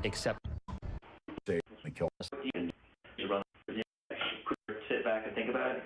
Except they kill us. Sit back and think about it.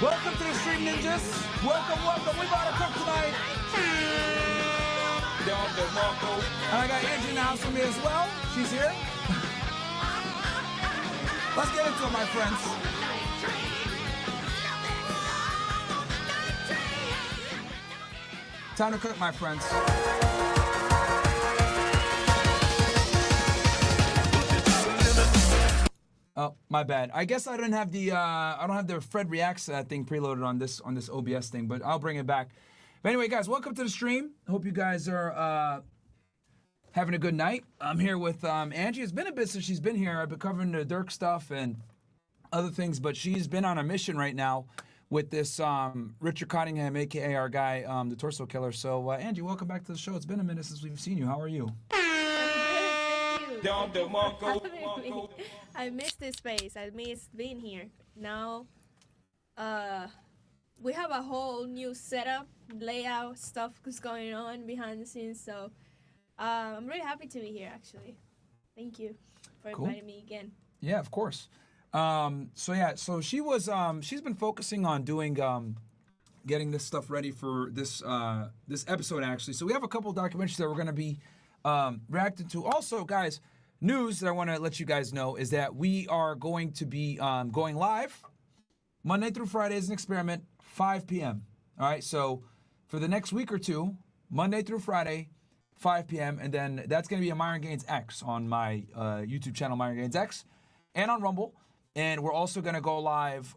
Welcome to the Street Ninjas. Welcome, welcome. We about to cook tonight. And I got Angie in the house with me as well. She's here. Let's get into it, my friends. Time to cook, my friends. Oh, my bad. I guess I don't have the Fred Reacts thing preloaded on this OBS thing, but I'll bring it back. But anyway, guys, welcome to the stream. Hope you guys are having a good night. I'm here with Angie. It's been a bit since she's been here. I've been covering the Dirk stuff and other things, but she's been on a mission right now with this Richard Cottingham, aka our guy, the Torso Killer. So, Angie, welcome back to the show. It's been a minute since we've seen you. How are you? I missed this space. I missed being here. Now, we have a whole new setup, layout, stuff is going on behind the scenes. So, I'm really happy to be here, actually. Thank you for inviting me again. Yeah, of course. So she was, she's been focusing on doing, getting this stuff ready for this episode, actually. So we have a couple documentaries that we're going to be reacting to. Also, guys, news that I want to let you guys know is that we are going to be going live Monday through Friday as an experiment, 5 p.m. All right, so for the next week or two, Monday through Friday, 5 p.m., and then that's going to be a Myron Gaines X on my YouTube channel, Myron Gaines X, and on Rumble. And we're also going to go live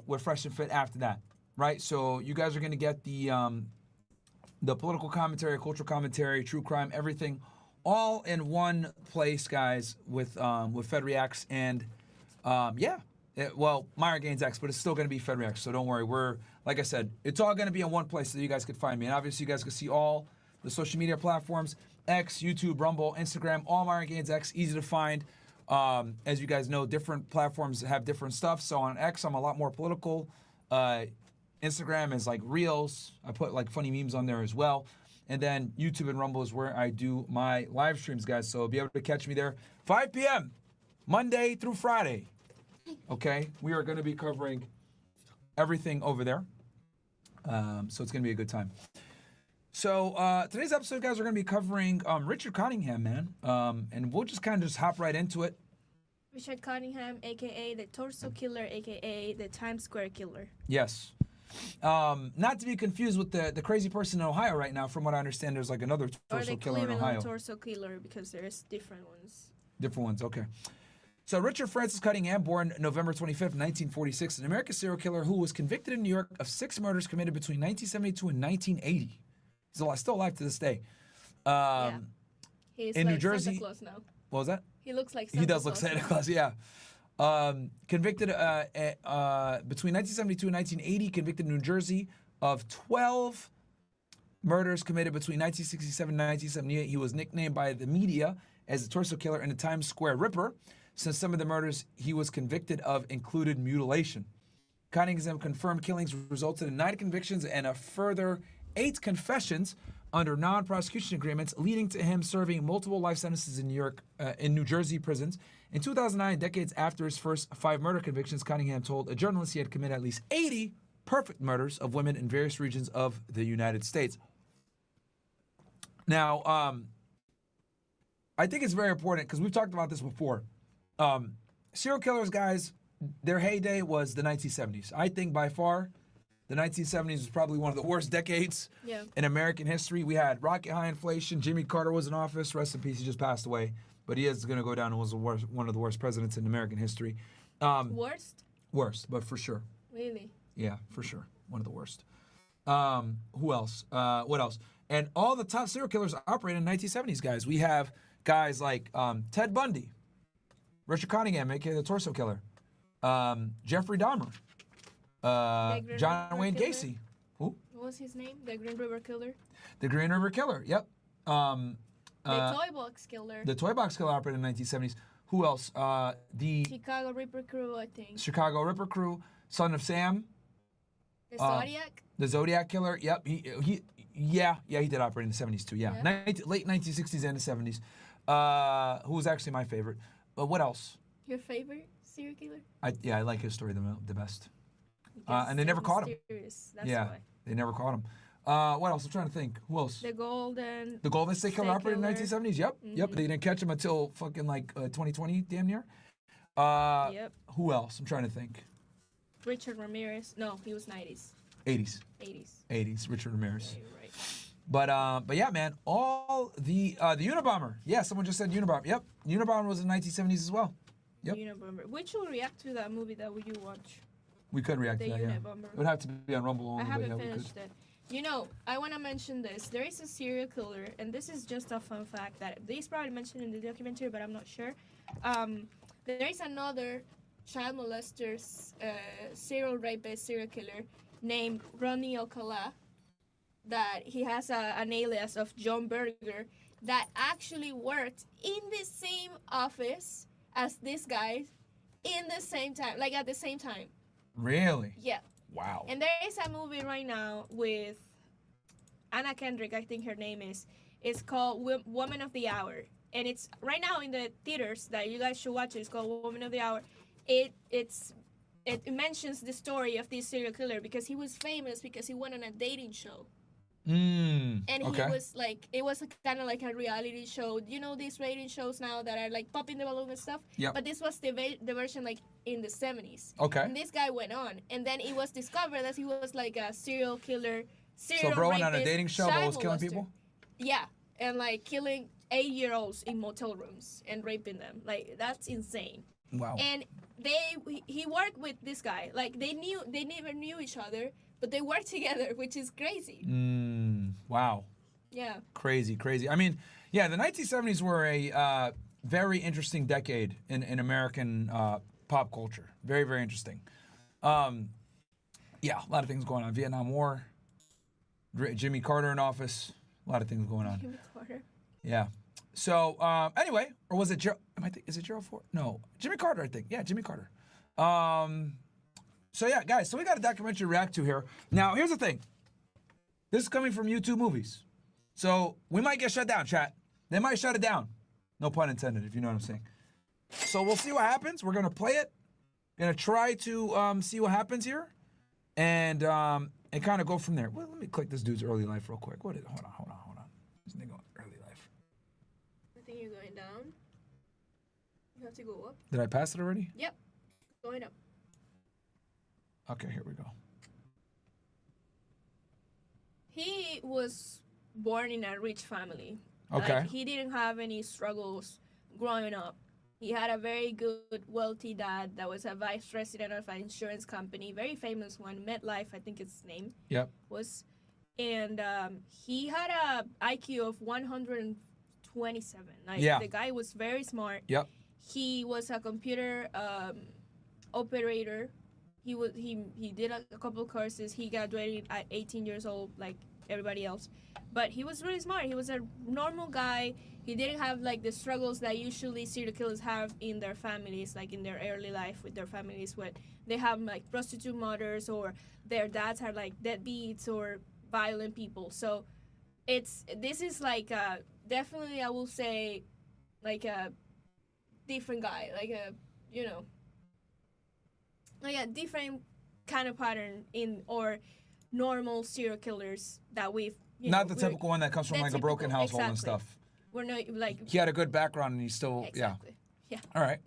with Fresh and Fit after that, right? So you guys are going to get the political commentary, cultural commentary, true crime, everything, all in one place, guys, with Fed Reacts and Myron Gaines X, but it's still going to be Fed Reacts. So don't worry. We're, like I said, it's all going to be in one place so you guys could find me. And obviously, you guys can see all the social media platforms: X, YouTube, Rumble, Instagram, all Myron Gaines X, easy to find. As you guys know, different platforms have different stuff. So on X, I'm a lot more political. Instagram is like Reels. I put like funny memes on there as well. And then YouTube and Rumble is where I do my live streams, guys. So be able to catch me there 5 p.m. Monday through Friday. Okay, we are going to be covering everything over there. So it's going to be a good time. So today's episode, guys, we're going to be covering Richard Cottingham, man. And we'll just kind of hop right into it. Richard Cottingham, a.k.a. the Torso Killer, a.k.a. the Times Square Killer. Yes. Not to be confused with the crazy person in Ohio right now. From what I understand, there's like another Torso Killer in Ohio. Or the Torso Killer, because there's different ones. Different ones, okay. So Richard Francis Cottingham, born November 25th, 1946, an American serial killer who was convicted in New York of 6 murders committed between 1972 and 1980. He's still alive to this day. He's in like New Jersey. Santa Claus now. What was that? He looks like Santa Claus. He does look Santa Claus, yeah. Convicted between 1972 and 1980, convicted in New Jersey of 12 murders committed between 1967 and 1978. He was nicknamed by the media as the Torso Killer and the Times Square Ripper, since some of the murders he was convicted of included mutilation. Cottingham confirmed killings resulted in 9 convictions and a further 8 confessions under non-prosecution agreements, leading to him serving multiple life sentences in New Jersey prisons. In 2009, decades after his first 5 murder convictions, Cottingham told a journalist he had committed at least 80 perfect murders of women in various regions of the United States. Now, I think it's very important because we've talked about this before. Serial killers, guys, their heyday was the 1970s. I think by far, the 1970s was probably one of the worst decades in American history. We had rocket high inflation. Jimmy Carter was in office. Rest in peace. He just passed away. But he is going to go down as one of the worst presidents in American history. Worst? Worst, but for sure. Really? Yeah, for sure. One of the worst. Who else? What else? And all the top serial killers operated in the 1970s, guys. We have guys like Ted Bundy, Richard Cottingham, a.k.a. the Torso Killer, Jeffrey Dahmer, John Wayne Gacy. Who? What was his name? The Green River Killer? The Green River Killer, yep. The Toy Box Killer. The Toy Box Killer operated in the 1970s. Who else? The Chicago Ripper Crew, I think. Chicago Ripper Crew, Son of Sam. The Zodiac? The Zodiac Killer, yep. He did operate in the 70s too, yeah. Late 1960s and the 70s. Who was actually my favorite. But what else? Your favorite serial killer? I like his story the best. And they never caught him. That's why. They never caught him. What else? I'm trying to think. Who else? The Golden State Killer operated in the 1970s. Yep. Mm-hmm. Yep. They didn't catch him until fucking like 2020, damn near. Yep. Who else? I'm trying to think. Richard Ramirez. No, he was 90s. 80s. Richard Ramirez. Yeah, you're right. But yeah, man, all the Unabomber. Yeah, someone just said Unabomber. Yep, Unabomber was in the 1970s as well. Yep. Unabomber. Which will react to that movie that you watch? We could react The to that, yeah. Unabomber. It would have to be on Rumble only, I haven't but yeah, finished it. You know, I want to mention this. There is a serial killer, and this is just a fun fact that this probably mentioned in the documentary, but I'm not sure. There is another child molester, serial rapist, serial killer named Ronnie Alcala that he has an alias of John Berger that actually worked in the same office as this guy in the same time, like at the same time. Really? Yeah. Wow. And there is a movie right now with Anna Kendrick, I think her name is. It's called Woman of the Hour. And it's right now in the theaters that you guys should watch it. It's called Woman of the Hour. It mentions the story of this serial killer because he was famous because he went on a dating show. And okay. he was like, it was kind of like a reality show. You know these rating shows now that are like popping the balloon and stuff? Yeah. But this was the version like in the 70s. Okay. And this guy went on. And then it was discovered that he was like a serial killer, So bro went on a dating show but was killing people? Yeah. And like killing 8-year-olds in motel rooms and raping them. Like, that's insane. Wow. And he worked with this guy. Like, they never knew each other, but they worked together, which is crazy. Wow. Yeah. Crazy. I mean, yeah, the 1970s were a very interesting decade in American pop culture. Very, very interesting. Yeah, a lot of things going on. Vietnam War, Jimmy Carter in office, a lot of things going on. Jimmy Carter. Yeah. So anyway, or was it is it Gerald Ford? No, Jimmy Carter, I think. Yeah, Jimmy Carter. So yeah, guys. So we got a documentary to react to here. Now, here's the thing. This is coming from YouTube Movies, so we might get shut down, chat. They might shut it down. No pun intended, if you know what I'm saying. So we'll see what happens. We're gonna play it. Gonna try to see what happens here, and kind of go from there. Well, let me click this dude's early life real quick. What is? Hold on. This nigga early life. I think you're going down. You have to go up. Did I pass it already? Yep. Going up. Okay, here we go. He was born in a rich family. Okay. Like, he didn't have any struggles growing up. He had a very good, wealthy dad that was a vice president of an insurance company, very famous one, MetLife, I think its name. Yep. Was, and he had a IQ of 127. Like, yeah. The guy was very smart. Yep. He was a computer operator. He did a couple of courses. He graduated at 18 years old, like everybody else. But he was really smart. He was a normal guy. He didn't have like the struggles that usually serial killers have in their families, like in their early life with their families, when they have like prostitute mothers or their dads are like deadbeats or violent people. So this is like definitely, I will say, like a different guy, like a, you know, like a different kind of pattern in or normal serial killers that we've, not the typical one that comes from like a broken household and stuff. We're not like, he had a good background and he's still exactly. Yeah. All right.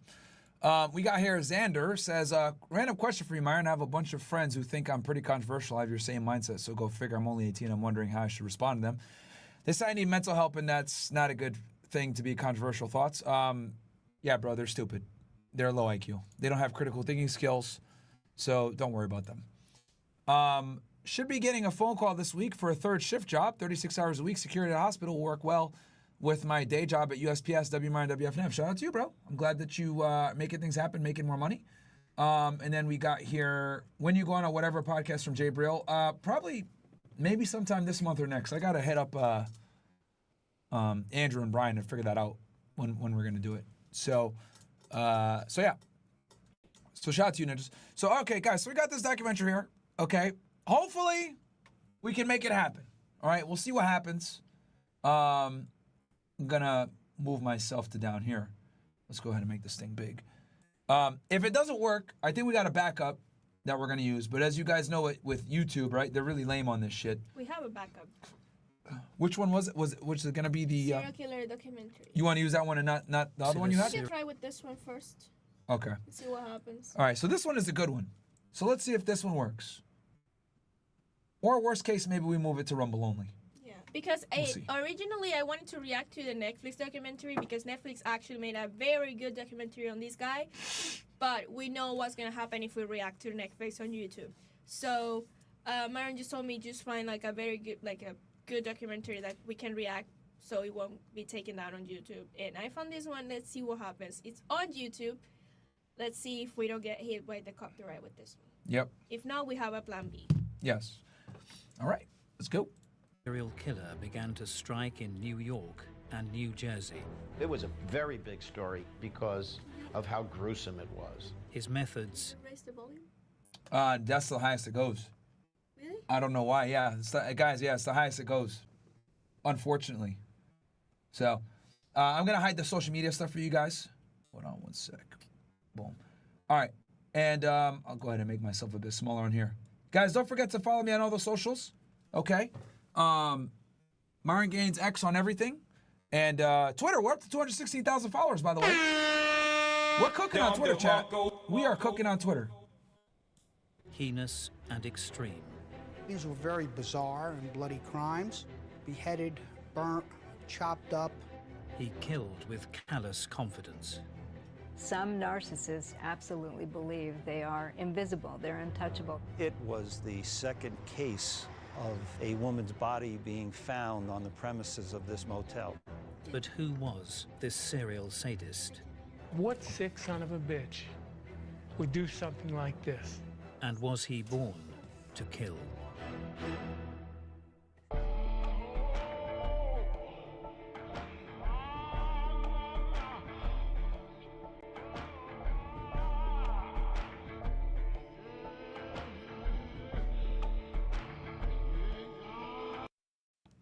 We got here Xander says, random question for you, Myron. I have a bunch of friends who think I'm pretty controversial. I have your same mindset, so go figure. I'm only 18. I'm wondering how I should respond to them. They say I need mental help, and that's not a good thing to be controversial thoughts. Yeah, bro, they're stupid. They're low IQ. They don't have critical thinking skills, so don't worry about them. Should be getting a phone call this week for a third shift job, 36 hours a week, security at a hospital, will work well with my day job at USPS, WMyron, WFNF. Shout out to you, bro. I'm glad that you making things happen, making more money. And then we got here, when you go on a whatever podcast from Jay Brill, probably maybe sometime this month or next. I got to hit up Andrew and Brian to figure that out when we're going to do it. So yeah. So shout out to you, ninjas. So, okay, guys, so we got this documentary here. Okay. Hopefully we can make it happen. All right. We'll see what happens. I'm going to move myself to down here. Let's go ahead and make this thing big. If it doesn't work, I think we got a backup that we're going to use. But as you guys know, with YouTube, right, they're really lame on this shit. We have a backup. Which one was it? Which is going to be the... serial killer documentary. You want to use that one and not the other one you had? We can try with this one first. Okay. See what happens. All right, so this one is a good one. So let's see if this one works. Or worst case, maybe we move it to Rumble only. Yeah. Because We'll see. originally I wanted to react to the Netflix documentary because Netflix actually made a very good documentary on this guy, but we know what's gonna happen if we react to Netflix on YouTube. So Myron just told me just find like a very good documentary that we can react, so it won't be taken down on YouTube. And I found this one. Let's see what happens. It's on YouTube. Let's see if we don't get hit by the copyright with this one. Yep. If not, we have a plan B. Yes. All right. Let's go. Serial killer began to strike in New York and New Jersey. It was a very big story because of how gruesome it was. His methods Raise the volume. That's the highest it goes. Really? I don't know why. Yeah, guys. Yeah, it's the highest it goes. Unfortunately. So, I'm gonna hide the social media stuff for you guys. Hold on one sec. Boom. All right, and I'll go ahead and make myself a bit smaller on here. Guys, don't forget to follow me on all the socials. Okay. Myron Gaines X on everything, and Twitter. We're up to 216,000 followers, by the way. We're cooking on Twitter, chat. We are cooking on Twitter. heinous and extreme. These were very bizarre and bloody crimes. Beheaded, burnt, chopped up. He killed with callous confidence. Some narcissists absolutely believe they are invisible, they're untouchable. It was the second case of a woman's body being found on the premises of this motel. But who was this serial sadist? What sick son of a bitch would do something like this? And was he born to kill?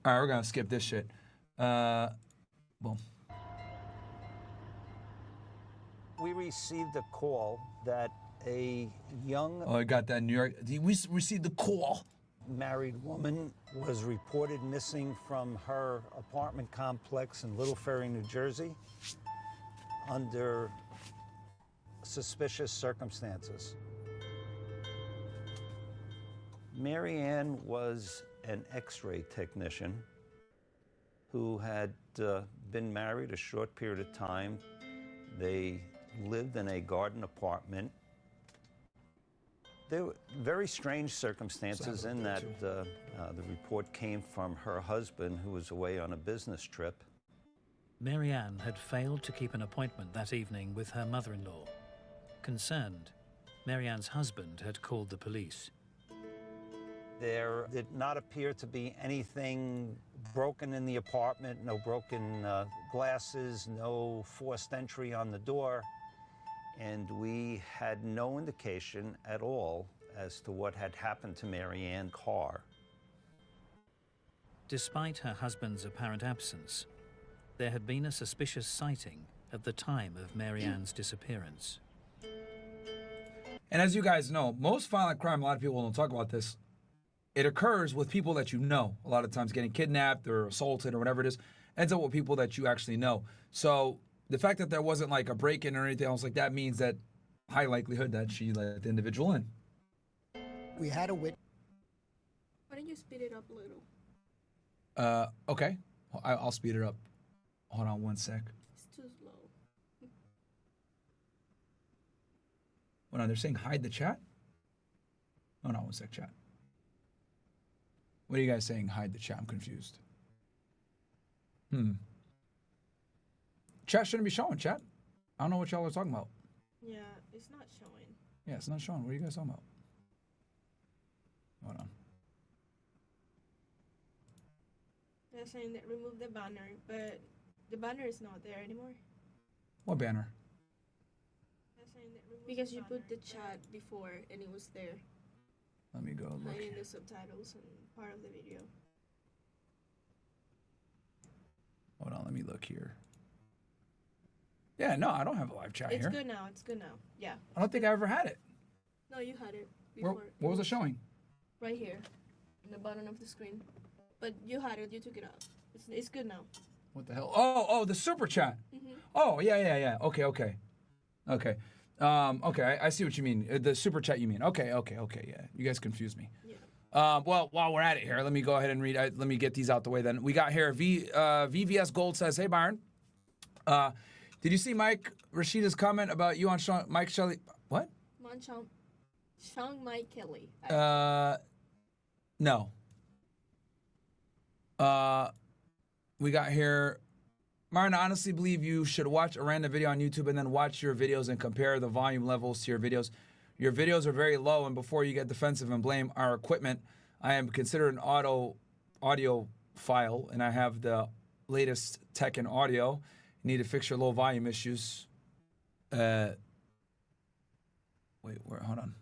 All right, we're gonna skip this shit. Boom. We received a call that a young Oh, I got that in New York. We received the call. married woman was reported missing from her apartment complex in Little Ferry, New Jersey, under suspicious circumstances. Mary Ann was an X-ray technician who had been married a short period of time. They lived in a garden apartment. There were very strange circumstances in that the report came from her husband, who was away on a business trip. Mary Ann had failed to keep an appointment that evening with her mother-in-law. Concerned, Mary Ann's husband had called the police. There did not appear to be anything broken in the apartment, no broken glasses, no forced entry on the door, and we had no indication at all as to what had happened to Mary Ann's car. Despite her husband's apparent absence, there had been a suspicious sighting at the time of Mary Ann's disappearance. And as you guys know, most violent crime, a lot of people don't talk about this, it occurs with people that you know. A lot of times getting kidnapped or assaulted or whatever it is, ends up with people that you actually know. So the fact that there wasn't like a break-in or anything else like that means that high likelihood that she let the individual in. We had a witness. Why don't you speed it up a little? Okay. I'll speed it up. Hold on one sec. It's too slow. Hold on, they're saying hide the chat? Hold on one sec, chat. What are you guys saying? Hide the chat. I'm confused. Chat shouldn't be showing, chat. I don't know what y'all are talking about. Yeah, it's not showing. Yeah, it's not showing. What are you guys talking about? Hold on. They're saying that remove the banner, but the banner is not there anymore. What banner? They're saying that remove because you put the chat before and it was there. Let me go look. Hiding the subtitles and part of the video. Hold on, let me look here. Yeah, no, I don't have a live chat It's here. good now. It's good now. Yeah. I don't think I ever had it. No, you had it Where, before. what was it showing? Right here, in the bottom of the screen. But you had it. You took it out. It's good now. What the hell? Oh, the super chat. Oh, yeah. Okay. Okay, I see what you mean. The super chat you mean. Okay, yeah. You guys confused me. Yeah. Well, while we're at it here, let me go ahead and read. Let me get these out the way then. We got here, VVS Gold says, hey, Myron. Did you see Mike Rashida's comment about you on Shawn, Mike Shelley? What? Shawn Mike Kelly. No. We got here, Myron, I honestly believe you should watch a random video on YouTube and then watch your videos and compare the volume levels to your videos. Your videos are very low, and before you get defensive and blame our equipment, I am considered an audio file, and I have the latest tech and audio. You need to fix your low volume issues. Wait, hold on.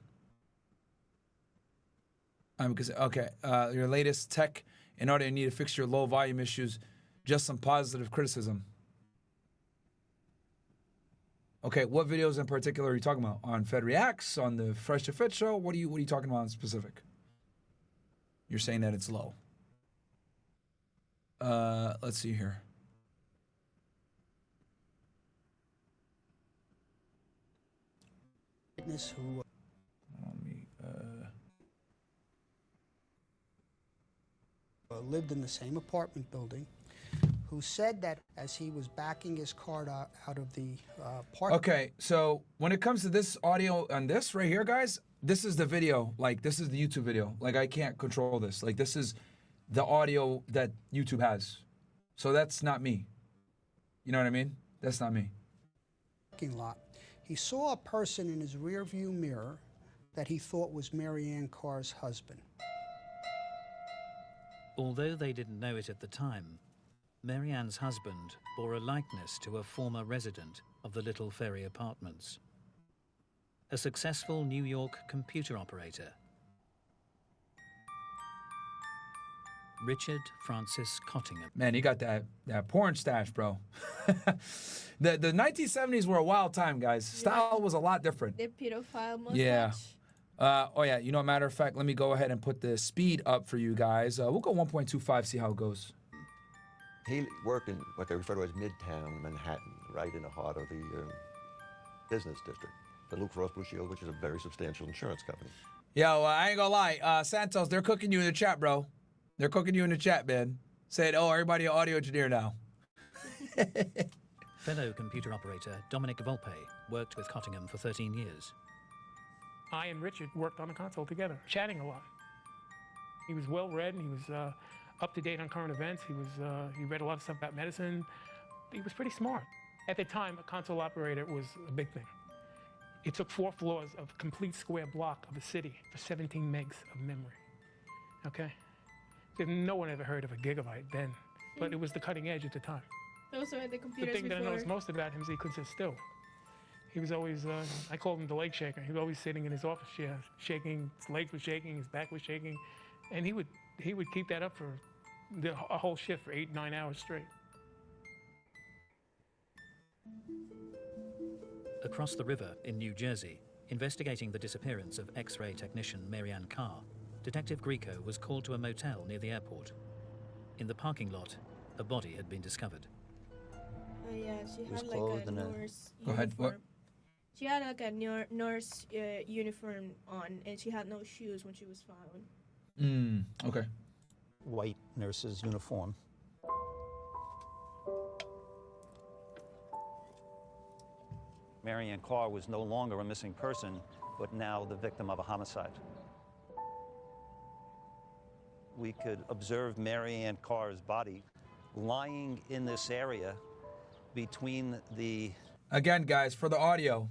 Okay, your latest tech and audio, you need to fix your low volume issues. Just some positive criticism. Okay, what videos in particular are you talking about? On Fed Reacts, on the Fresh&Fit show? What are you talking about in specific? You're saying that it's low. Let's see here. Witness who lived in the same apartment building, who said that as he was backing his car out of the parking. Okay, so when it comes to this audio on this right here, guys, this is the video. Like, this is the YouTube video. Like, I can't control this. Like, this is the audio that YouTube has. So that's not me. You know what I mean? That's not me. Parking lot. He saw a person in his rearview mirror that he thought was Marianne Carr's husband. Although they didn't know it at the time, Marianne's husband bore a likeness to a former resident of the Little Ferry apartments. A successful New York computer operator. Richard Francis Cottingham. Man, he got that porn stash, bro. The 1970s were a wild time, guys. Style was a lot different. The pedophile mustache. Yeah. Oh, yeah. You know, matter of fact, let me go ahead and put the speed up for you guys. We'll go 1.25, see how it goes. He worked in what they refer to as Midtown Manhattan, right in the heart of the business district. The Blue Cross Blue Shield, which is a very substantial insurance company. Yo, I ain't gonna lie. Santos, they're cooking you in the chat, bro. They're cooking you in the chat, man. Said, oh, everybody an audio engineer now. Fellow computer operator Dominic Volpe worked with Cottingham for 13 years. I and Richard worked on the console together, chatting a lot. He was well-read, and he was up to date on current events. He read a lot of stuff about medicine. He was pretty smart. At the time, a console operator was a big thing. It took 4 floors of a complete square block of a city for 17 megs of memory. Okay? No one ever heard of a gigabyte then, but it was the cutting edge at the time. Those were the computers The thing that I before. noticed most about him is he could sit still. He was always, I called him the leg shaker. He was always sitting in his office chair, shaking, his legs were shaking, his back was shaking, and he would keep that up for a whole shift for 8-9 hours straight. Across the river in New Jersey, investigating the disappearance of X-ray technician Marianne Carr, Detective Grieco was called to a motel near the airport. In the parking lot, a body had been discovered. Oh yeah, she was had clothed like a in a- nurse Go ahead, what? uniform. She had like a nurse uniform on, and she had no shoes when she was found. Okay. White nurse's uniform. Marianne Carr was no longer a missing person, but now the victim of a homicide. We could observe Marianne Carr's body lying in this area between the... Again, guys, for the audio,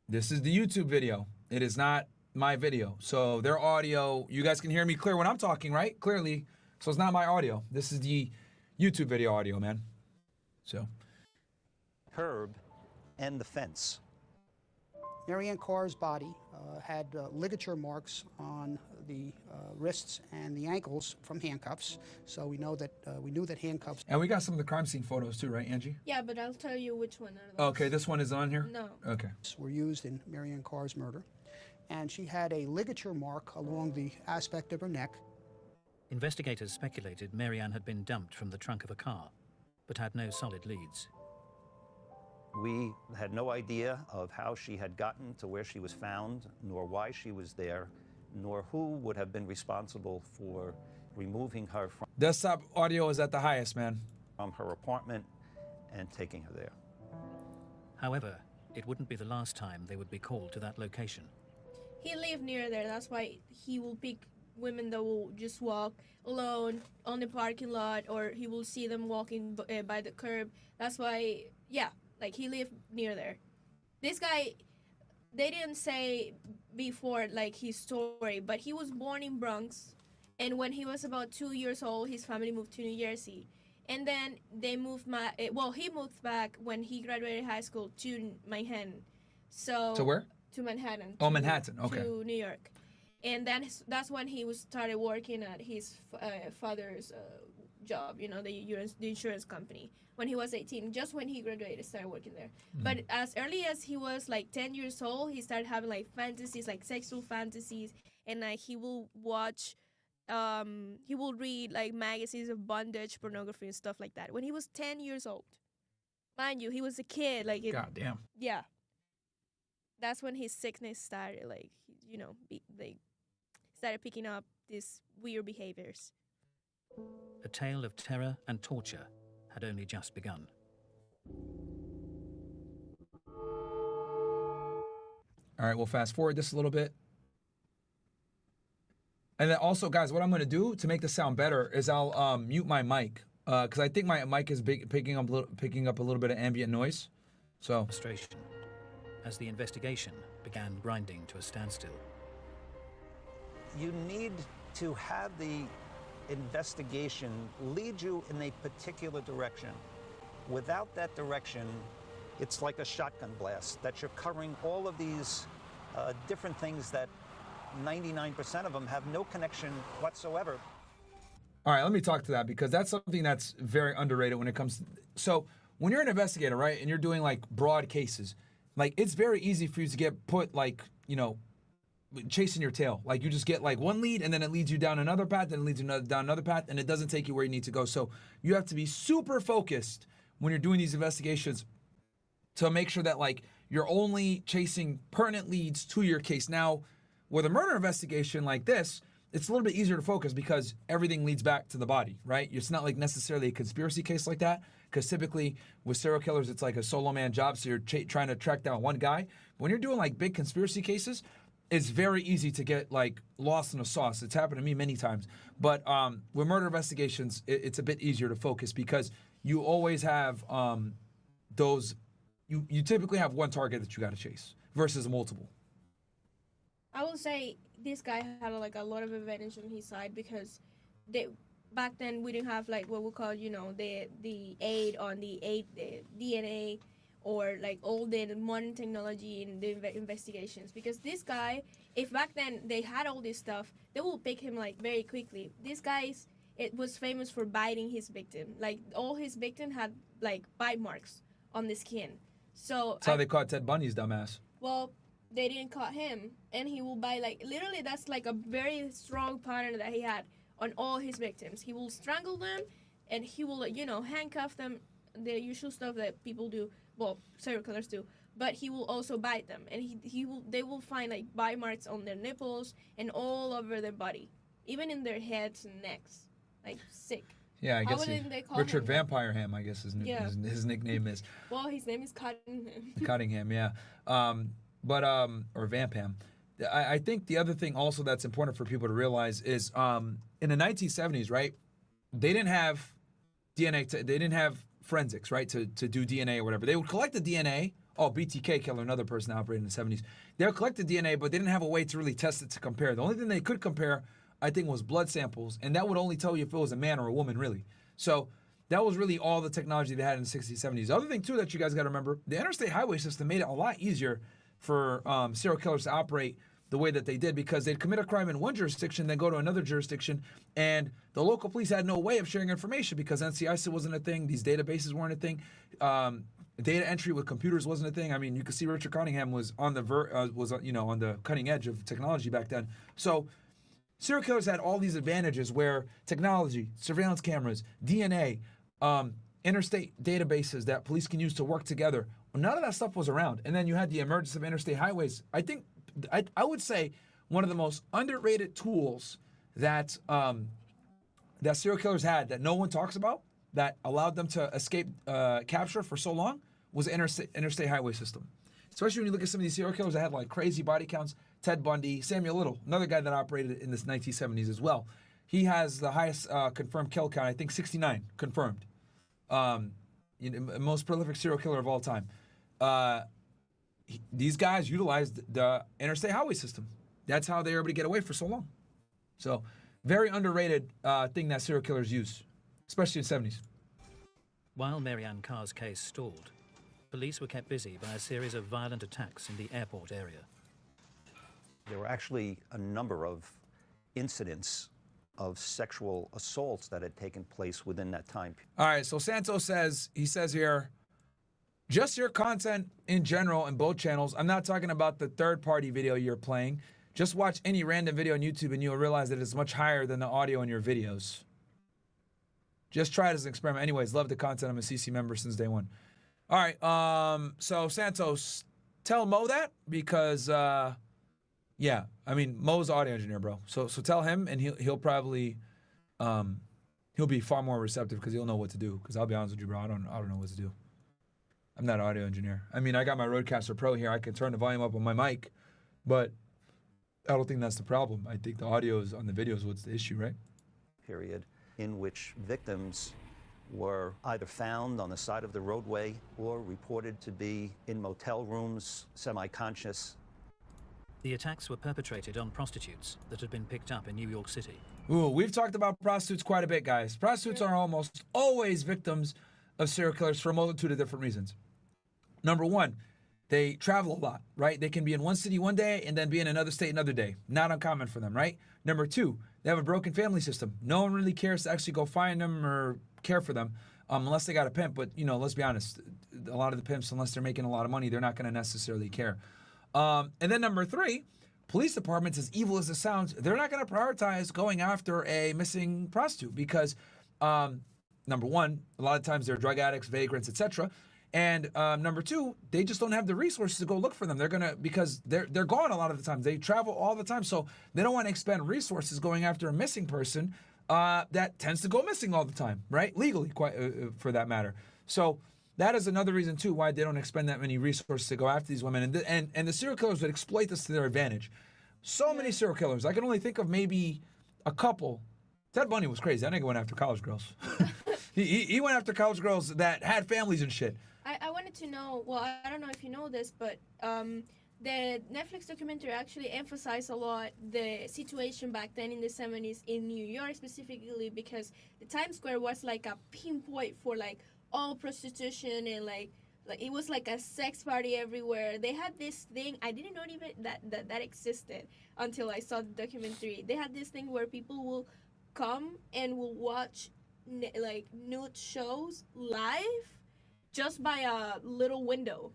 this is the YouTube video. It is not my video. So their audio, you guys can hear me clear when I'm talking, right? Clearly. So it's not my audio. This is the YouTube video audio, man. So. curb and the fence. Marianne Carr's body had ligature marks on the wrists and the ankles from handcuffs. So we know that we knew that handcuffs. And we got some of the crime scene photos too, right, Angie? Yeah, but I'll tell you which one are those. Okay, this one is on here? No. Okay. Were used in Marianne Carr's murder, and she had a ligature mark along the aspect of her neck. Investigators speculated Marianne had been dumped from the trunk of a car, but had no solid leads. We had no idea of how she had gotten to where she was found, nor why she was there, nor who would have been responsible for removing her Desktop audio is at the highest, man. from her apartment and taking her there. However, it wouldn't be the last time they would be called to that location. He lived near there. That's why he will pick women that will just walk alone on the parking lot, or he will see them walking by the curb. That's why, yeah, like he lived near there. This guy, they didn't say before like his story, but he was born in Bronx, and when he was about 2 years old, his family moved to New Jersey. And then they moved he moved back when he graduated high school to Manhattan. So To where? To Manhattan. Oh, Manhattan, okay. To New York. And then that's when he started working at his father's job, you know, the insurance company. When he was 18, just when he graduated, started working there. But as early as he was like 10 years old, he started having like fantasies, like sexual fantasies, and like he will watch. He will read like magazines of bondage, pornography, and stuff like that. When he was 10 years old, mind you, he was a kid. Like, God damn. Yeah. That's when his sickness started. Like, you know, they started picking up these weird behaviors. A tale of terror and torture had only just begun. All right, we'll fast forward this a little bit. And then also, guys, what I'm going to do to make this sound better is I'll mute my mic because I think my mic is picking up a little bit of ambient noise. So, Frustration as the investigation began grinding to a standstill. You need to have the investigation lead you in a particular direction. Without that direction, it's like a shotgun blast, that you're covering all of these different things that 99% of them have no connection whatsoever. all right, let me talk to that because that's something that's very underrated when it comes to. So, when you're an investigator, right, and you're doing like broad cases, like it's very easy for you to get put like, you know, chasing your tail. Like you just get like one lead and then it leads you down another path, then it leads you down another path, and it doesn't take you where you need to go. So you have to be super focused when you're doing these investigations to make sure that like you're only chasing pertinent leads to your case. Now, with a murder investigation like this, it's a little bit easier to focus because everything leads back to the body, right? It's not like necessarily a conspiracy case like that, because typically with serial killers, it's like a solo man job, so you're trying to track down one guy. But when you're doing like big conspiracy cases, it's very easy to get like lost in the sauce. It's happened to me many times. But with murder investigations, it's a bit easier to focus because you always have you typically have one target that you got to chase versus multiple. I will say this guy had like a lot of advantage on his side because back then we didn't have like what we call, you know, the aid on the DNA or like all the modern technology in the investigations. Because this guy, if back then they had all this stuff, they will pick him like very quickly. This guy, it was famous for biting his victim. Like all his victim had like bite marks on the skin. So that's how they caught Ted Bundy's dumbass. Well, they didn't caught him, and he will bite like literally. That's like a very strong pattern that he had on all his victims. He will strangle them, and he will, you know, handcuff them, the usual stuff that people do. Well, serial killers do. But he will also bite them, and they will find like bite marks on their nipples and all over their body, even in their heads and necks, like sick. Yeah, I How guess wouldn't they call Richard him? Vampire Ham, I guess his nickname is. Well, his name is Cottingham. Cottingham, yeah. Or Vamp Ham. I think the other thing also that's important for people to realize is in the 1970s, right, they didn't have DNA, they didn't have forensics, right, to do DNA or whatever. They would collect the DNA. Oh, BTK killer, another person that operated in the 70s. They would collect the DNA, but they didn't have a way to really test it to compare. The only thing they could compare, I think, was blood samples, and that would only tell you if it was a man or a woman, really. So that was really all the technology they had in the 60s, 70s. The other thing, too, that you guys got to remember, the interstate highway system made it a lot easier for serial killers to operate the way that they did, because they'd commit a crime in one jurisdiction, then go to another jurisdiction, and the local police had no way of sharing information because NCIC wasn't a thing, these databases weren't a thing, data entry with computers wasn't a thing. I mean, you could see Richard Cottingham was on the on the cutting edge of technology back then. So serial killers had all these advantages where technology, surveillance cameras, DNA, interstate databases that police can use to work together. None of that stuff was around. And then you had the emergence of interstate highways. I think I would say one of the most underrated tools that that serial killers had that no one talks about, that allowed them to escape capture for so long, was the interstate highway system. Especially when you look at some of these serial killers that had like crazy body counts. Ted Bundy, Samuel Little, another guy that operated in this 1970s as well. He has the highest confirmed kill count, I think 69 confirmed. Most prolific serial killer of all time. These guys utilized the interstate highway system. That's how they were able to get away for so long. So, very underrated thing that serial killers use, especially in the 70s. While Marianne Carr's case stalled, police were kept busy by a series of violent attacks in the airport area. There were actually a number of incidents of sexual assaults that had taken place within that time. All right, so Santos says here, just your content in general in both channels. I'm not talking about the third-party video you're playing. Just watch any random video on YouTube and you'll realize that it's much higher than the audio in your videos. Just try it as an experiment. Anyways, love the content. I'm a CC member since day one. All right, so Santos, tell Mo that because, yeah, I mean, Mo's audio engineer, bro. So tell him, and he'll probably, he'll be far more receptive because he'll know what to do. Because I'll be honest with you, bro, I don't know what to do. I'm not an audio engineer. I mean, I got my Rodecaster Pro here. I can turn the volume up on my mic, but I don't think that's the problem. I think the audio is on the videos what's the issue, right? Period, in which victims were either found on the side of the roadway or reported to be in motel rooms, semi-conscious. The attacks were perpetrated on prostitutes that had been picked up in New York City. Ooh, we've talked about prostitutes quite a bit, guys. Prostitutes are almost always victims of serial killers for a multitude of different reasons. Number one, they travel a lot, right? They can be in one city one day and then be in another state another day. Not uncommon for them, right? Number two, they have a broken family system. No one really cares to actually go find them or care for them unless they got a pimp. But, you know, let's be honest, a lot of the pimps, unless they're making a lot of money, they're not going to necessarily care. And then number three, police departments, as evil as it sounds, they're not going to prioritize going after a missing prostitute because, number one, a lot of times they're drug addicts, vagrants, etc. And number two, they just don't have the resources to go look for them. Because they're gone a lot of the time. They travel all the time, so they don't want to expend resources going after a missing person that tends to go missing all the time, right? Legally, quite for that matter. So that is another reason too why they don't expend that many resources to go after these women. And the serial killers would exploit this to their advantage. So many serial killers. I can only think of maybe a couple. Ted Bundy was crazy. That nigga went after college girls. he went after college girls that had families and shit. I wanted to know, well, I don't know if you know this, but the Netflix documentary actually emphasized a lot the situation back then in the 70s in New York specifically, because the Times Square was like a pinpoint for like all prostitution and like it was like a sex party everywhere. They had this thing, I didn't know even that existed until I saw the documentary. They had this thing where people will come and will watch like nude shows live just by a little window.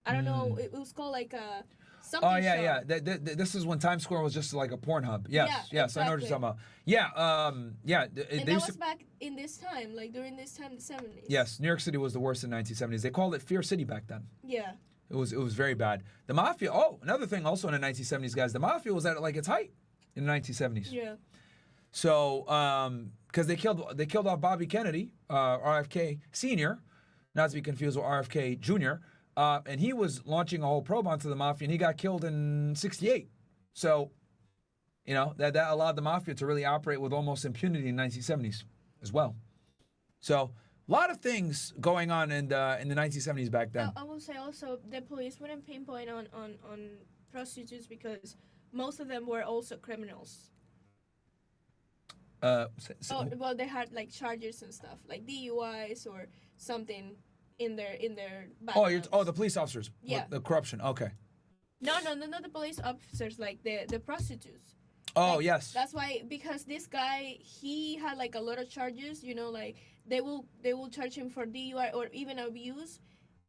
I don't know. It was called like a something. Oh yeah, show. yeah. This is when Times Square was just like a porn hub. Yes, Yeah, yes. exactly. I know what you're talking about. Yeah, yeah. And that was back in this time, like during this time, the 70s. Yes, New York City was the worst in the 1970s. They called it Fear City back then. Yeah. It was very bad. The mafia. Oh, another thing also in the 1970s, guys. The mafia was at like its height in the 1970s. Yeah. So, because they killed off Bobby Kennedy, RFK Sr., not to be confused with RFK Jr., and he was launching a whole probe onto the mafia, and he got killed in '68. So, you know, that allowed the mafia to really operate with almost impunity in the 1970s as well. So, a lot of things going on in the 1970s back then. I will say also the police wouldn't pinpoint on prostitutes because most of them were also criminals. Well, they had like charges and stuff, like DUIs or something in their backgrounds. The police officers. Yeah. The corruption. Okay. No, not the police officers, like the prostitutes. Oh, like, yes. That's why, because this guy, he had like a lot of charges, you know, like they will charge him for DUI or even abuse.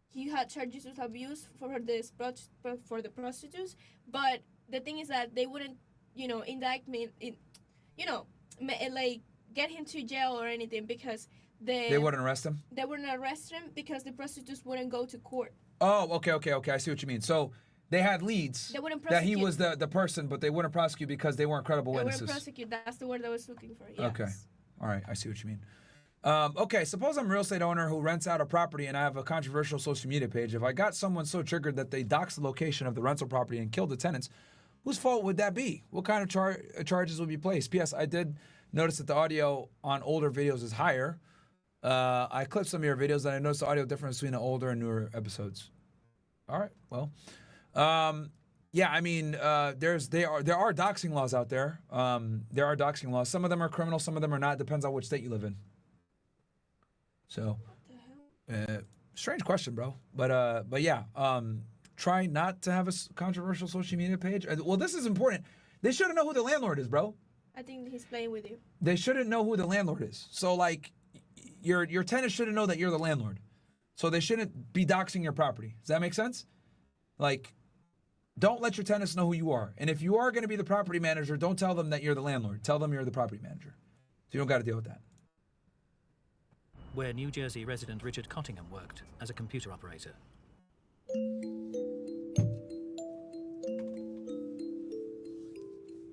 He had charges with abuse for the prostitutes, but the thing is that they wouldn't, you know, like get him to jail or anything because they wouldn't arrest him? They wouldn't arrest him because the prostitutes wouldn't go to court. Oh, okay. I see what you mean. So They had leads They wouldn't that he prosecute. was the person, but they wouldn't prosecute because they weren't credible They witnesses. wouldn't prosecute. That's the word I was looking for. Yes. Okay. All right. I see what you mean. Okay. Suppose I'm a real estate owner who rents out a property and I have a controversial social media page. If I got someone so triggered that they dox the location of the rental property and kill the tenants, whose fault would that be? What kind of charges would be placed? P.S. I did notice that the audio on older videos is higher. I clipped some of your videos and I noticed the audio difference between the older and newer episodes. All right. Well, yeah, I mean, there are doxing laws out there. There are doxing laws. Some of them are criminal, some of them are not. Depends on which state you live in. So, strange question, bro. But yeah, try not to have a controversial social media page. Well, this is important. They shouldn't know who the landlord is, bro. I think he's playing with you. They shouldn't know who the landlord is. So, like, your tenant shouldn't know that you're the landlord. So they shouldn't be doxing your property. Does that make sense? Like, don't let your tenants know who you are. And if you are going to be the property manager, don't tell them that you're the landlord. Tell them you're the property manager. So you don't got to deal with that. Where New Jersey resident Richard Cottingham worked as a computer operator.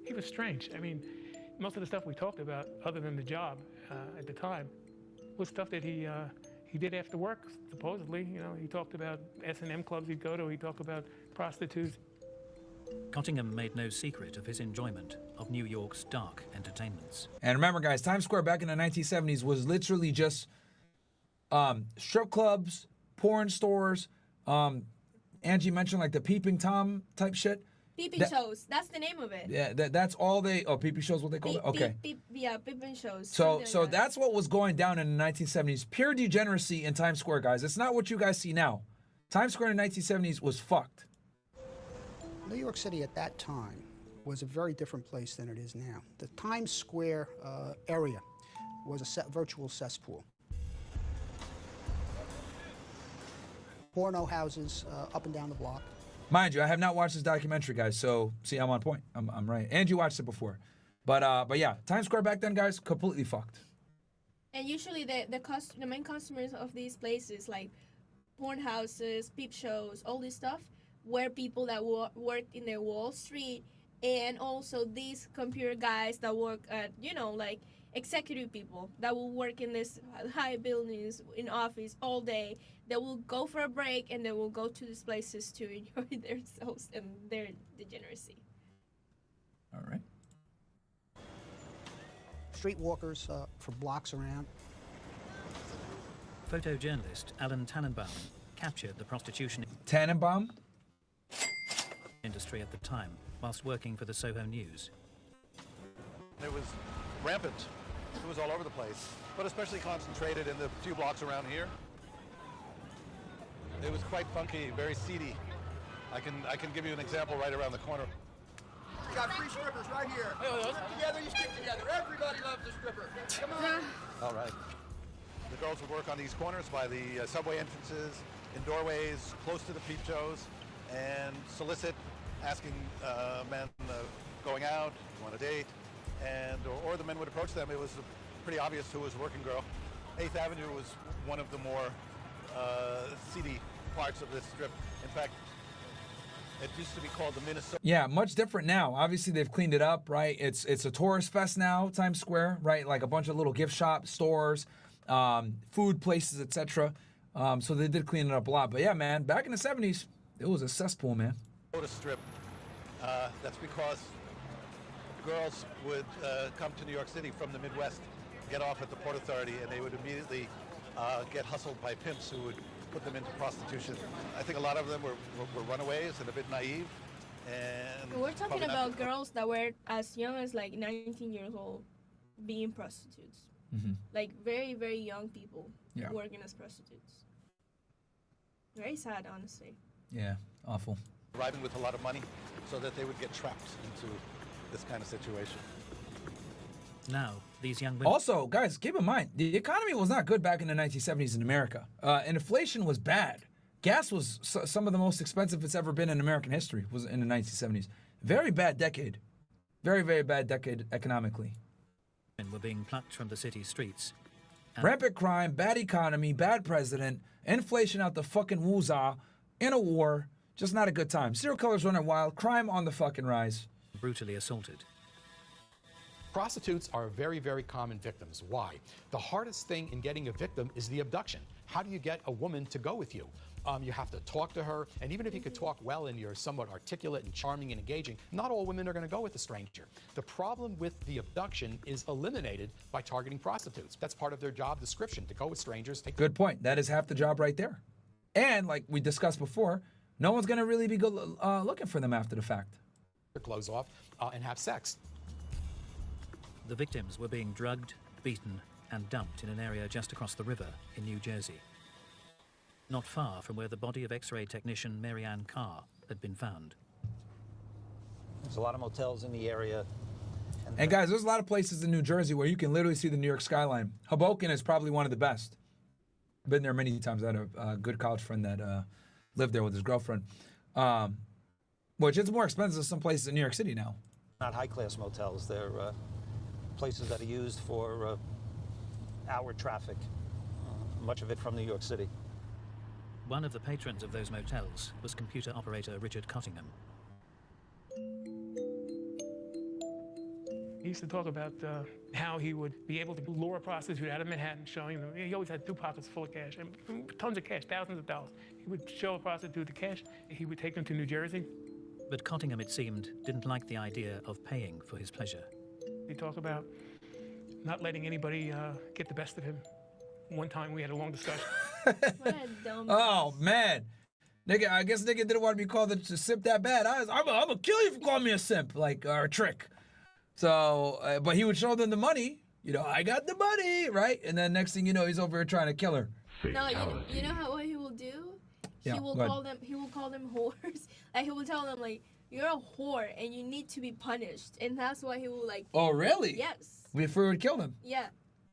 He was strange. I mean, most of the stuff we talked about, other than the job at the time, was stuff that he did after work, supposedly. You know, he talked about S&M clubs he'd go to. He talked about prostitutes. Cottingham made no secret of his enjoyment of New York's dark entertainments. And remember, guys, Times Square back in the 1970s was literally just strip clubs, porn stores. Angie mentioned like the peeping Tom type shit. Peeping shows. That's the name of it. Yeah, that's all they. Oh, peeping shows, what they call it. Okay. Yeah, peeping shows. So like that's what was going down in the 1970s. Pure degeneracy in Times Square, guys. It's not what you guys see now. Times Square in the 1970s was fucked. New York City at that time was a very different place than it is now. The Times Square area was a virtual cesspool. Porno houses up and down the block. Mind you, I have not watched this documentary, guys, so see, I'm on point. I'm right. Angie watched it before. But yeah, Times Square back then, guys, completely fucked. And usually the main customers of these places, like porn houses, peep shows, all this stuff, were people that worked in the Wall Street, and also these computer guys that work at, you know, like executive people that will work in this high buildings, in office all day. They will go for a break and they will go to these places to enjoy themselves and their degeneracy. All right. Streetwalkers for blocks around. Photojournalist Alan Tannenbaum captured the prostitution Tannenbaum? industry at the time whilst working for the Soho News. It was rampant. It was all over the place, but especially concentrated in the few blocks around here. It was quite funky, very seedy. I can give you an example right around the corner. We got free strippers right here. Stick together, you stick together. Everybody loves a stripper. Come on. All right. The girls would work on these corners by the subway entrances, in doorways, close to the peep shows, and solicit, asking men going out, you want a date, and or the men would approach them. It was pretty obvious who was a working girl. 8th Avenue was one of the more seedy parts of this strip. In fact, it used to be called the Minnesota. Yeah, much different now. Obviously, they've cleaned it up, right? It's a tourist fest now, Times Square, right? Like a bunch of little gift shops, stores, food places, etc. So they did clean it up a lot. But yeah, man, back in the 70s, it was a cesspool, man. Strip. That's because girls would come to New York City from the Midwest, get off at the Port Authority, and they would immediately get hustled by pimps who would put them into prostitution. I think a lot of them were runaways and a bit naive. And we're talking about girls that were as young as like 19 years old being prostitutes. Mm-hmm. Like very, very young people Yeah. working as prostitutes. Very sad, honestly. Yeah, awful. Arriving with a lot of money so that they would get trapped into this kind of situation. Now, these young women... Also, guys, keep in mind, the economy was not good back in the 1970s in America. Inflation was bad. Gas was some of the most expensive it's ever been in American history, was in the 1970s. Very bad decade. Very, very bad decade economically. were being plucked from the city streets. Rampant crime, bad economy, bad president, inflation out the fucking woozah, in a war, Just not a good time. Serial killers running wild. Crime on the fucking rise. Brutally assaulted. Prostitutes are very, very common victims. Why? The hardest thing in getting a victim is the abduction. How do you get a woman to go with you? You have to talk to her, and even if you could talk well and you're somewhat articulate and charming and engaging, not all women are going to go with a stranger. The problem with the abduction is eliminated by targeting prostitutes. That's part of their job description, to go with strangers. Good point. That is half the job right there. And like we discussed before, no one's going to really be looking for them after the fact. Their clothes off and have sex. The victims were being drugged, beaten, and dumped in an area just across the river in New Jersey. Not far from where the body of X-ray technician Marianne Carr had been found. There's a lot of motels in the area. And guys, there's a lot of places in New Jersey where you can literally see the New York skyline. Hoboken is probably one of the best. Been there many times. I had a good college friend that lived there with his girlfriend. Which is more expensive than some places in New York City now. Not high-class motels. They're places that are used for hour traffic, much of it from New York City. One of the patrons of those motels was computer operator Richard Cottingham. He used to talk about how he would be able to lure a prostitute out of Manhattan, showing them. He always had 2 pockets full of cash, and tons of cash, thousands of dollars. He would show a prostitute the cash. He would take them to New Jersey. But Cottingham, it seemed, didn't like the idea of paying for his pleasure. He talked about not letting anybody get the best of him. One time we had a long discussion. What a dumb Oh, man. Nigga, I guess nigga didn't want to be called a simp that bad. I'm gonna kill you if you call me a simp, like, or a trick. So, but he would show them the money. You know, I got the money, right? And then next thing you know, he's over here trying to kill her. No, you know what he will do? Yeah, He will call them whores. Like, he will tell them, like, you're a whore and you need to be punished. And that's why he will, like... Oh, really? Yes. If we would kill them. Yeah.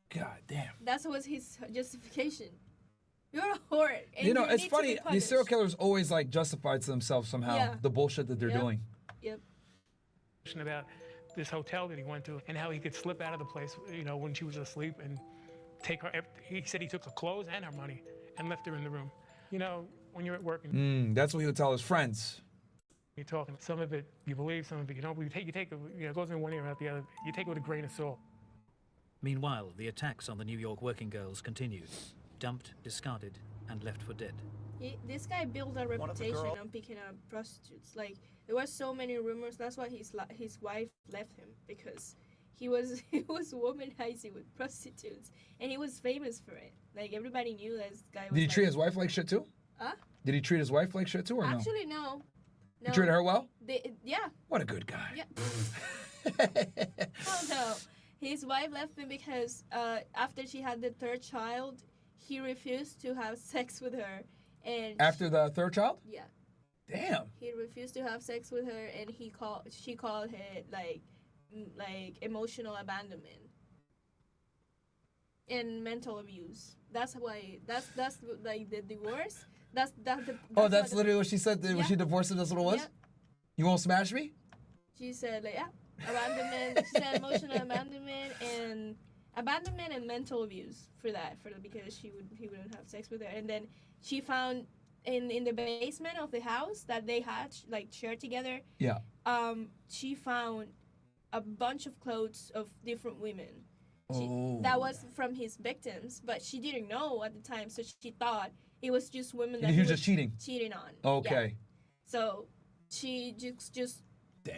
God damn. That was his justification. You're a whore. And You know, you it's need funny. To be These serial punished. killers always, like, justify to themselves somehow Yeah. the bullshit that they're doing. Yep. About this hotel that he went to and how he could slip out of the place, you know, when she was asleep and take her. He said he took her clothes and her money and left her in the room. You know, when you're at work and That's what he would tell his friends. you're talking, some of it you believe, some of it you don't believe. You take it, you know, it goes in one ear and out the other. You take it with a grain of salt. Meanwhile, the attacks on the New York working girls continued. Dumped, discarded, and left for dead. This guy built a reputation on picking up prostitutes. Like, there were so many rumors. That's why his wife left him, because he was womanizing with prostitutes, and he was famous for it. Like, everybody knew this guy was. Did he treat his wife like shit too? Huh? Did he treat his wife like shit too, or Actually, no. He treated her well? Yeah. What a good guy. Yeah. Oh no. His wife left him because after she had the 3rd child, he refused to have sex with her. And After the 3rd child? Yeah. Damn. He refused to have sex with her, and she called it like emotional abandonment and mental abuse. That's why that's like the divorce. That's That's literally what she said when she divorced him. That's what it was. Yeah. You won't smash me? She said like abandonment. She said emotional abandonment and mental abuse because he wouldn't have sex with her. And then she found in the basement of the house that they had like shared together. Yeah. She found a bunch of clothes of different women. Oh. That was from his victims, but she didn't know at the time, so she thought it was just women that he was just cheating on. Okay. Yeah. So she just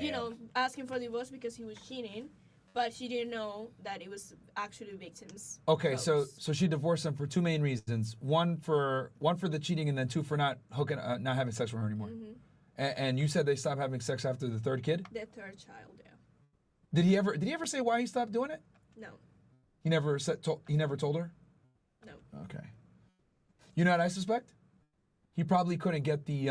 you know, asking for divorce because he was cheating, but she didn't know that it was actually victims. Okay, so she divorced him for 2 main reasons. One for the cheating, and then 2 for not having sex with her anymore. Mm-hmm. And you said they stopped having sex after the 3rd kid? The 3rd child, yeah. Did he ever say why he stopped doing it? No. He never told her? No. Okay. You know what I suspect? He probably couldn't get the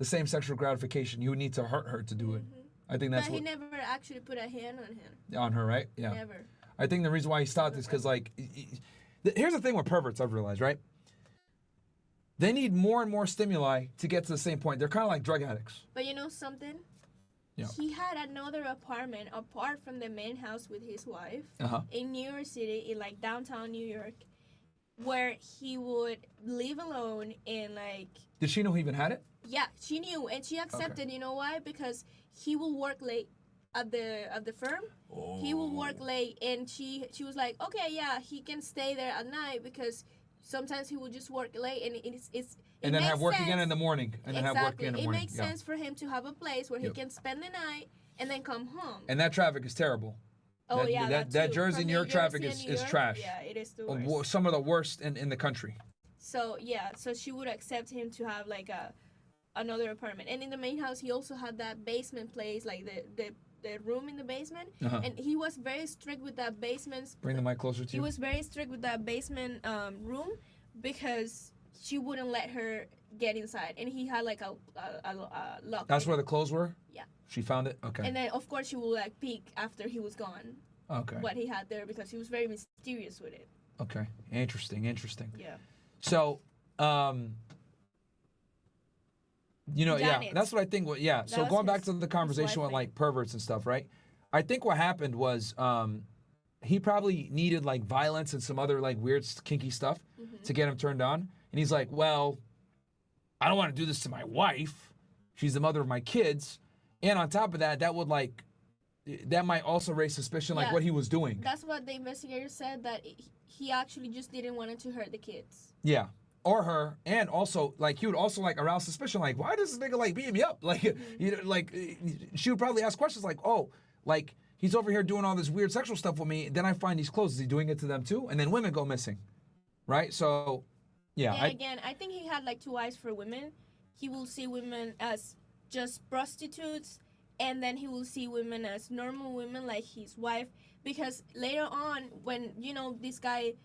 same sexual gratification. You would need to hurt her to do it. I think that's But he never actually put a hand on him. On her, right? Yeah. Never. I think the reason why he stopped is because, like, here's the thing with perverts, I've realized, right? They need more and more stimuli to get to the same point. They're kind of like drug addicts. But you know something? Yeah. He had another apartment apart from the main house with his wife Uh-huh. in New York City, in like downtown New York. where he would live alone and like. Did she know he even had it? Yeah, she knew, and she accepted. You know why? Because he will work late at the firm. Oh. He will work late, and she was like, okay, yeah, he can stay there at night because sometimes he will just work late, and And then have work again in the morning. And then have work again in the It morning. makes sense for him to have a place where he can spend the night and then come home. And that traffic is terrible. Oh, that Jersey, New York traffic is trash. Yeah, it is the worst. Some of the worst in the country. So yeah, so she would accept him to have like another apartment. And in the main house, he also had that basement place, like the room in the basement. And he was very strict with that basement. Bring the mic closer to you. He was very strict with that basement room because she wouldn't let her get inside. And he had like a lock. That's where the clothes were? Yeah. She found it? Okay. And then, of course, she would like peek after he was gone. Okay. What he had there because he was very mysterious with it. Okay. Interesting. Yeah. So, Janet. that's what I think. Yeah. So going back to the conversation with wife like perverts and stuff, right? I think what happened was he probably needed like violence and some other like weird kinky stuff to get him turned on. And he's like, well, I don't want to do this to my wife. She's the mother of my kids. And on top of that, that might also raise suspicion, like what he was doing. That's what the investigator said, that he actually just didn't want it to hurt the kids. Yeah. Or her, and also, like, he would also, like, arouse suspicion, like, why does this nigga, like, beat me up? Like, you know, like, she would probably ask questions like, oh, like, he's over here doing all this weird sexual stuff with me, then I find these clothes. Is he doing it to them, too? And then women go missing, right? So, yeah. I think he had, like, two eyes for women. He will see women as just prostitutes, and then he will see women as normal women, like his wife, because later on, when, you know, this guy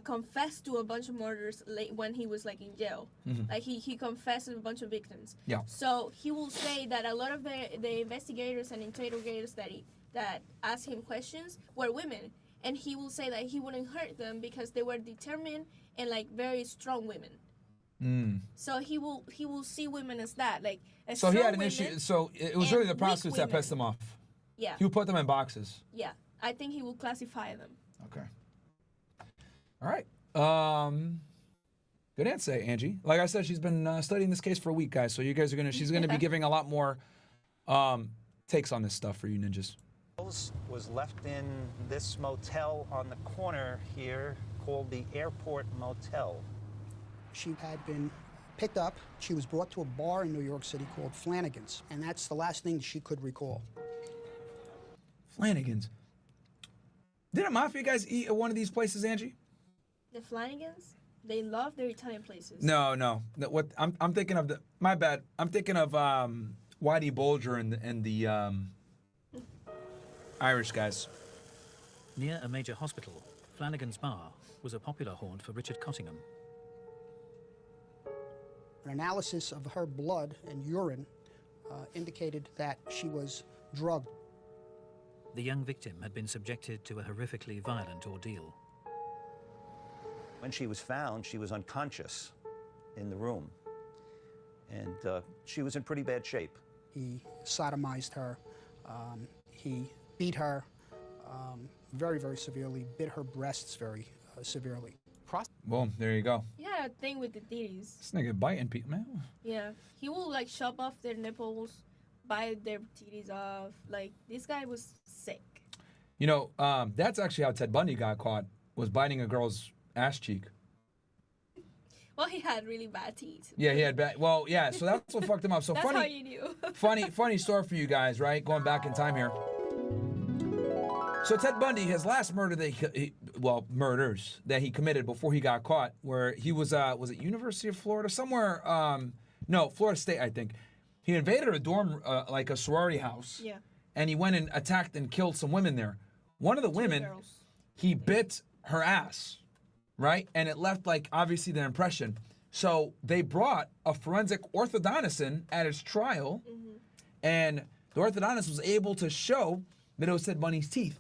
confessed to a bunch of murders when he was like in jail. Like he confessed to a bunch of victims. Yeah. So he will say that a lot of the investigators and interrogators that asked him questions were women, and he will say that he wouldn't hurt them because they were determined and like very strong women. So he will see women as that, like as so he had an women issue. So it was really the prostitutes that pissed him off. Yeah. He would put them in boxes. Yeah, I think he will classify them. Okay. All right. Good answer, Angie. Like I said, she's been studying this case for a week, guys. So you guys are she's gonna be giving a lot more takes on this stuff for you ninjas. Was left in this motel on the corner here called the Airport Motel. She had been picked up. She was brought to a bar in New York City called Flanagan's, and that's the last thing she could recall. Flanagan's. Didn't Mafia guys eat at one of these places, Angie? The Flanagans, they love their Italian places. No. What I'm thinking of my bad. I'm thinking of Whitey Bulger and the Irish guys. Near a major hospital, Flanagan's Bar was a popular haunt for Richard Cottingham. An analysis of her blood and urine indicated that she was drugged. The young victim had been subjected to a horrifically violent ordeal. When she was found, she was unconscious in the room, and she was in pretty bad shape. He sodomized her. He beat her very, very severely, bit her breasts very severely. Boom, there you go. He had a thing with the titties. This nigga biting people, man. Yeah, he will like chop off their nipples, bite their titties off. Like, this guy was sick. You know, that's actually how Ted Bundy got caught, was biting a girl's ass cheek. Well, he had really bad teeth. Yeah, he had bad. Well, yeah. So that's what fucked him up. So that's funny. how you knew. funny story for you guys, right? Going back in time here. So Ted Bundy, his last murder murders that he committed before he got caught, where he was it University of Florida somewhere? No, Florida State, I think. He invaded a dorm, like a sorority house. Yeah. And he went and attacked and killed some women there. One of the women, he bit her ass, right? And it left, like, obviously the impression. So they brought a forensic orthodontist in at his trial, and the orthodontist was able to show that it was Ted Bundy's teeth,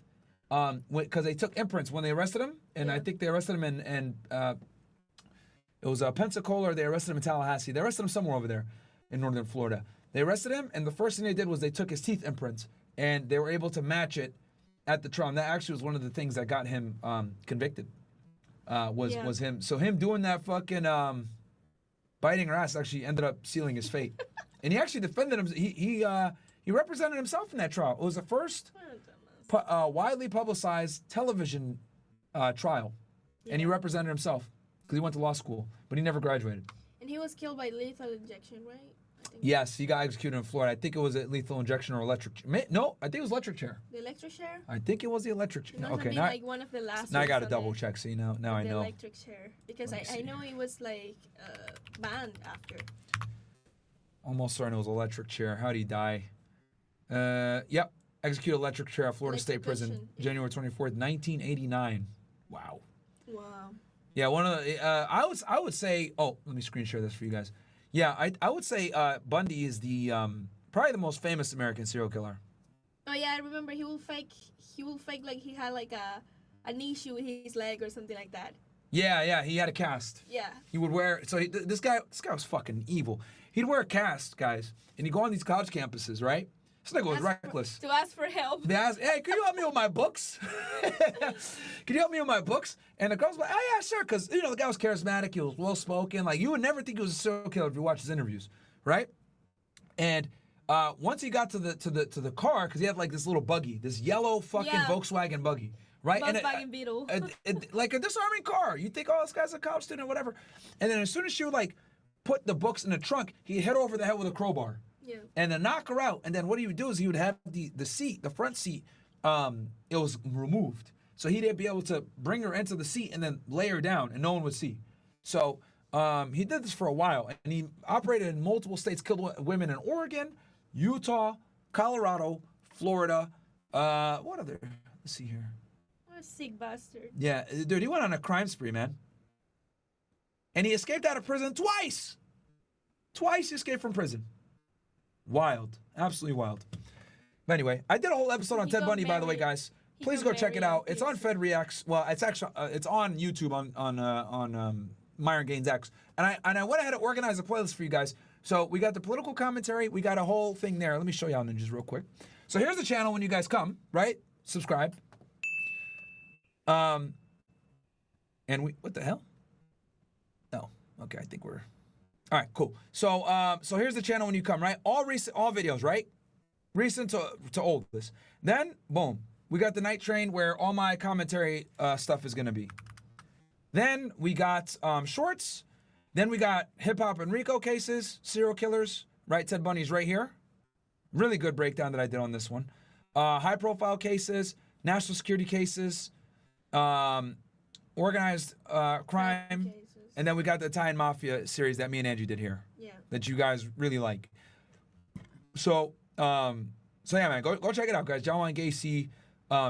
because they took imprints when they arrested him, and I think they arrested him in it was Pensacola, or they arrested him in Tallahassee. They arrested him somewhere over there in northern Florida. They arrested him, and the first thing they did was they took his teeth imprints, and they were able to match it at the trial. And that actually was one of the things that got him convicted. was him. So him doing that fucking biting her ass actually ended up sealing his fate. And he actually defended him. He represented himself in that trial. It was the first widely publicized television trial, and he represented himself because he went to law school, but he never graduated. And he was killed by lethal injection, right? Yes, he got executed in Florida. I think it was a lethal injection or electric. No, I think it was electric chair. The electric chair? I think it was the electric chair. Okay, now like one of the last. Now I got to double check. See now I know. The electric chair, because I know it was like banned after. Almost certain it was electric chair. How'd he die? Yep, executed electric chair at Florida State Prison, January 24th, 1989. Wow. Wow. Yeah, one of the I would say. Oh, let me screen share this for you guys. Yeah, I would say Bundy is the probably the most famous American serial killer. Oh yeah, I remember he will fake like he had like an issue with his leg or something like that. Yeah, he had a cast. Yeah. He would wear this guy was fucking evil. He'd wear a cast, guys, and he'd go on these college campuses, right? This nigga was reckless. To ask for help. They asked, hey, can you help me with my books? Can you help me with my books? And the girl's like, oh yeah, sure, because the guy was charismatic, he was well spoken. Like you would never think he was a serial killer if you watch his interviews, right? And once he got to the car, because he had like this little buggy, this yellow fucking Volkswagen buggy, right? Volkswagen Beetle. Like a disarming car. You think, oh, this guy's a college student or whatever. And then as soon as she would like put the books in the trunk, he'd hit her over the head with a crowbar. Yeah. And then knock her out. And then what he would do is he would have the seat, the front seat, it was removed. So he'd be able to bring her into the seat and then lay her down and no one would see. So he did this for a while. And he operated in multiple states, killed women in Oregon, Utah, Colorado, Florida. What other? Let's see here. What a sick bastard. Yeah, dude, he went on a crime spree, man. And he escaped out of prison twice. Twice he escaped from prison. Wild. Absolutely wild. But anyway, I did a whole episode on Ted Bundy, by the way, guys. Please go check it out. It's on Fed Reacts. Well, it's actually it's on YouTube on Myron Gaines X. And I went ahead and organized a playlist for you guys. So we got the political commentary. We got a whole thing there. Let me show y'all ninjas real quick. So here's the channel when you guys come, right? Subscribe. And what the hell? Oh, okay. I think we're. All right, cool. So here's the channel when you come, right? All videos, right? Recent to old. Then, boom, we got the night train where all my commentary stuff is gonna be. Then we got shorts. Then we got hip hop and Rico cases, serial killers, right? Ted Bundy's right here. Really good breakdown that I did on this one. High profile cases, national security cases, organized crime. And then we got the Italian Mafia series that me and Angie did here. Yeah. That you guys really like. So yeah, man, go check it out, guys. John Wayne Gacy,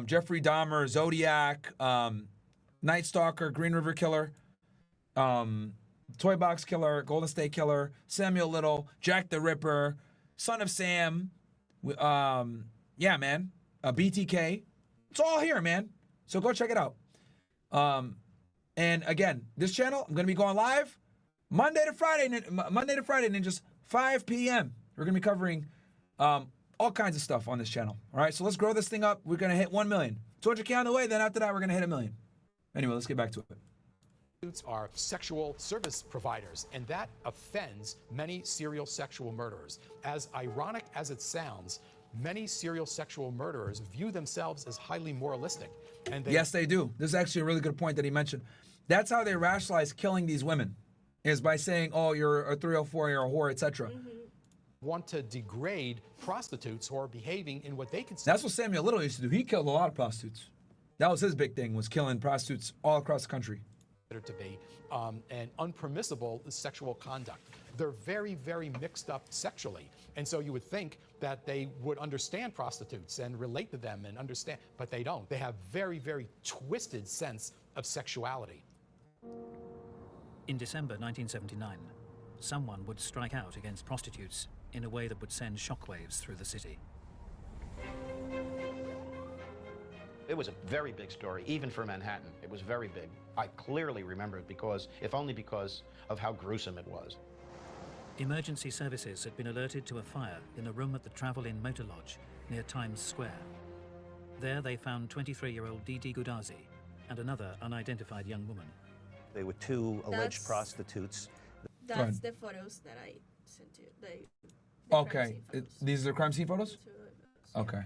Jeffrey Dahmer, Zodiac, Night Stalker, Green River Killer, Toy Box Killer, Golden State Killer, Samuel Little, Jack the Ripper, Son of Sam, yeah, man, BTK. It's all here, man. So go check it out. And again, this channel, I'm going to be going live Monday to Friday, ninjas, 5 p.m. We're going to be covering all kinds of stuff on this channel. All right, so let's grow this thing up. We're going to hit 1 million. 200K on the way, then after that, we're going to hit 1 million. Anyway, let's get back to it. Are sexual service providers, and that offends many serial sexual murderers. As ironic as it sounds, many serial sexual murderers view themselves as highly moralistic. And yes, they do. This is actually a really good point that he mentioned. That's how they rationalize killing these women, is by saying, oh, you're a 304, you're a whore, etc. Want to degrade prostitutes who are behaving in what they consider. That's what Samuel Little used to do. He killed a lot of prostitutes. That was his big thing, was killing prostitutes all across the country. To be an unpermissible sexual conduct. They're very, very mixed up sexually. And so you would think that they would understand prostitutes and relate to them and understand, but they don't. They have very, very twisted sense of sexuality. In December 1979, someone would strike out against prostitutes in a way that would send shockwaves through the city. It was a very big story, even for Manhattan. It was very big. I clearly remember it if only because of how gruesome it was. Emergency services had been alerted to a fire in a room at the Travel Inn Motor Lodge near Times Square. There they found 23-year-old Didi Gudazi and another unidentified young woman. They were two alleged That's- prostitutes. That's the photos that I sent to the Okay, crime scene photos. these are crime scene photos. Okay.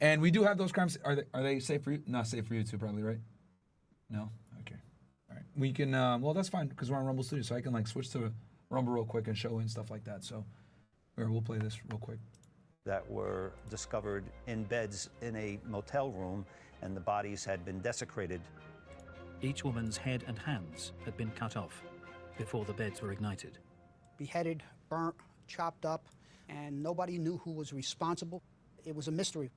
And we do have those crimes. Are they safe for you? Not safe for you too, probably, right? No. Okay. All right. We can. Well, that's fine because we're on Rumble Studio, so I can like switch to Rumble real quick and show and stuff like that. So, or we'll play this real quick. That were discovered in beds in a motel room, and the bodies had been desecrated. Each woman's head and hands had been cut off before the beds were ignited. Beheaded, burnt, chopped up, and nobody knew who was responsible. It was a mystery.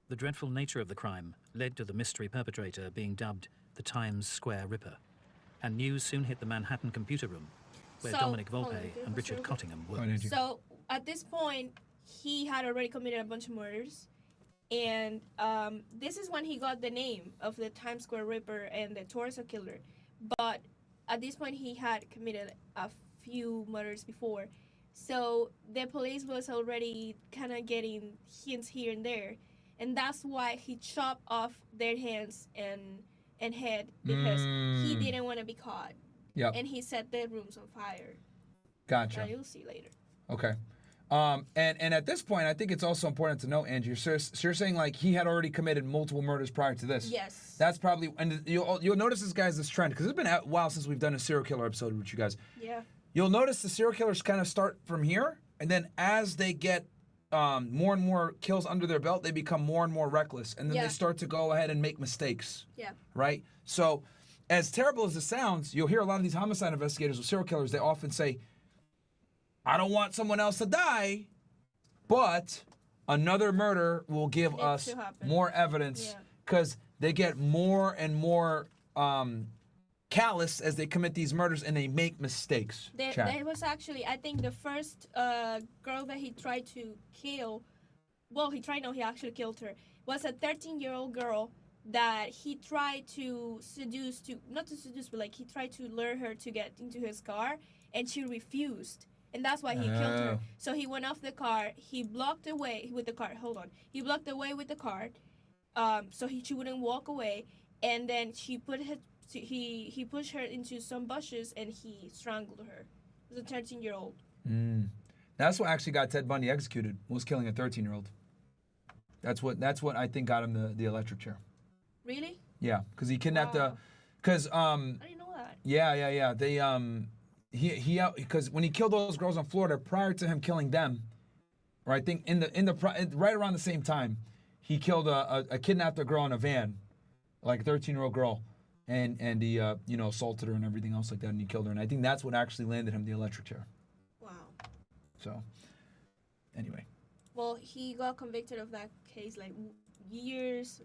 The dreadful nature of the crime led to the mystery perpetrator being dubbed the Times Square Ripper, and news soon hit the Manhattan computer room, where So, Dominic hold on, Volpe can I and Richard say Cottingham were. So at this point, he had already committed a bunch of murders, and this is when he got the name of the Times Square Ripper and the Torso Killer. But at this point, he had committed a few murders before, so the police was already kind of getting hints here and there, and that's why he chopped off their hands and head because he didn't want to be caught. Yep. And he set the rooms on fire. Gotcha. Now you'll see later. Okay. And at this point, I think it's also important to know, Angie. So you're saying like he had already committed multiple murders prior to this. Yes. That's probably, and you'll notice this trend because it's been a while since we've done a serial killer episode with you guys. Yeah. You'll notice the serial killers kind of start from here, and then as they get more and more kills under their belt, they become more and more reckless, and then they start to go ahead and make mistakes. Yeah. Right. So, as terrible as it sounds, you'll hear a lot of these homicide investigators with serial killers. They often say, I don't want someone else to die, but another murder will give us more evidence because they get more and more callous as they commit these murders and they make mistakes. There was actually, I think, the first girl that he tried to kill. Well, he actually killed her. Was a 13-year-old girl that he tried to seduce but like he tried to lure her to get into his car, and she refused. And that's why he killed her. So he went off the car. He blocked the way with the car. Hold on. He blocked the way with the car, so she wouldn't walk away. And then he pushed her into some bushes and he strangled her. It was a 13-year-old. That's what actually got Ted Bundy executed. Was killing a 13-year-old. That's what I think got him the electric chair. Really? Yeah, because he kidnapped I didn't know that. Yeah. They because when he killed those girls in Florida, prior to him killing them, or I think right around the same time, he killed a kidnapped a girl in a van, like a 13-year-old girl, and he assaulted her and everything else like that, and he killed her. And I think that's what actually landed him the electric chair. Wow. So, anyway. Well, he got convicted of that case like years.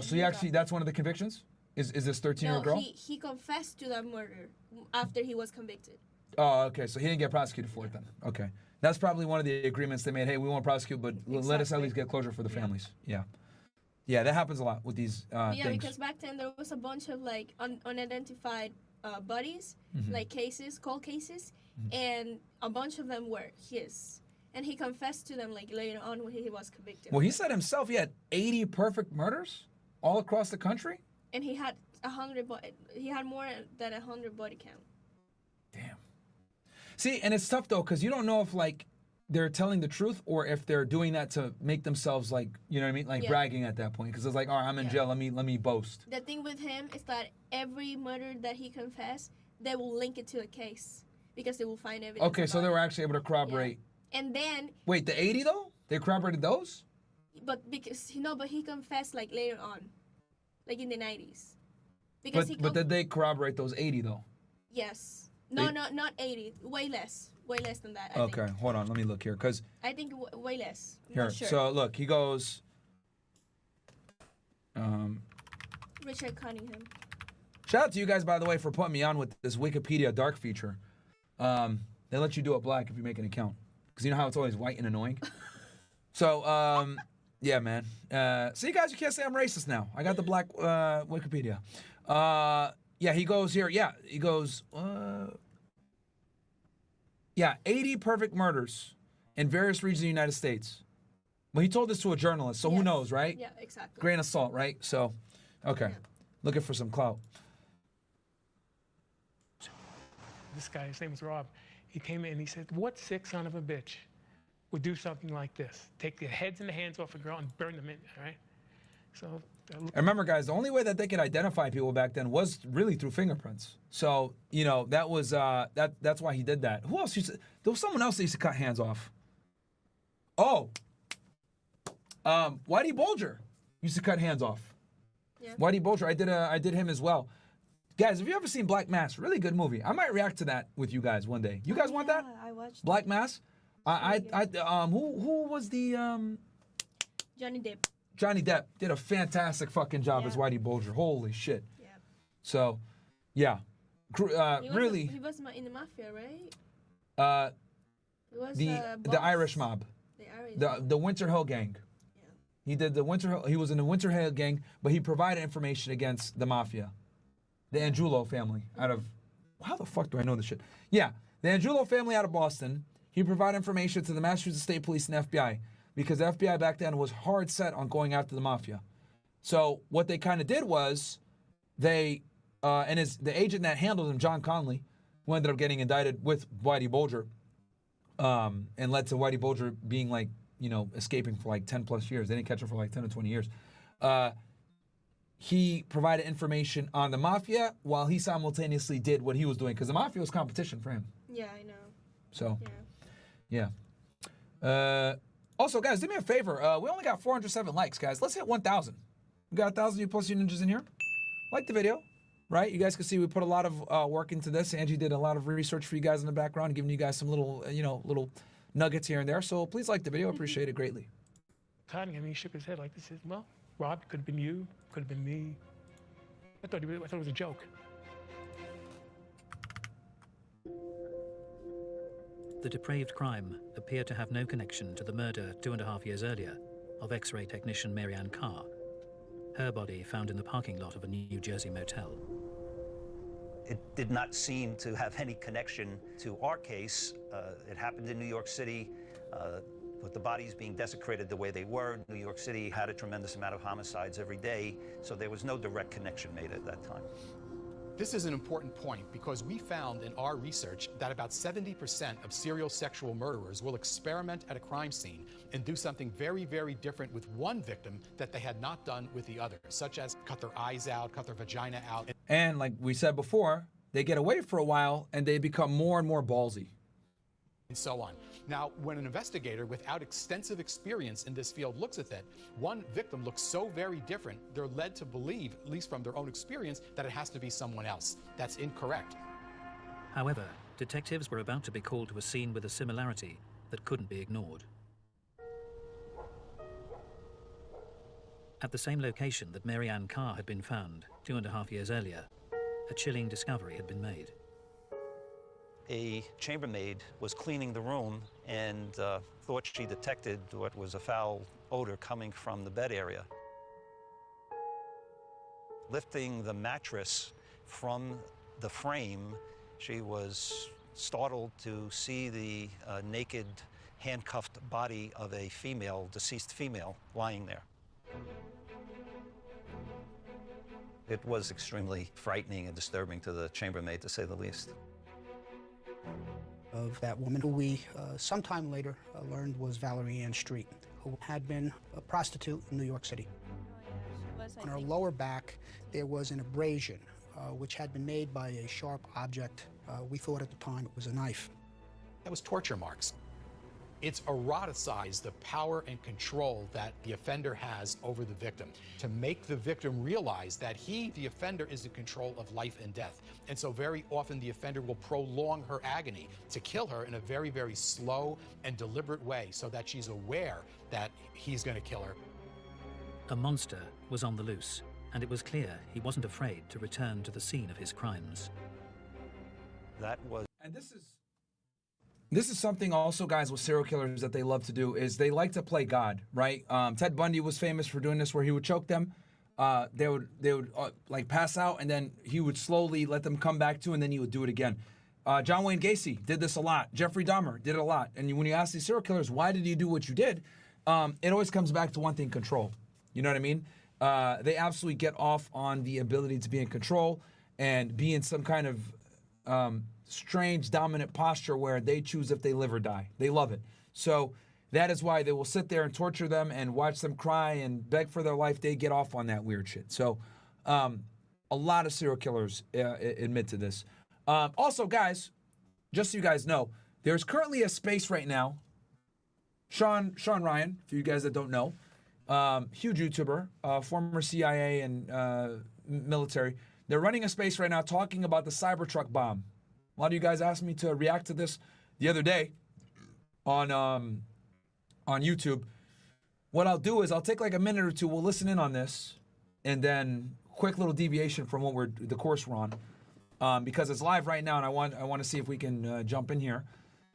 So that's one of the convictions? Is this 13-year-old girl? No, he confessed to that murder after he was convicted. Oh, okay. So he didn't get prosecuted for it then. Okay. That's probably one of the agreements they made. Hey, we won't prosecute, but let us at least get closure for the families. Yeah. Yeah, that happens a lot with these things. Because back then there was a bunch of like unidentified bodies, like cold cases, and a bunch of them were his. And he confessed to them like later on when he was convicted. Well, he said himself he had 80 perfect murders all across the country. And he had 100. He had more than 100 body count. Damn. See, and it's tough though because you don't know if like they're telling the truth or if they're doing that to make themselves like bragging at that point because it's like, all right, I'm in jail. Let me boast. The thing with him is that every murder that he confessed, they will link it to a case because they will find evidence. Okay, so they were actually able to corroborate. Yeah. And then wait, the 80 though? They corroborated those? But he confessed like later on, like in the 90s. Because but did they corroborate those 80 though? Yes. No, not 80. Way less than that. I think. Hold on, let me look here, cause I think way less. I'm here, not sure. So look, he goes. Richard Cunningham. Shout out to you guys, by the way, for putting me on with this Wikipedia dark feature. They let you do it black if you make an account. Because you know how it's always white and annoying? So, yeah, man. See, guys, you can't say I'm racist now. I got the black Wikipedia. Yeah, he goes here. Yeah, he goes, 80 perfect murders in various regions of the United States. Well, he told this to a journalist, so who knows, right? Yeah, exactly. Grain of salt, right? So, okay. Yeah. Looking for some clout. this guy, his name was Rob, he came in and he said, what sick son of a bitch would do something like this? Take the heads and the hands off a girl and burn them in, all right? So And remember, guys, the only way that they could identify people back then was really through fingerprints. So, you know, that was that's why he did that. Who else used to, there was someone else that used to cut hands off. Oh. Whitey Bulger used to cut hands off. Yeah. Whitey Bulger, I did him as well. Guys, have you ever seen Black Mass? Really good movie. I might react to that with you guys one day. You guys want that? I watched Black Mass? Who was the Johnny Depp. Johnny Depp did a fantastic fucking job as Whitey Bulger. Holy shit. Yeah. So, yeah. He really. He was in the mafia, right? He was the Irish mob. The Winter Hill gang. Yeah. He did the Winter Hill. He was in the Winter Hill gang, but he provided information against the mafia. The Angiulo family out of, how the fuck do I know this shit? Yeah, the Angiulo family out of Boston. He provided information to the Massachusetts State Police and FBI because the FBI back then was hard set on going after the mafia. So what they kind of did was they, the agent that handled him, John Conley, who ended up getting indicted with Whitey Bulger, and led to Whitey Bulger being like, you know, escaping for like 10 plus years. They didn't catch him for like 10 or 20 years. He provided information on the mafia while he simultaneously did what he was doing because the mafia was competition for him. Yeah, I know. So, yeah. Also, guys, do me a favor. We only got 407 likes, guys. Let's hit 1,000. We got 1,000 plus ninjas in here. Like the video, right? You guys can see we put a lot of work into this. Angie did a lot of research for you guys in the background, giving you guys some little, little nuggets here and there. So please like the video. Appreciate it greatly. Timing, I mean, he shook his head like this. Well, Rob, could have been you, could have been me. I thought it was a joke. The depraved crime appeared to have no connection to the murder 2.5 years earlier of X-ray technician Mary Ann Carr. Her body found in the parking lot of a New Jersey motel. It did not seem to have any connection to our case. It happened in New York City. With the bodies being desecrated the way they were, New York City had a tremendous amount of homicides every day, so there was no direct connection made at that time. This is an important point because we found in our research that about 70% of serial sexual murderers will experiment at a crime scene and do something very, very different with one victim that they had not done with the other, such as cut their eyes out, cut their vagina out. And like we said before, they get away for a while and they become more and more ballsy. And so on. Now, when an investigator without extensive experience in this field looks at that, one victim looks so very different, they're led to believe, at least from their own experience, that it has to be someone else. That's incorrect. However, detectives were about to be called to a scene with a similarity that couldn't be ignored. At the same location that Mary Ann Carr had been found 2.5 years earlier, a chilling discovery had been made. A chambermaid was cleaning the room and thought she detected what was a foul odor coming from the bed area. Lifting the mattress from the frame, she was startled to see the naked, handcuffed body of a female, deceased female, lying there. It was extremely frightening and disturbing to the chambermaid, to say the least. Of that woman who we sometime later learned was Valerie Ann Street, who had been a prostitute in New York City. On her lower back, there was an abrasion, which had been made by a sharp object. We thought at the time it was a knife. That was torture marks. It's eroticized the power and control that the offender has over the victim, to make the victim realize that he, the offender, is in control of life and death. And so very often the offender will prolong her agony to kill her in a very, very slow and deliberate way so that she's aware that he's going to kill her. A monster was on the loose, and it was clear he wasn't afraid to return to the scene of his crimes. That was... And this is something also, guys, with serial killers that they love to do is they like to play God, right? Ted Bundy was famous for doing this, where he would choke them. They would like pass out, and then he would slowly let them come back to, and then he would do it again. John Wayne Gacy did this a lot. Jeffrey Dahmer did it a lot. And when you ask these serial killers, why did you do what you did? It always comes back to one thing: control. You know what I mean? They absolutely get off on the ability to be in control and be in some kind of strange dominant posture where they choose if they live or die. They love it. So that is why they will sit there and torture them and watch them cry and beg for their life. They get off on that weird shit. So a lot of serial killers admit to this. Also, guys, just so you guys know, there's currently a space right now. Shawn Ryan, for you guys that don't know, huge YouTuber, former CIA and military. They're running a space right now talking about the Cybertruck bomb. A lot of you guys asked me to react to this the other day on YouTube. What I'll do is I'll take like a minute or two. We'll listen in on this, and then quick little deviation from what the course we're on, because it's live right now, and I want to see if we can jump in here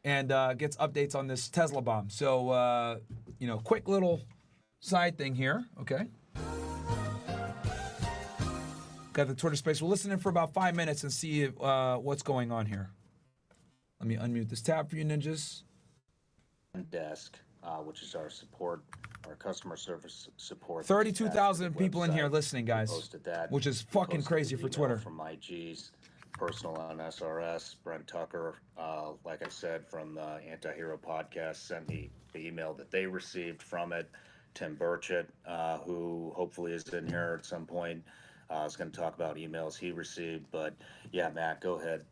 and get updates on this Tesla bomb. So quick little side thing here. Okay. Got the Twitter space. We'll listen in for about 5 minutes and see what's going on here. Let me unmute this tab for you ninjas. Desk, which is our support, our customer service support. 32,000 people in here listening, guys, Posted that, which is fucking crazy for Twitter. From my G's, personal on SRS, Brent Tucker, like I said, from the Anti-Hero podcast, sent me the email that they received from it. Tim Burchett, who hopefully is in here at some point, is going to talk about emails he received. But yeah, Matt, go ahead.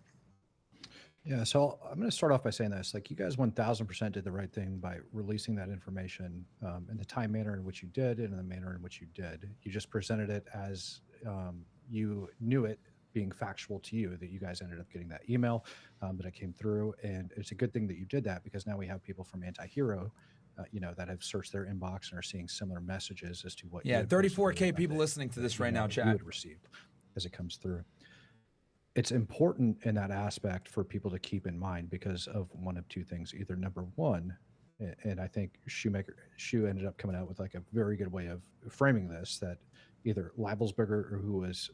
Yeah, so I'm going to start off by saying this. Like, you guys 1,000% did the right thing by releasing that information in the time manner in which you did and in the manner in which you did. You just presented it as you knew it being factual to you, that you guys ended up getting that email that it came through. And it's a good thing that you did that, because now we have people from Anti-Hero that have searched their inbox and are seeing similar messages as to what. Yeah, 34K people listening to this right now, chat. You had received as it comes through. It's important in that aspect for people to keep in mind because of one of two things. Either number one, and I think Shu ended up coming out with like a very good way of framing this, that either Leibelsberger, or who was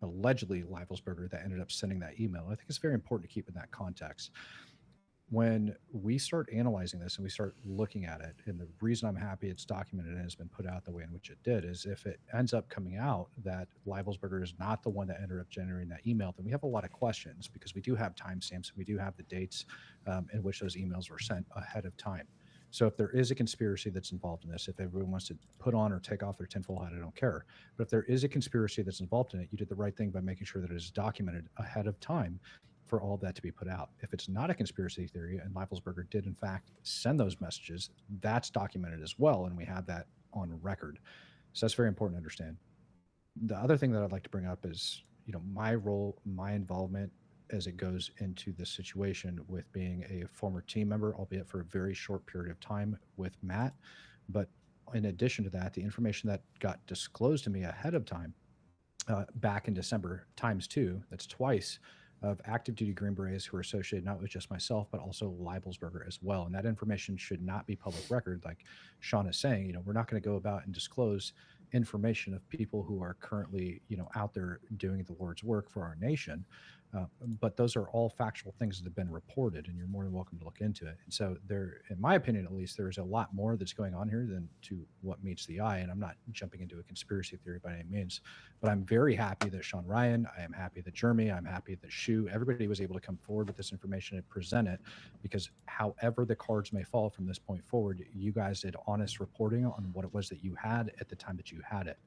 allegedly Leibelsberger that ended up sending that email. I think it's very important to keep in that context. When we start analyzing this and we start looking at it, and the reason I'm happy it's documented and has been put out the way in which it did is if it ends up coming out that Leibelsberger is not the one that ended up generating that email, then we have a lot of questions, because we do have timestamps, we do have the dates in which those emails were sent ahead of time. So if there is a conspiracy that's involved in this, if everyone wants to put on or take off their tinfoil hat, I don't care. But if there is a conspiracy that's involved in it, you did the right thing by making sure that it is documented ahead of time for all of that to be put out. If it's not a conspiracy theory and Leibelsberger did in fact send those messages, that's documented as well, and we have that on record. So that's very important to understand. The other thing that I'd like to bring up is, my role, my involvement as it goes into this situation with being a former team member, albeit for a very short period of time with Matt. But in addition to that, the information that got disclosed to me ahead of time back in December ×2, that's twice, of active duty Green Berets who are associated not with just myself, but also Leibelsberger as well. And that information should not be public record. Like Shawn is saying, we're not going to go about and disclose information of people who are currently, out there doing the Lord's work for our nation. But those are all factual things that have been reported, and you're more than welcome to look into it. And so there, in my opinion, at least, there's a lot more that's going on here than to what meets the eye. And I'm not jumping into a conspiracy theory by any means, but I'm very happy that Shawn Ryan, I am happy that Jeremy, I'm happy that Shu, everybody was able to come forward with this information and present it, because however the cards may fall from this point forward, you guys did honest reporting on what it was that you had at the time that you had it.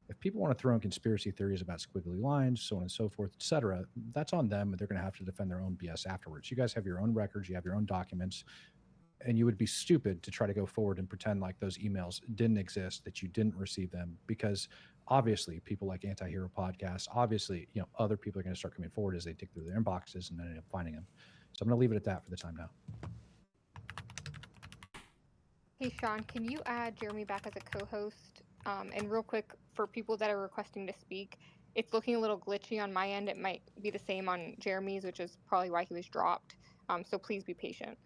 If people want to throw in conspiracy theories about squiggly lines, so on and so forth, etc., that's on them, and they're going to have to defend their own BS afterwards. You guys have your own records, you have your own documents, and you would be stupid to try to go forward and pretend like those emails didn't exist, that you didn't receive them, because obviously people like Anti-Hero Podcast, obviously, other people are going to start coming forward as they dig through their inboxes and then end up finding them. So I'm going to leave it at that for the time now. Hey, Shawn, can you add Jeremy back as a co-host? And real quick, for people that are requesting to speak, it's looking a little glitchy on my end. It might be the same on Jeremy's, which is probably why he was dropped. So please be patient.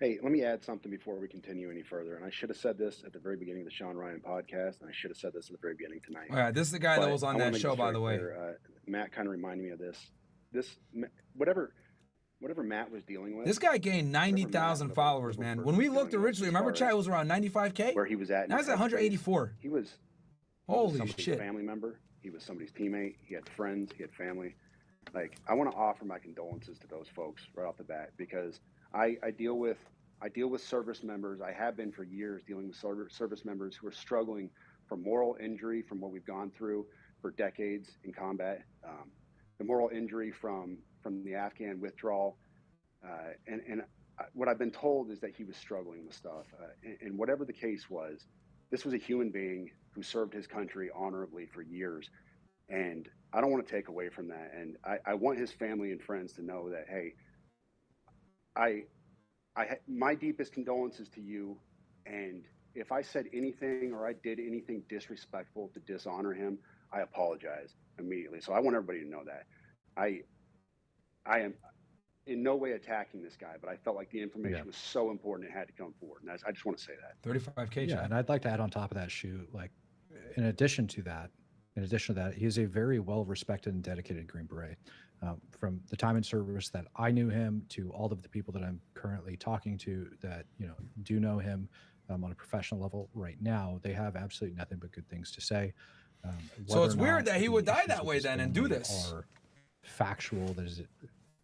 Hey, let me add something before we continue any further. And I should have said this at the very beginning of the Shawn Ryan podcast, and I should have said this at the very beginning tonight. All right, this is the guy that was on that show, by the way. Matt kind of reminded me of this. Whatever Matt was dealing with. This guy gained 90,000 followers, man. When we looked originally, remember, chat, it was around 95K? Where he was at. Now he's at 184. He was holy somebody's shit. family member. He was somebody's teammate. He had friends. He had family. Like, I want to offer my condolences to those folks right off the bat, because I deal with service members. I have been for years dealing with service members who are struggling from moral injury from what we've gone through for decades in combat, the moral injury from the Afghan withdrawal, and what I've been told is that he was struggling with stuff, and whatever the case was, this was a human being who served his country honorably for years, and I don't want to take away from that. And I want his family and friends to know that, hey, my deepest condolences to you, and if I said anything or I did anything disrespectful to dishonor him, I apologize immediately. So I want everybody to know that. I am in no way attacking this guy, but I felt like the information was so important it had to come forward. And I just want to say that. 35K. Yeah, and I'd like to add on top of that, Shu, like, in addition to that, he is a very well-respected and dedicated Green Beret. From the time in service that I knew him to all of the people that I'm currently talking to that, do know him on a professional level right now, they have absolutely nothing but good things to say. So it's weird that he would die that way then and do this. Are factual, that is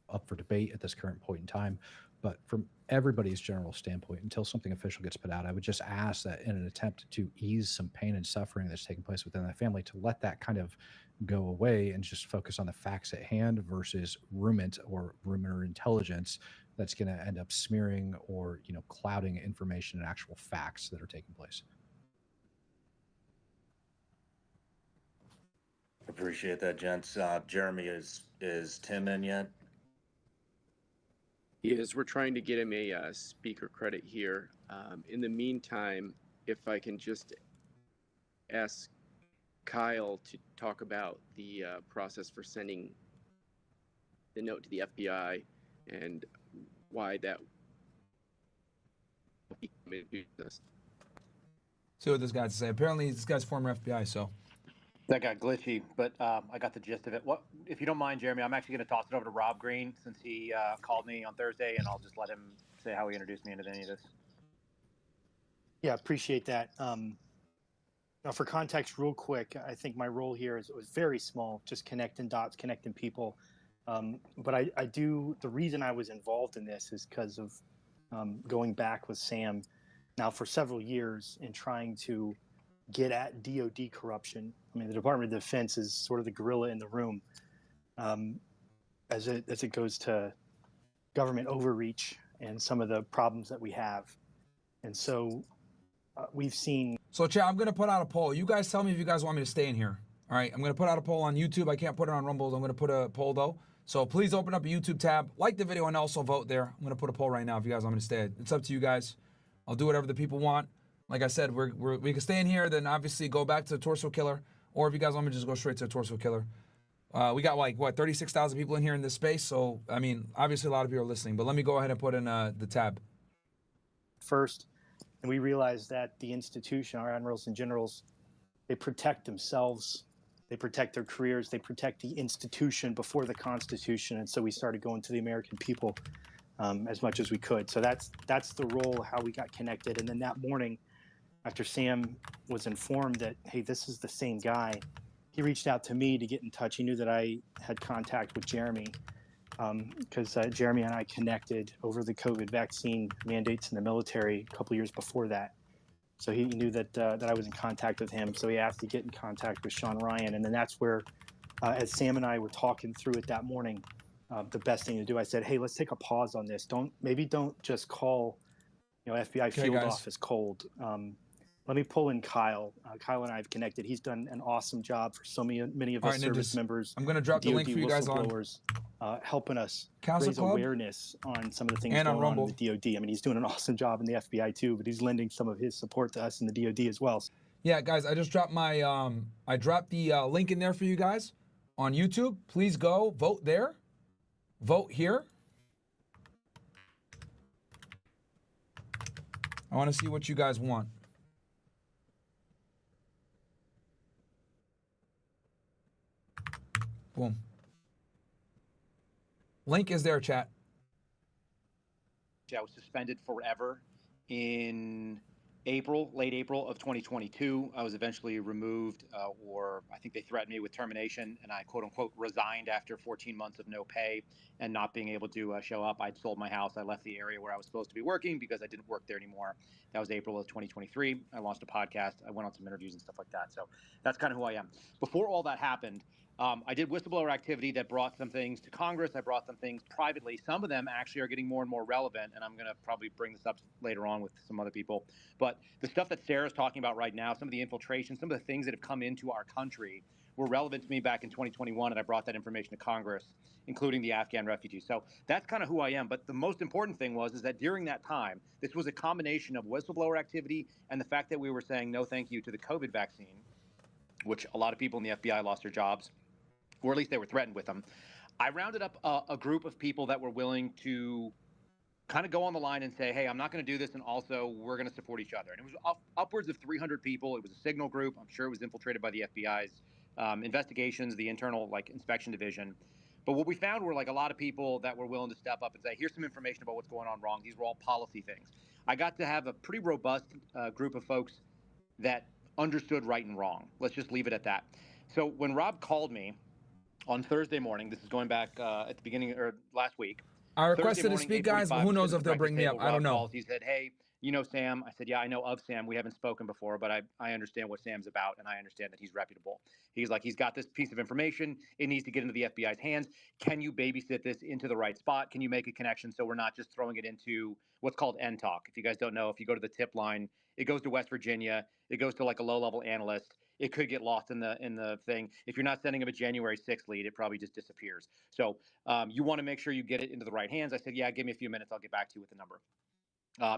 up for debate at this current point in time. But from everybody's general standpoint, until something official gets put out, I would just ask that in an attempt to ease some pain and suffering that's taking place within the family, to let that kind of go away and just focus on the facts at hand versus rumor intelligence that's going to end up smearing or, clouding information and actual facts that are taking place. Appreciate that, gents. Jeremy, is Tim in yet? Yes, we're trying to get him a speaker credit here. In the meantime, if I can just ask Kyle to talk about the process for sending the note to the FBI and why that. See what this guy has to say. Apparently, this guy's former FBI, so. That got glitchy, but I got the gist of it. What, if you don't mind, Jeremy, I'm actually going to toss it over to Rob Green since he called me on Thursday, and I'll just let him say how he introduced me into any of this. Yeah, appreciate that. Now, for context, real quick, I think my role here was very small, just connecting dots, connecting people. But I do, the reason I was involved in this is because of going back with Sam now for several years and trying to get at DOD corruption. I mean, the Department of Defense is sort of the gorilla in the room as it goes to government overreach and some of the problems that we have. And so we've seen. So, Chad, I'm going to put out a poll. You guys tell me if you guys want me to stay in here. All right, I'm going to put out a poll on YouTube. I can't put it on Rumble. I'm going to put a poll, though. So please open up a YouTube tab, like the video, and also vote there. I'm going to put a poll right now if you guys want me to stay. It's up to you guys. I'll do whatever the people want. Like I said, we can stay in here, then obviously go back to the Torso Killer, or if you guys want me to just go straight to the Torso Killer. We got, 36,000 people in here in this space, so, I mean, obviously a lot of people are listening, but let me go ahead and put in the tab. First, and we realized that the institution, our admirals and generals, they protect themselves, they protect their careers, they protect the institution before the Constitution, and so we started going to the American people as much as we could. So that's the role, how we got connected. And then that morning, after Sam was informed that, hey, this is the same guy, he reached out to me to get in touch. He knew that I had contact with Jeremy because Jeremy and I connected over the COVID vaccine mandates in the military a couple years before that. So he knew that I was in contact with him. So he asked to get in contact with Shawn Ryan. And then that's where, as Sam and I were talking through it that morning, the best thing to do, I said, hey, let's take a pause on this. Don't just call, FBI field office cold. Let me pull in Kyle. Kyle and I have connected. He's done an awesome job for so many of us service members. I'm going to drop the link for you guys on helping us Council raise Club awareness on some of the things and going on Rumble. on in the DOD. I mean, he's doing an awesome job in the FBI too, but he's lending some of his support to us in the DOD as well. Yeah, guys, I just dropped my I dropped the link in there for you guys on YouTube. Please go vote there. Vote here. I want to see what you guys want. Boom. Link is there, chat. I was suspended forever in late April of 2022. I was eventually removed, or I think they threatened me with termination, and I quote unquote resigned after 14 months of no pay and not being able to show up. I'd sold my house. I left the area where I was supposed to be working because I didn't work there anymore. That was April of 2023. I launched a podcast. I went on some interviews and stuff like that. So that's kind of who I am. Before all that happened, I did whistleblower activity that brought some things to Congress. I brought some things privately. Some of them actually are getting more and more relevant, and I'm going to probably bring this up later on with some other people. But the stuff that Sarah's talking about right now, some of the infiltration, some of the things that have come into our country were relevant to me back in 2021, and I brought that information to Congress, including the Afghan refugees. So that's kind of who I am. But the most important thing is that during that time, this was a combination of whistleblower activity and the fact that we were saying no thank you to the COVID vaccine, which a lot of people in the FBI lost their jobs, or at least they were threatened with them. I rounded up a group of people that were willing to kind of go on the line and say, hey, I'm not going to do this, and also we're going to support each other. And it was upwards of 300 people. It was a signal group. I'm sure it was infiltrated by the FBI's investigations, the internal inspection division. But what we found were a lot of people that were willing to step up and say, here's some information about what's going on wrong. These were all policy things. I got to have a pretty robust group of folks that understood right and wrong. Let's just leave it at that. So when Rob called me on Thursday morning, this is going back at the beginning or last week. I requested to speak, guys, but who knows if they'll bring me up. I don't know. He said, hey, you know Sam? I said, yeah, I know of Sam. We haven't spoken before, but I understand what Sam's about, and I understand that he's reputable. He's like, he's got this piece of information. It needs to get into the FBI's hands. Can you babysit this into the right spot? Can you make a connection so we're not just throwing it into what's called NTalk? If you guys don't know, if you go to the tip line, it goes to West Virginia. It goes to a low-level analyst. It could get lost in the thing. If you're not sending him a January 6th lead, it probably just disappears. So you want to make sure you get it into the right hands. I said, yeah, give me a few minutes. I'll get back to you with the number.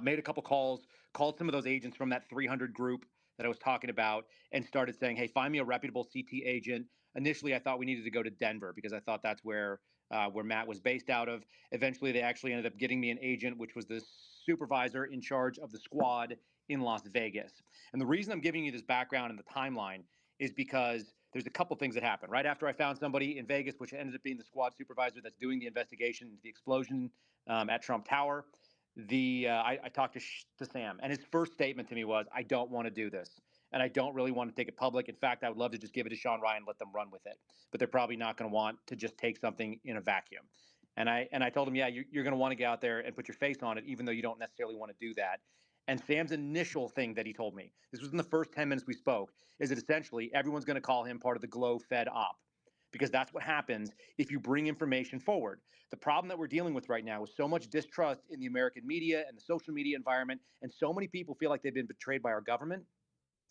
Made a couple calls, called some of those agents from that 300 group that I was talking about, and started saying, hey, find me a reputable CT agent. Initially, I thought we needed to go to Denver because I thought that's where Matt was based out of. Eventually, they actually ended up getting me an agent, which was the supervisor in charge of the squad in Las Vegas. And the reason I'm giving you this background and the timeline is because there's a couple things that happened. Right after I found somebody in Vegas, which ended up being the squad supervisor that's doing the investigation into the explosion at Trump Tower, I talked to Sam, and his first statement to me was, I don't want to do this, and I don't really want to take it public. In fact, I would love to just give it to Shawn Ryan and let them run with it, but they're probably not going to want to just take something in a vacuum. And I told him, yeah, you're going to want to get out there and put your face on it, even though you don't necessarily want to do that. And Sam's initial thing that he told me, this was in the first 10 minutes we spoke, is that essentially everyone's going to call him part of the Glow Fed op, because that's what happens if you bring information forward. The problem that we're dealing with right now is so much distrust in the American media and the social media environment, and so many people feel like they've been betrayed by our government,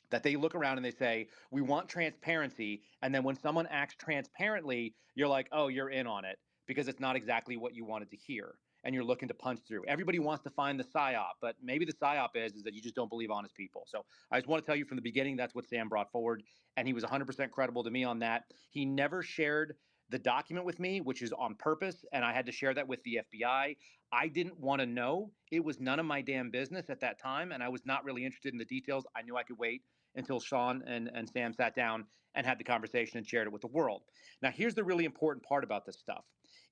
that they look around and they say, we want transparency, and then when someone acts transparently, you're like, oh, you're in on it, because it's not exactly what you wanted to hear, and you're looking to punch through. Everybody wants to find the psyop, but maybe the psyop is that you just don't believe honest people. So I just want to tell you from the beginning, that's what Sam brought forward, and he was 100% credible to me on that. He never shared the document with me, which is on purpose, and I had to share that with the FBI. I didn't want to know. It was none of my damn business at that time, and I was not really interested in the details. I knew I could wait until Shawn and Sam sat down and had the conversation and shared it with the world. Now, here's the really important part about this stuff.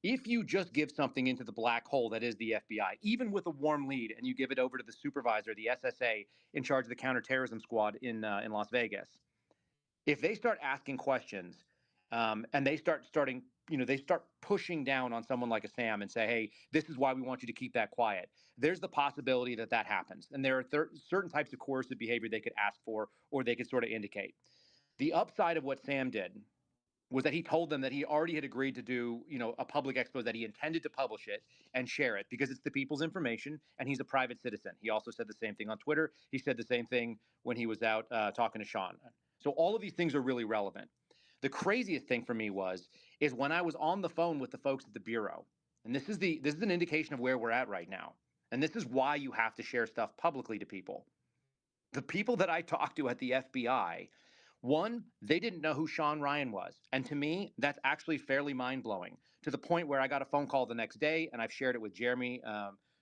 If you just give something into the black hole that is the FBI, even with a warm lead, and you give it over to the supervisor, the SSA, in charge of the counterterrorism squad in Las Vegas, if they start asking questions and they start pushing down on someone like a Sam and say, hey, this is why we want you to keep that quiet, there's the possibility that that happens. And there are certain types of coercive behavior they could ask for, or they could sort of indicate. The upside of what Sam did was that he told them that he already had agreed to do, a public expose, that he intended to publish it and share it because it's the people's information and he's a private citizen. He also said the same thing on Twitter. He said the same thing when he was out talking to Shawn. So all of these things are really relevant. The craziest thing for me is when I was on the phone with the folks at the Bureau, and this is an indication of where we're at right now. And this is why you have to share stuff publicly to people. The people that I talked to at the FBI, one, they didn't know who Shawn Ryan was. And to me, that's actually fairly mind-blowing, to the point where I got a phone call the next day, and I've shared it with Jeremy,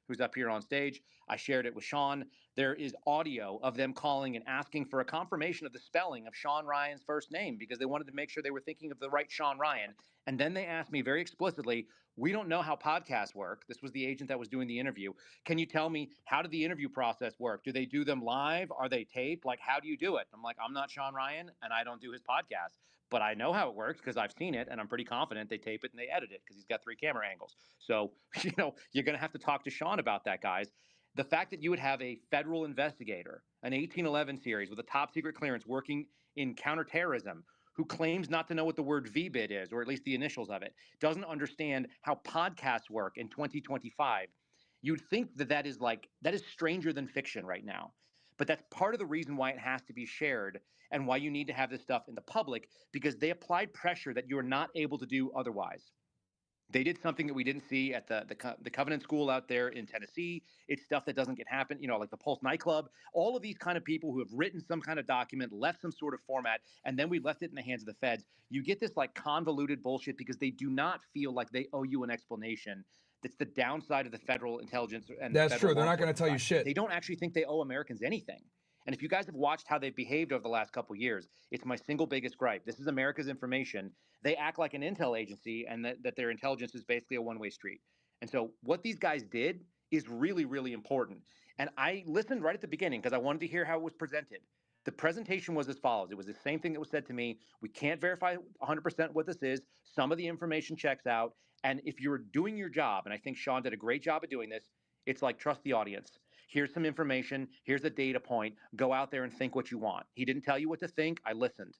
who's up here on stage. I shared it with Shawn. There is audio of them calling and asking for a confirmation of the spelling of Shawn Ryan's first name because they wanted to make sure they were thinking of the right Shawn Ryan. And then they asked me very explicitly, we don't know how podcasts work. This was the agent that was doing the interview. Can you tell me, how did the interview process work? Do they do them live? Are they taped? Like, how do you do it? I'm like, I'm not Shawn Ryan and I don't do his podcast, but I know how it works because I've seen it and I'm pretty confident they tape it and they edit it because he's got 3 camera angles. So, you know, you're going to have to talk to Shawn about that, guys. The fact that you would have a federal investigator, an 1811 series with a top secret clearance working in counterterrorism, who claims not to know what the word VBIT is, or at least the initials of it, doesn't understand how podcasts work in 2025. You'd think that that is stranger than fiction right now. But that's part of the reason why it has to be shared and why you need to have this stuff in the public, because they applied pressure that you're not able to do otherwise. They did something that we didn't see at the Covenant School out there in Tennessee. It's stuff that doesn't get happen, you know, like the Pulse nightclub. All of these kind of people who have written some kind of document, left some sort of format, and then we left it in the hands of the feds. You get this like convoluted bullshit because they do not feel like they owe you an explanation. That's the downside of the federal intelligence and That's federal true. They're law not going to tell you enforcement side. shit. They don't actually think they owe Americans anything. And if you guys have watched how they've behaved over the last couple of years, it's my single biggest gripe. This is America's information. They act like an intel agency and that their intelligence is basically a one-way street. And so what these guys did is really, really important. And I listened right at the beginning because I wanted to hear how it was presented. The presentation was as follows. It was the same thing that was said to me. We can't verify 100% what this is. Some of the information checks out. And if you're doing your job, and I think Shawn did a great job of doing this, it's like trust the audience. Here's some information. Here's a data point. Go out there and think what you want. He didn't tell you what to think. I listened.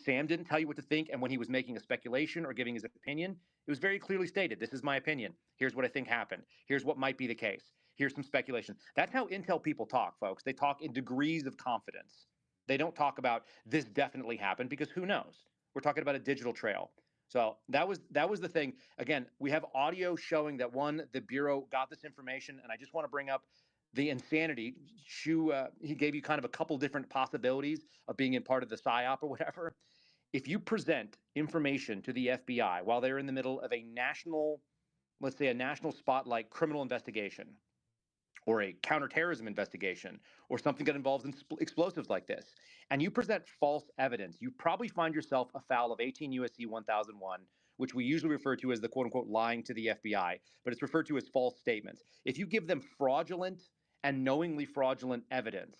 Sam didn't tell you what to think. And when he was making a speculation or giving his opinion, it was very clearly stated. This is my opinion. Here's what I think happened. Here's what might be the case. Here's some speculation. That's how intel people talk, folks. They talk in degrees of confidence. They don't talk about this definitely happened because who knows? We're talking about a digital trail. So that was the thing. Again, we have audio showing that the Bureau got this information, and I just want to bring up the insanity. He gave you kind of a couple different possibilities of being in part of the PSYOP or whatever. If you present information to the FBI while they're in the middle of a national, let's say a national spotlight criminal investigation, or a counterterrorism investigation, or something that involves explosives like this, and you present false evidence, you probably find yourself afoul of 18 U.S.C. 1001, which we usually refer to as the quote-unquote lying to the FBI, but it's referred to as false statements. If you give them fraudulent and knowingly fraudulent evidence,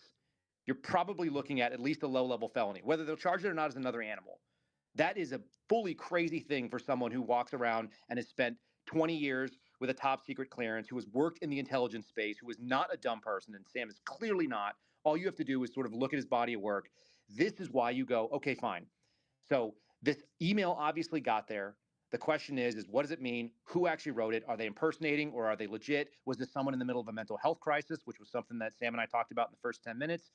you're probably looking at least a low-level felony. Whether they'll charge it or not is another animal. That is a fully crazy thing for someone who walks around and has spent 20 years with a top secret clearance, who has worked in the intelligence space, who is not a dumb person, and Sam is clearly not. All you have to do is sort of look at his body of work. This is why you go, okay, fine. So this email obviously got there. The question is what does it mean? Who actually wrote it? Are they impersonating or are they legit? Was this someone in the middle of a mental health crisis, which was something that Sam and I talked about in the first 10 minutes?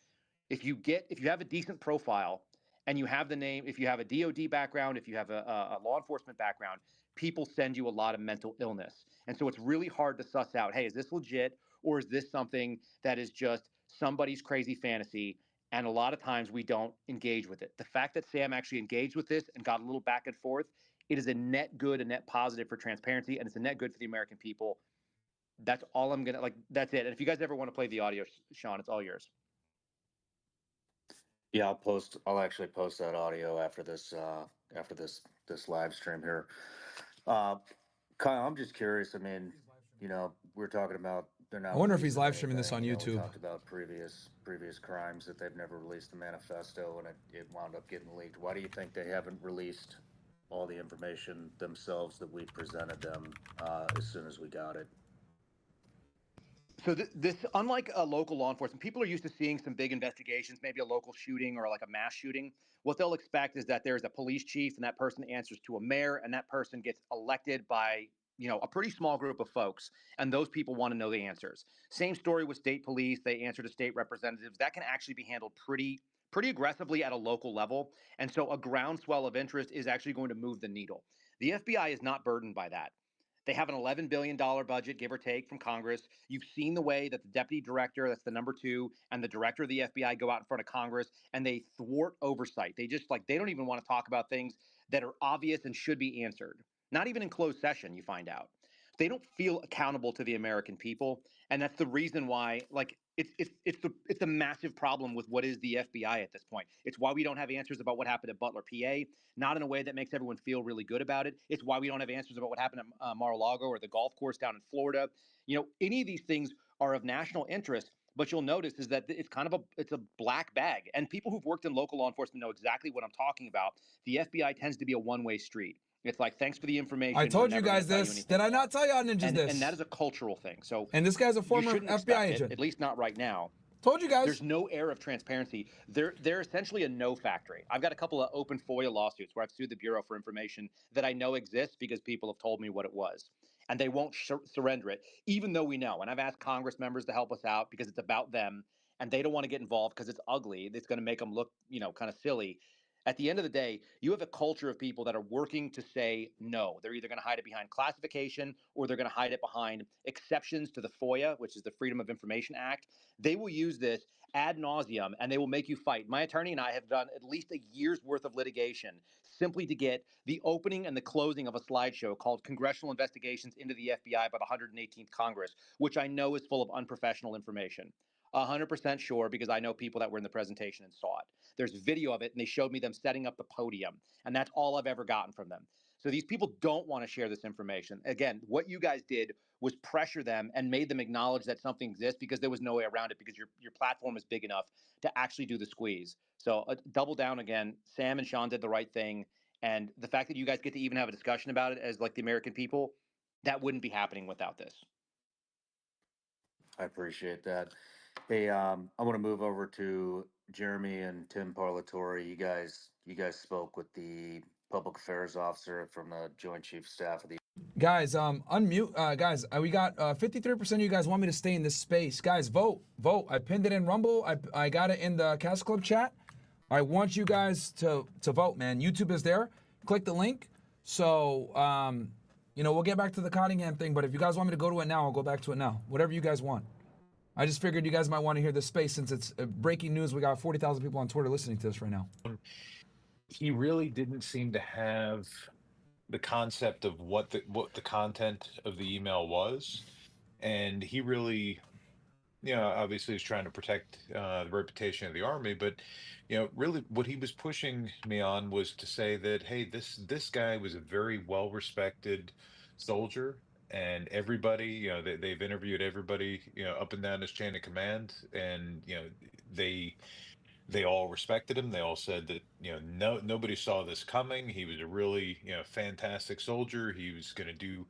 If you have a decent profile and you have the name, if you have a DOD background, if you have a law enforcement background, people send you a lot of mental illness. And so it's really hard to suss out, hey, is this legit or is this something that is just somebody's crazy fantasy? And a lot of times we don't engage with it. The fact that Sam actually engaged with this and got a little back and forth, it is a net good, a net positive for transparency, and it's a net good for the American people. That's all I'm going to, that's it. And if you guys ever want to play the audio, Shawn, it's all yours. Yeah, I'll actually post that audio after this live stream here. Kyle, I'm just curious. I mean, you know, we're talking about they're not. I wonder if he's live streaming this on YouTube. We talked about previous crimes that they've never released the manifesto, and it wound up getting leaked. Why do you think they haven't released all the information themselves that we presented them as soon as we got it? So this, unlike a local law enforcement, people are used to seeing some big investigations, maybe a local shooting or like a mass shooting. What they'll expect is that there's a police chief and that person answers to a mayor and that person gets elected by, you know, a pretty small group of folks. And those people want to know the answers. Same story with state police. They answer to state representatives. That can actually be handled pretty aggressively at a local level. And so a groundswell of interest is actually going to move the needle. The FBI is not burdened by that. They have an $11 billion budget, give or take, from Congress. You've seen the way that the deputy director, that's the number 2, and the director of the FBI go out in front of Congress, and they thwart oversight. They just, they don't even want to talk about things that are obvious and should be answered. Not even in closed session, you find out. they don't feel accountable to the American people, and that's the reason why, like, it's a massive problem with what is the FBI at this point. It's why we don't have answers about what happened at Butler, PA, not in a way that makes everyone feel really good about it. It's why we don't have answers about what happened at Mar-a-Lago or the golf course down in Florida. You know, any of these things are of national interest. But you'll notice is that it's kind of it's a black bag, and people who've worked in local law enforcement know exactly what I'm talking about. The FBI tends to be a one-way street. It's like, thanks for the information. I told you guys this. Did I not tell y'all ninjas this? And that is a cultural thing. So, and this guy's a former FBI agent. At least not right now. Told you guys. There's no air of transparency. They're essentially a no factory. I've got a couple of open FOIA lawsuits where I've sued the Bureau for information that I know exists because people have told me what it was. And they won't surrender it, even though we know. And I've asked Congress members to help us out because it's about them. And they don't want to get involved because it's ugly. It's going to make them look, you know, kind of silly. At the end of the day, you have a culture of people that are working to say no. They're either going to hide it behind classification or they're going to hide it behind exceptions to the FOIA, which is the Freedom of Information Act. They will use this ad nauseum and they will make you fight. My attorney and I have done at least a year's worth of litigation simply to get the opening and the closing of a slideshow called Congressional Investigations into the FBI by the 118th Congress, which I know is full of unprofessional information. 100% sure because I know people that were in the presentation and saw it. There's video of it, and they showed me them setting up the podium, and that's all I've ever gotten from them. So these people don't want to share this information. Again, what you guys did was pressure them and made them acknowledge that something exists because there was no way around it because your platform is big enough to actually do the squeeze. So double down again. Sam and Shawn did the right thing, and the fact that you guys get to even have a discussion about it as like the American people, that wouldn't be happening without this. I appreciate that. Hey, I want to move over to Jeremy and Tim Parlatore. You guys spoke with the public affairs officer from the Joint Chief Staff of the. Guys, unmute. Guys, we got 53% of you guys want me to stay in this space. Guys, vote. I pinned it in Rumble. I got it in the Castle Club chat. I want you guys to vote, man. YouTube is there. Click the link. So, you know, we'll get back to the Cottingham thing, but if you guys want me to go to it now, I'll go back to it now. Whatever you guys want. I just figured you guys might want to hear this space since it's breaking news. We got 40,000 people on Twitter listening to this right now. He really didn't seem to have the concept of what the content of the email was, and he really, you know, obviously is trying to protect the reputation of the Army, but you know, really what he was pushing me on was to say that, hey, this guy was a very well respected soldier. And everybody, you know, they've interviewed everybody, you know, up and down his chain of command, and you know, they all respected him. They all said that, you know, nobody saw this coming. He was a really, you know, fantastic soldier. He was going to do,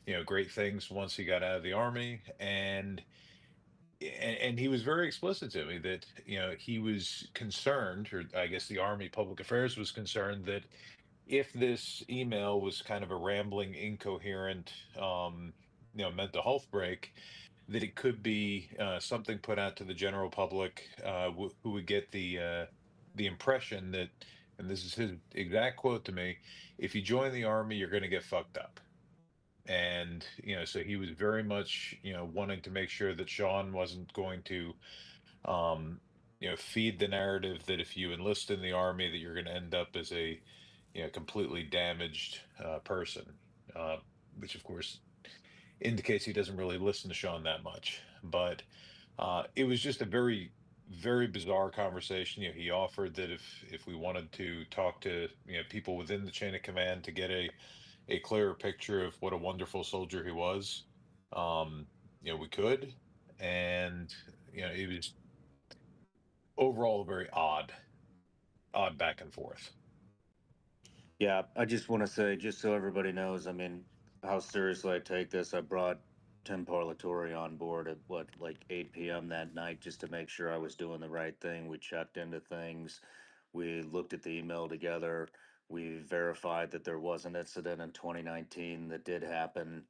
you know, great things once he got out of the Army, and he was very explicit to me that, you know, he was concerned, or I guess the Army Public Affairs was concerned that if this email was kind of a rambling, incoherent, you know, mental health break, that it could be something put out to the general public who would get the impression that, and this is his exact quote to me, if you join the Army, you're going to get fucked up. And, you know, so he was very much, you know, wanting to make sure that Shawn wasn't going to, you know, feed the narrative that if you enlist in the Army, that you're going to end up as a, you know, completely damaged person, which of course indicates he doesn't really listen to Shawn that much. But it was just a very, very bizarre conversation. You know, he offered that if we wanted to talk to, you know, people within the chain of command to get a clearer picture of what a wonderful soldier he was, you know, we could. And you know, it was overall very odd back and forth. Yeah, I just want to say, just so everybody knows, I mean, how seriously I take this. I brought Tim Parlatore on board at like 8 p.m. that night just to make sure I was doing the right thing. We checked into things. We looked at the email together. We verified that there was an incident in 2019 that did happen.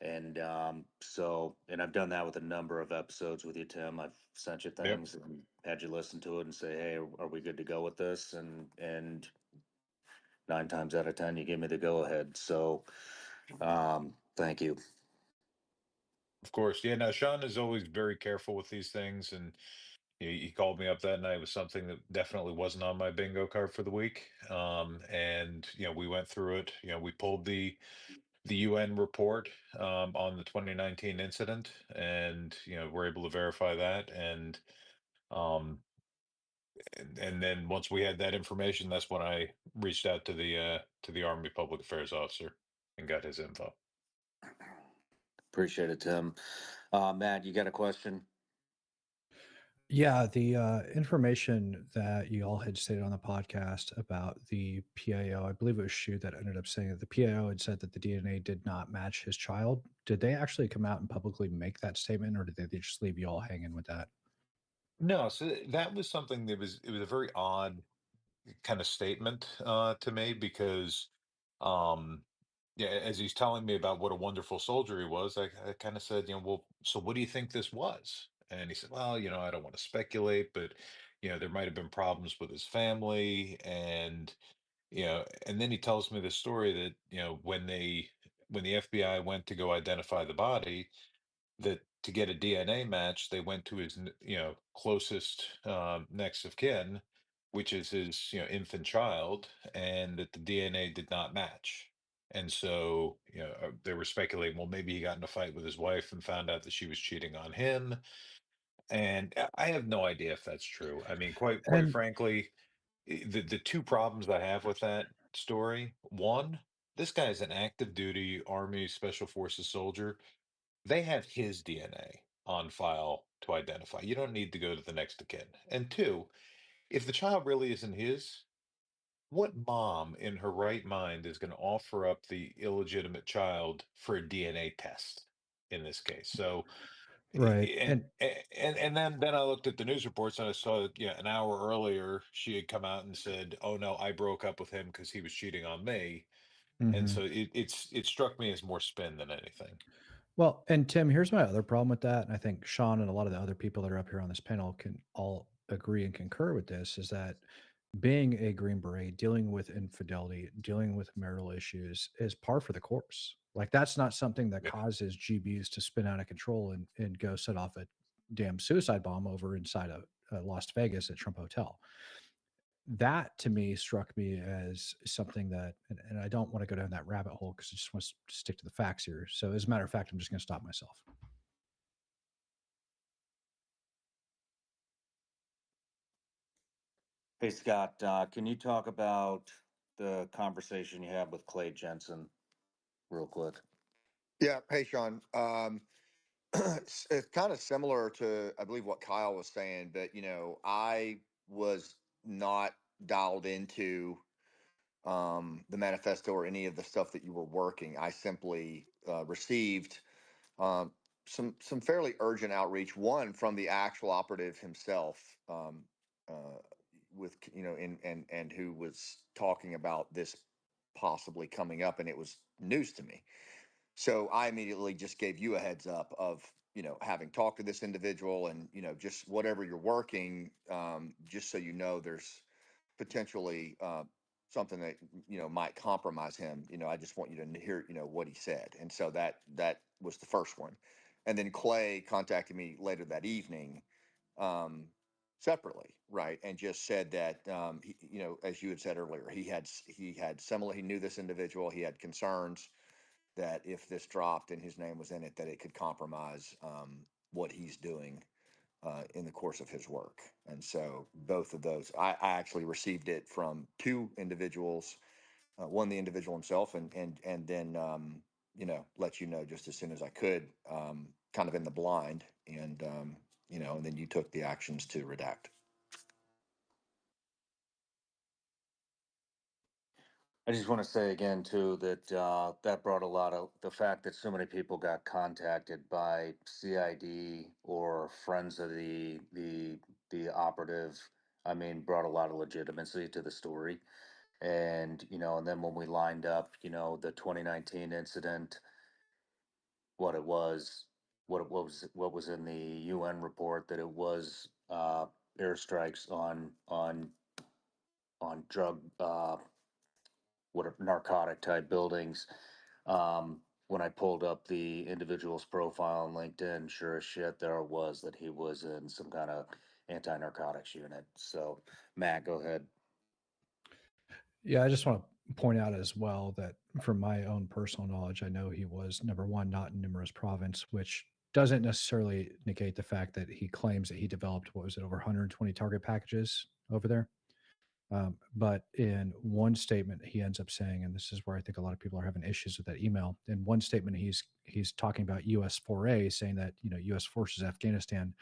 And and I've done that with a number of episodes with you, Tim. I've sent you things and had you listen to it and say, hey, are we good to go with this? And 9 times out of 10, you gave me the go ahead. So, thank you. Of course. Yeah. Now, Shawn is always very careful with these things. And he called me up that night with something that definitely wasn't on my bingo card for the week. And, you know, we went through it. You know, we pulled the the UN report on the 2019 incident, and we're able to verify that. Um, and then once we had that information, that's when I reached out to the Army Public Affairs officer and got his info. Appreciate it, Tim. Matt, you got a question? Yeah, the information that you all had stated on the podcast about the PAO, I believe it was Shu that ended up saying that the PAO had said that the DNA did not match his child. Did they actually come out and publicly make that statement, or did they just leave you all hanging with that? No, so that was something that it was a very odd kind of statement to me because um yeah, as he's telling me about what a wonderful soldier he was, I kind of said, well, so what do you think this was? And he said, well, I don't want to speculate, but there might have been problems with his family, and and then he tells me the story that when the FBI went to go identify the body, that to get a DNA match, they went to his closest next of kin, which is his infant child, and that the DNA did not match. And so they were speculating, well, maybe he got in a fight with his wife and found out that she was cheating on him. And I have no idea if that's true. I mean, quite And frankly, the two problems I have with that story: one, this guy is an active duty Army Special Forces soldier. They have his DNA on file to identify. You don't need to go to the next of kin. And two, if the child really isn't his, what mom in her right mind is going to offer up the illegitimate child for a DNA test in this case? So, right, and then I looked at the news reports and I saw that an hour earlier she had come out and said, "Oh no, I broke up with him because he was cheating on me." And Mhm. so it struck me as more spin than anything. Well, and Tim, here's my other problem with that, and I think Shawn and a lot of the other people that are up here on this panel can all agree and concur with this, is that being a Green Beret, dealing with infidelity, dealing with marital issues is par for the course. Like, that's not something that causes GBs to spin out of control and go set off a damn suicide bomb over inside of Las Vegas at Trump Hotel. That to me struck me as something that, and I don't want to go down that rabbit hole because I just want to stick to the facts here. So as a matter of fact, I'm just going to stop myself. Hey, Scott, can you talk about the conversation you had with Clay Jensen real quick? Yeah. Hey, Shawn. It's kind of similar to, I believe, what Kyle was saying, but I was not dialed into the manifesto or any of the stuff that you were working. I simply received um, some fairly urgent outreach. One from the actual operative himself, with and who was talking about this possibly coming up, and it was news to me. So I immediately just gave you a heads up of, having talked to this individual and, just whatever you're working, just so there's potentially something that, might compromise him. I just want you to hear, what he said. And so that was the first one. And then Clay contacted me later that evening, separately, right, and just said that, as you had said earlier, he had similar, he knew this individual, he had concerns that if this dropped and his name was in it, that it could compromise what he's doing in the course of his work. And so both of those, I actually received it from two individuals, one the individual himself, and then let you know just as soon as I could, kind of in the blind, and and then you took the actions to redact. I just want to say again too that that brought a lot of the fact that so many people got contacted by CID or friends of the operative. I mean, brought a lot of legitimacy to the story, and and then when we lined up, the 2019 incident, what it was, what was in the UN report, that it was airstrikes on drug. What are narcotic type buildings. When I pulled up the individual's profile on LinkedIn, sure as shit, there it was that he was in some kind of anti-narcotics unit. So, Matt, go ahead. Yeah, I just want to point out as well that from my own personal knowledge, I know he was, number one, not in numerous province, which doesn't necessarily negate the fact that he claims that he developed, what was it, over 120 target packages over there. But in one statement, he ends up saying, and this is where I think a lot of people are having issues with that email. In one statement, he's talking about U.S. foray, saying that U.S. forces Afghanistan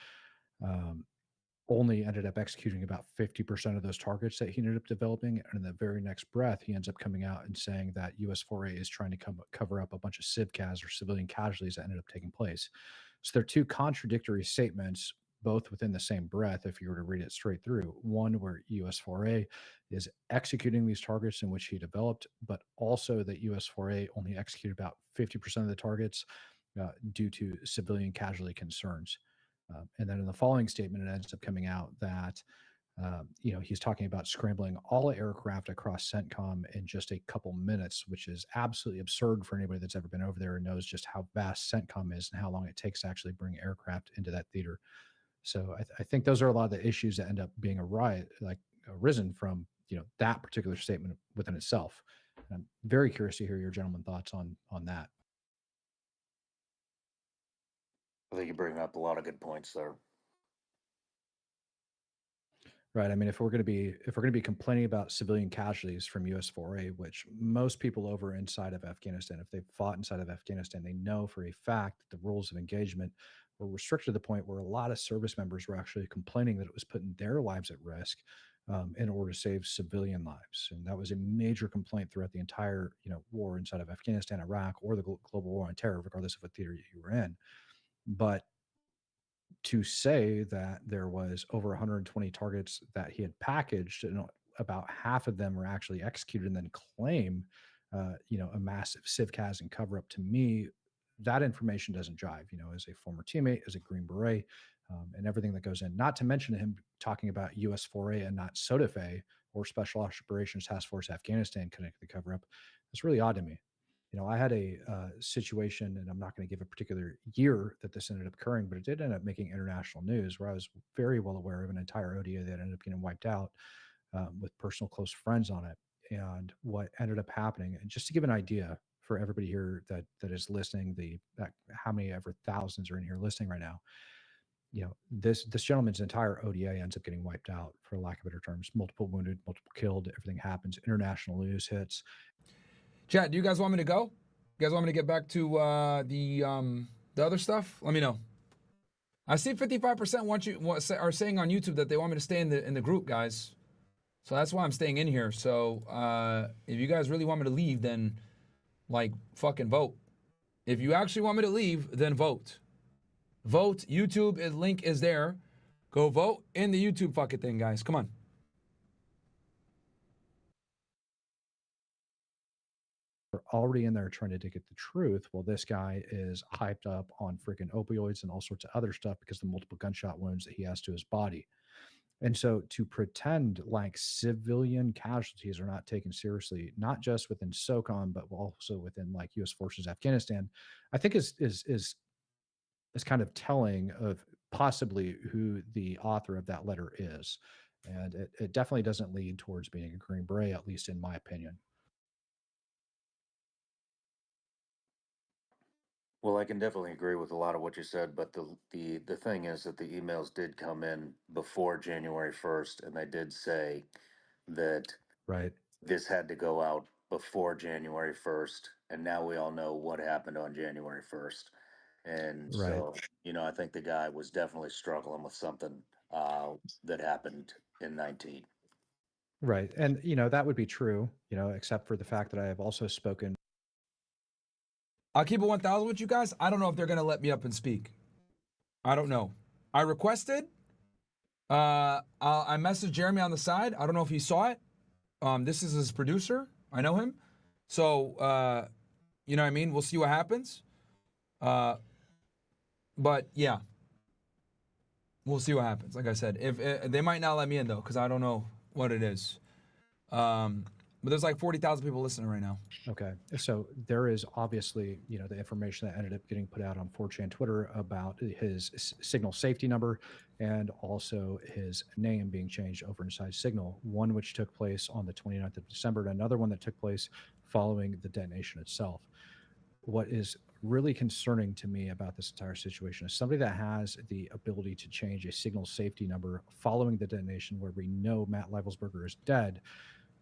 only ended up executing about 50% of those targets that he ended up developing. And in the very next breath, he ends up coming out and saying that U.S. foray is trying to cover up a bunch of CivCas or civilian casualties that ended up taking place. So they're two contradictory statements, both within the same breath, if you were to read it straight through. One where U.S. foray is executing these targets in which he developed, but also that U.S. foray only executed about 50% of the targets due to civilian casualty concerns. And then in the following statement, it ends up coming out that, he's talking about scrambling all aircraft across CENTCOM in just a couple minutes, which is absolutely absurd for anybody that's ever been over there and knows just how vast CENTCOM is and how long it takes to actually bring aircraft into that theater. So I think those are a lot of the issues that end up being arisen from, that particular statement within itself. And I'm very curious to hear your gentlemen thoughts on that. I think you bring up a lot of good points there. Right. I mean, if we're going to be complaining about civilian casualties from U.S. foray, which most people over inside of Afghanistan, if they've fought inside of Afghanistan, they know for a fact that the rules of engagement were restricted to the point where a lot of service members were actually complaining that it was putting their lives at risk in order to save civilian lives. And that was a major complaint throughout the entire, war inside of Afghanistan, Iraq, or the global war on terror, regardless of what theater you were in. But to say that there was over 120 targets that he had packaged and about half of them were actually executed and then claim, a massive CivCas and cover up, to me, that information doesn't jive, as a former teammate, as a Green Beret, and everything that goes in, not to mention him talking about U.S. foray and not SOTFA or Special Operations Task Force Afghanistan connected to cover up. It's really odd to me. I had a situation, and I'm not going to give a particular year that this ended up occurring, but it did end up making international news where I was very well aware of an entire ODA that ended up getting wiped out with personal close friends on it. And what ended up happening, and just to give an idea for everybody here that is listening, how many ever thousands are in here listening right now, this gentleman's entire ODA ends up getting wiped out, for lack of better terms. Multiple wounded, multiple killed, everything happens. International news hits. Chat, do you guys want me to go? You guys want me to get back to the other stuff? Let me know. I see 55% are saying on YouTube that they want me to stay in the group, guys. So that's why I'm staying in here. So if you guys really want me to leave, then fucking vote. If you actually want me to leave, then vote. Vote. YouTube link is there. Go vote in the YouTube fucking thing, guys. Come on. Already in there trying to dig at the truth. Well, this guy is hyped up on freaking opioids and all sorts of other stuff because of the multiple gunshot wounds that he has to his body. And so to pretend like civilian casualties are not taken seriously, not just within SOCOM, but also within U.S. forces Afghanistan, I think is kind of telling of possibly who the author of that letter is. And it definitely doesn't lead towards being a Green Beret, at least in my opinion. Well, I can definitely agree with a lot of what you said, but the thing is that the emails did come in before January 1st, and they did say that this had to go out before January 1st, and now we all know what happened on January 1st. And so, I think the guy was definitely struggling with something that happened in 19. Right. And, that would be true, except for the fact that I have also spoken. I'll keep it 1,000 with you guys. I don't know if they're going to let me up and speak. I don't know. I requested. I messaged Jeremy on the side. I don't know if he saw it. This is his producer. I know him. So, you know what I mean? We'll see what happens. But, yeah. We'll see what happens. Like I said, if they might not let me in, though, because I don't know what it is. But there's like 40,000 people listening right now. Okay. So there is obviously, you know, the information that ended up getting put out on 4chan Twitter about his Signal safety number and also his name being changed over inside Signal, one which took place on the 29th of December and another one that took place following the detonation itself. What is really concerning to me about this entire situation is somebody that has the ability to change a Signal safety number following the detonation where we know Matt Leibelsberger is dead.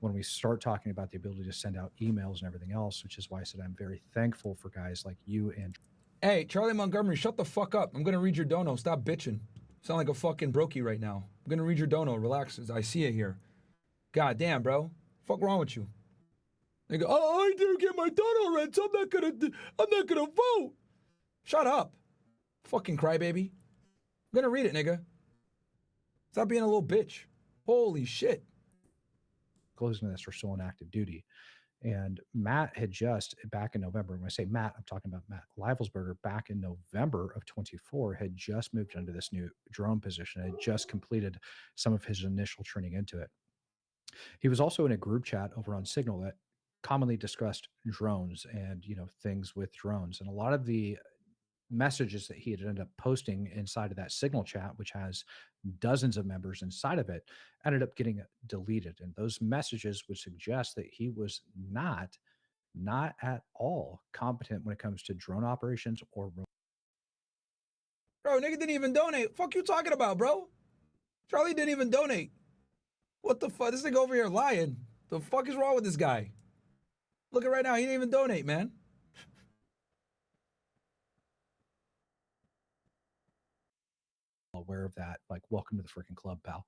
When we start talking about the ability to send out emails and everything else, which is why I said I'm very thankful for guys like you and... Hey, Charlie Montgomery, shut the fuck up. I'm going to read your dono. Stop bitching. Sound like a fucking brokey right now. I'm going to read your dono. Relax. I see it here. God damn, bro. Fuck wrong with you? They go, oh, I didn't get my dono read, so I'm not gonna vote. Shut up. Fucking crybaby. I'm going to read it, nigga. Stop being a little bitch. Holy shit. Closing this are still on active duty. And Matt had just, back in November, when I say Matt, I'm talking about Matt Leibelsberger, back in November of 24, had just moved into this new drone position, had just completed some of his initial training into it. He was also in a group chat over on Signal that commonly discussed drones and, you know, things with drones. And a lot of the messages that he had ended up posting inside of that Signal chat, which has dozens of members inside of it, ended up getting deleted. And those messages would suggest that he was not at all competent when it comes to drone operations or... Bro, nigga didn't even donate. Fuck you talking about, bro? Charlie didn't even donate. What the fuck? This nigga over here lying. The fuck is wrong with this guy? Look at right now. He didn't even donate, man. Aware of that, like, welcome to the freaking club, pal.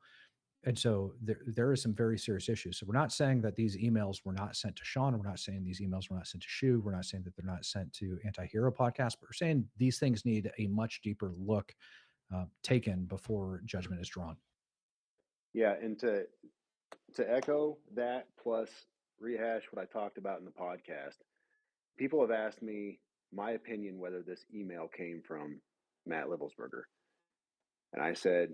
And so there is some very serious issues. So we're not saying that these emails were not sent to Shawn. We're not saying these emails were not sent to Shu. We're not saying that they're not sent to Anti-Hero Podcast, but we're saying these things need a much deeper look taken before judgment is drawn. Yeah, and to echo that plus rehash what I talked about in the podcast, people have asked me my opinion whether this email came from Matt Leibelsberger. And I have said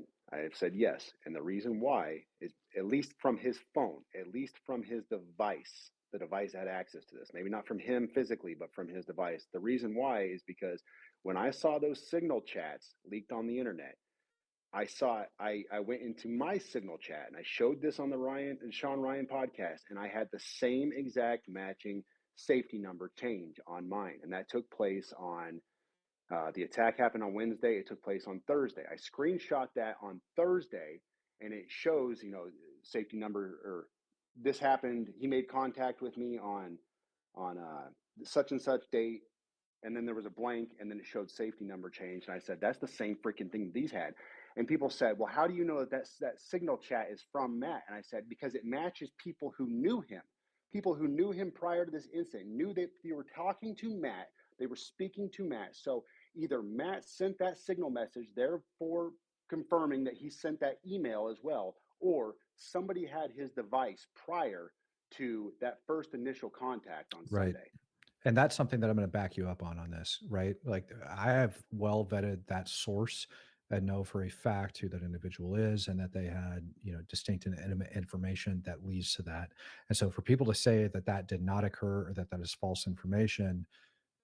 yes. And the reason why is, at least from his phone, at least from his device, the device had access to this. Maybe not from him physically, but from his device. The reason why is because when I saw those Signal chats leaked on the internet, I went into my Signal chat and I showed this on the Shawn Ryan podcast, and I had the same exact matching safety number change on mine. And that took place on... the attack happened on Wednesday. It took place on Thursday. I screenshot that on Thursday, and it shows, you know, safety number, or this happened. He made contact with me on such and such date, and then there was a blank, and then it showed safety number change. And I said, that's the same freaking thing these had. And people said, well, how do you know that Signal chat is from Matt? And I said, because it matches people who knew him. People who knew him prior to this incident knew that they were talking to Matt. They were speaking to Matt. So either Matt sent that Signal message, therefore confirming that he sent that email as well, or somebody had his device prior to that first initial contact on Right. Sunday. And that's something that I'm going to back you up on this, right? Like, I have well vetted that source and know for a fact who that individual is, and that they had, you know, distinct and intimate information that leads to that. And so for people to say that that did not occur, or that that is false information,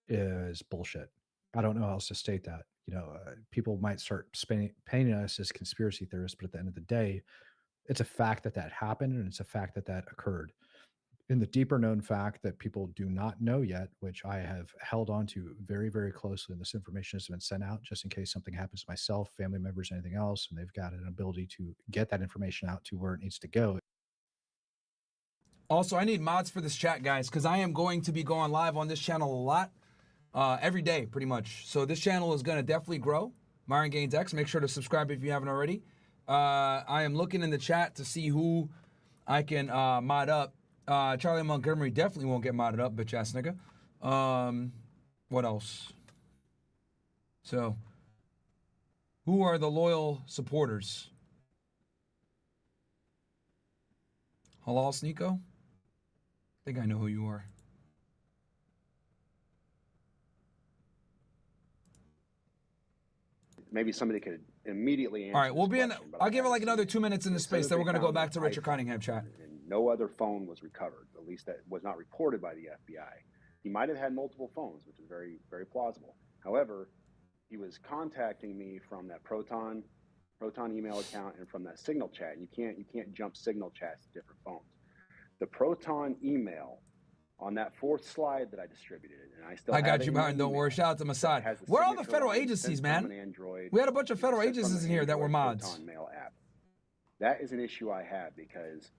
is bullshit. I don't know how else to state that. You know, people might start painting us as conspiracy theorists, but at the end of the day, it's a fact that that happened, and it's a fact that that occurred. And the deeper known fact that people do not know yet, which I have held on to very, very closely, and this information has been sent out just in case something happens to myself, family members, anything else, and they've got an ability to get that information out to where it needs to go. Also, I need mods for this chat, guys, because I am going to be going live on this channel a lot, every day, pretty much. So this channel is going to definitely grow. Myron Gaines X, make sure to subscribe if you haven't already. I am looking in the chat to see who I can mod up. Charlie Montgomery definitely won't get modded up, bitch ass nigga. What else? So, who are the loyal supporters? Halal Sneeko? I think I know who you are. Maybe somebody could immediately answer. All right, we'll be in. I'll give it like another 2 minutes in the space. Then we're gonna go back to Richard Cunningham chat. No other phone was recovered, at least that was not reported by the FBI. He might have had multiple phones, which is very, very plausible. However, he was contacting me from that Proton email account and from that Signal chat. And you can't jump Signal chats to different phones. The Proton email on that fourth slide that I distributed, and I got you, Myron. Don't worry. Shout out to Mossad. Where are all the federal agencies, man? We had a bunch of federal agencies in here that were mods. Proton Mail app. That is an issue I have because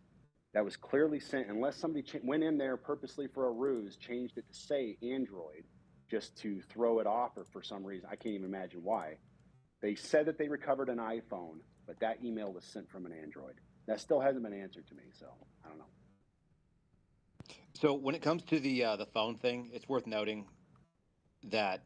that was clearly sent, unless somebody went in there purposely for a ruse, changed it to say Android just to throw it off, or for some reason, I can't even imagine why. They said that they recovered an iPhone, but that email was sent from an Android. That still hasn't been answered to me, so I don't know. So when it comes to the phone thing, it's worth noting that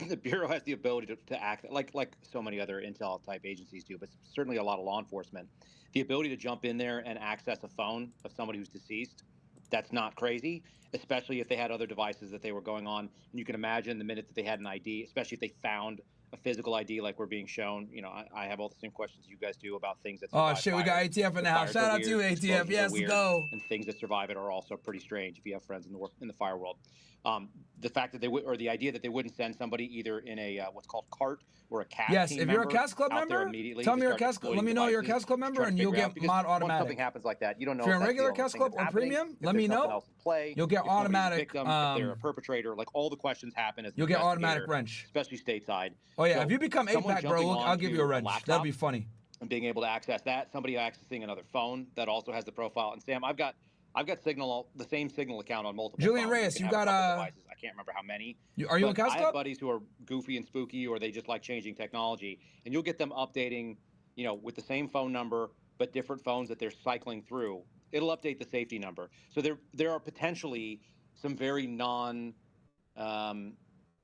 the Bureau has the ability to act like so many other intel type agencies do, but certainly a lot of law enforcement. The ability to jump in there and access a phone of somebody who's deceased, that's not crazy, especially if they had other devices that they were going on. And you can imagine the minute that they had an ID, especially if they found a physical ID like we're being shown. You know, I have all the same questions you guys do about things that survive. Oh shit, we got ATF in the house. Shout out to you, ATF. Yes, let's go. And things that survive it are also pretty strange if you have friends in the fire world. The fact that they would, or the idea that they wouldn't send somebody either in a what's called CART or a CAT. Yes, team if you're a member CastleClub out there member, immediately tell to me you're a start CastleClub. Let me know you're a devices, CastleClub member, trying to and you'll figure out, get because mod once automatic. something happens like that, you don't know If you're a that's the regular only thing CastleClub that's or happening, premium, if let me there's something know. else in play, You'll get if somebody's a automatic. victim, if they're a perpetrator, like all the questions happen as an You'll get automatic investigator, wrench. especially stateside. Oh yeah, So if you become someone APAC, bro, jumping I'll give you a onto wrench. laptop That'll be funny. and being able to access that, somebody accessing another phone that also has the profile. And Sam, I've got Signal, the same Signal account on multiple Julian phones. Reyes, you have got couple devices. I can't remember how many. Are you on But I have CastleClub? buddies who are goofy and spooky, or they just like changing technology, and you'll get them updating, you know, with the same phone number but different phones that they're cycling through. It'll update the safety number. So there are potentially some very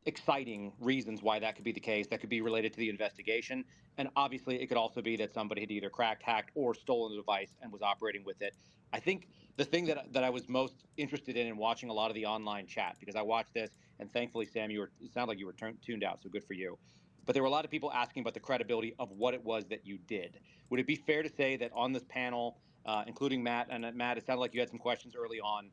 exciting reasons why that could be the case. That could be related to the investigation. And obviously, it could also be that somebody had either cracked, hacked, or stolen the device and was operating with it. I think the thing that I was most interested in watching a lot of the online chat, because I watched this, and thankfully, Sam, it sounded like you were tuned out, so good for you. But there were a lot of people asking about the credibility of what it was that you did. Would it be fair to say that on this panel, including Matt, and Matt, it sounded like you had some questions early on,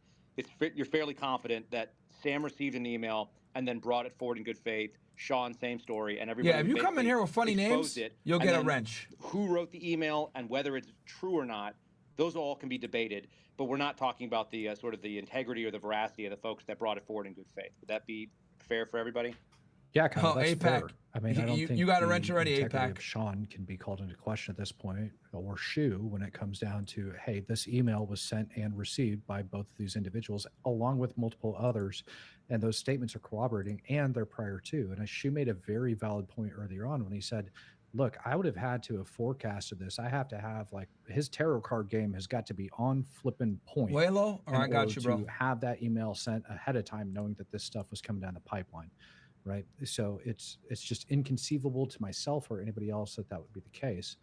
you're fairly confident that Sam received an email and then brought it forward in good faith. Shawn, same story, and everybody. Yeah, if you come in here with funny names, you'll get a wrench. Who wrote the email and whether it's true or not, those all can be debated. But we're not talking about the sort of the integrity or the veracity of the folks that brought it forward in good faith. Would that be fair for everybody? Yeah, Kyle, that's APAC. fair. I mean, I don't think you got a wrench already, integrity APAC. of Shawn can be called into question at this point, or Shu, when it comes down to, hey, this email was sent and received by both of these individuals, along with multiple others, and those statements are corroborating, and they're prior to. And Shu made a very valid point earlier on when he said, look, I would have had to have forecasted this. I have to have, like, his tarot card game has got to be on flipping point. Way low? All right, got you, bro. To have that email sent ahead of time, knowing that this stuff was coming down the pipeline. Right. So it's just inconceivable to myself or anybody else that would be the case.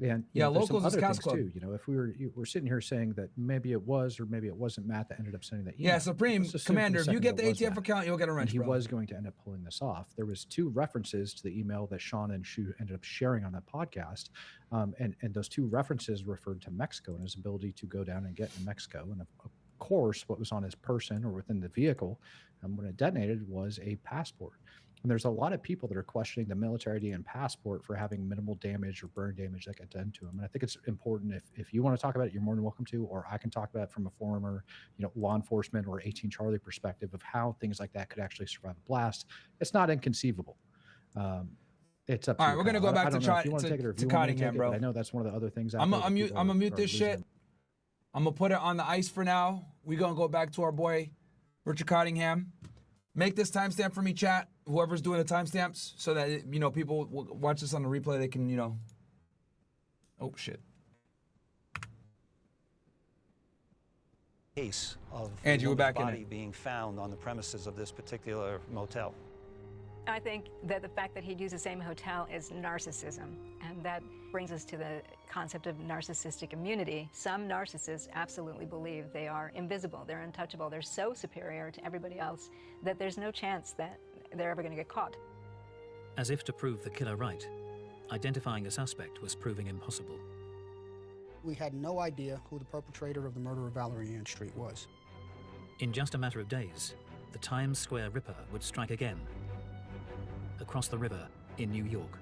And yeah, there's some locals is other things CastleClub too. You know, if we're sitting here saying that maybe it was or maybe it wasn't Matt that ended up sending that email. Yeah, Supreme Commander, if you get the ATF account, you'll get a wrench. He was going to end up pulling this off. There was 2 references to the email that Shawn and Shu ended up sharing on that podcast, and those 2 references referred to Mexico and his ability to go down and get in Mexico. And of course, what was on his person or within the vehicle when it detonated was a passport. And there's a lot of people that are questioning the military ID and passport for having minimal damage or burn damage that got done to them. And I think it's important, if you want to talk about it, you're more than welcome to, or I can talk about it from a former, law enforcement or 18 Charlie perspective of how things like that could actually survive a blast. It's not inconceivable. It's up to you. All right, we're gonna go back to Cottingham, bro. I know that's one of the other things. I'm gonna mute this shit. I'm gonna put it on the ice for now. We're gonna go back to our boy Richard Cottingham. Make this timestamp for me, chat. Whoever's doing the timestamps, so that people watch this on the replay. They can Oh shit. Case of Angie, we're back in body it. being found on the premises of this particular motel. I think that the fact that he'd use the same hotel is narcissism, and that brings us to the concept of narcissistic immunity. Some narcissists absolutely believe they are invisible, they're untouchable, they're so superior to everybody else that there's no chance that they're ever going to get caught. As if to prove the killer right, identifying a suspect was proving impossible. We had no idea who the perpetrator of the murder of Valerie Ann Street was. In just a matter of days, the Times Square Ripper would strike again, across the river in New York.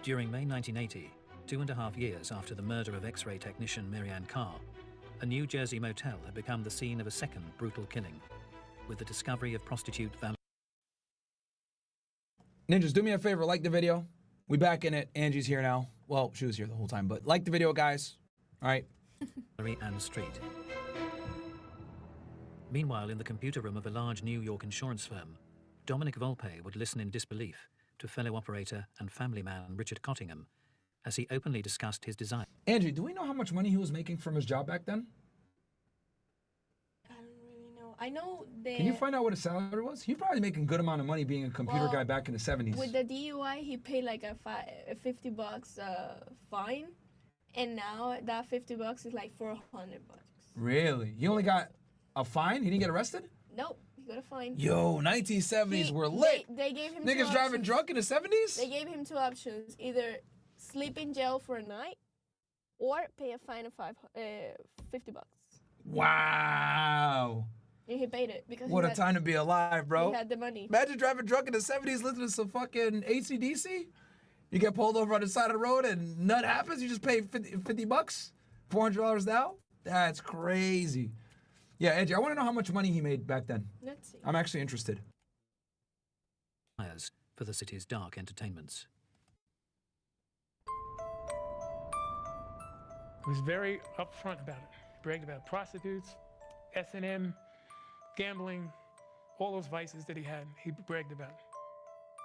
During May 1980, 2.5 years after the murder of X-ray technician Marianne Carr, a New Jersey motel had become the scene of a second brutal killing, with the discovery of prostitute Ninjas, do me a favor, like the video. We back in it. Angie's here now. Well, she was here the whole time, but like the video, guys. All right. Valerie Ann Street. Meanwhile, in the computer room of a large New York insurance firm, Dominic Volpe would listen in disbelief to fellow operator and family man Richard Cottingham as he openly discussed his desire. Angie, do we know how much money he was making from his job back then? I don't really know. I know that... Can you find out what his salary was? He was probably making a good amount of money being a computer guy back in the 70s. With the DUI, he paid like a $50 fine, and now that $50 is like $400. Really? He only got a fine? He didn't get arrested? Nope, he got a fine. Yo, 1970s were lit. They gave him niggas driving drunk in the 70s? They gave him two options: either sleep in jail for a night, or pay a fine of $50. Wow. And he paid it because what a time to be alive, bro. He had the money. Imagine driving drunk in the 70s, listening to some fucking AC/DC. You get pulled over on the side of the road and nothing happens. You just pay $50, $400 now. That's crazy. Yeah, Angie, I want to know how much money he made back then. Let's see. I'm actually interested. For the city's dark entertainments. He was very upfront about it. He bragged about prostitutes, S&M, gambling, all those vices that he had, he bragged about.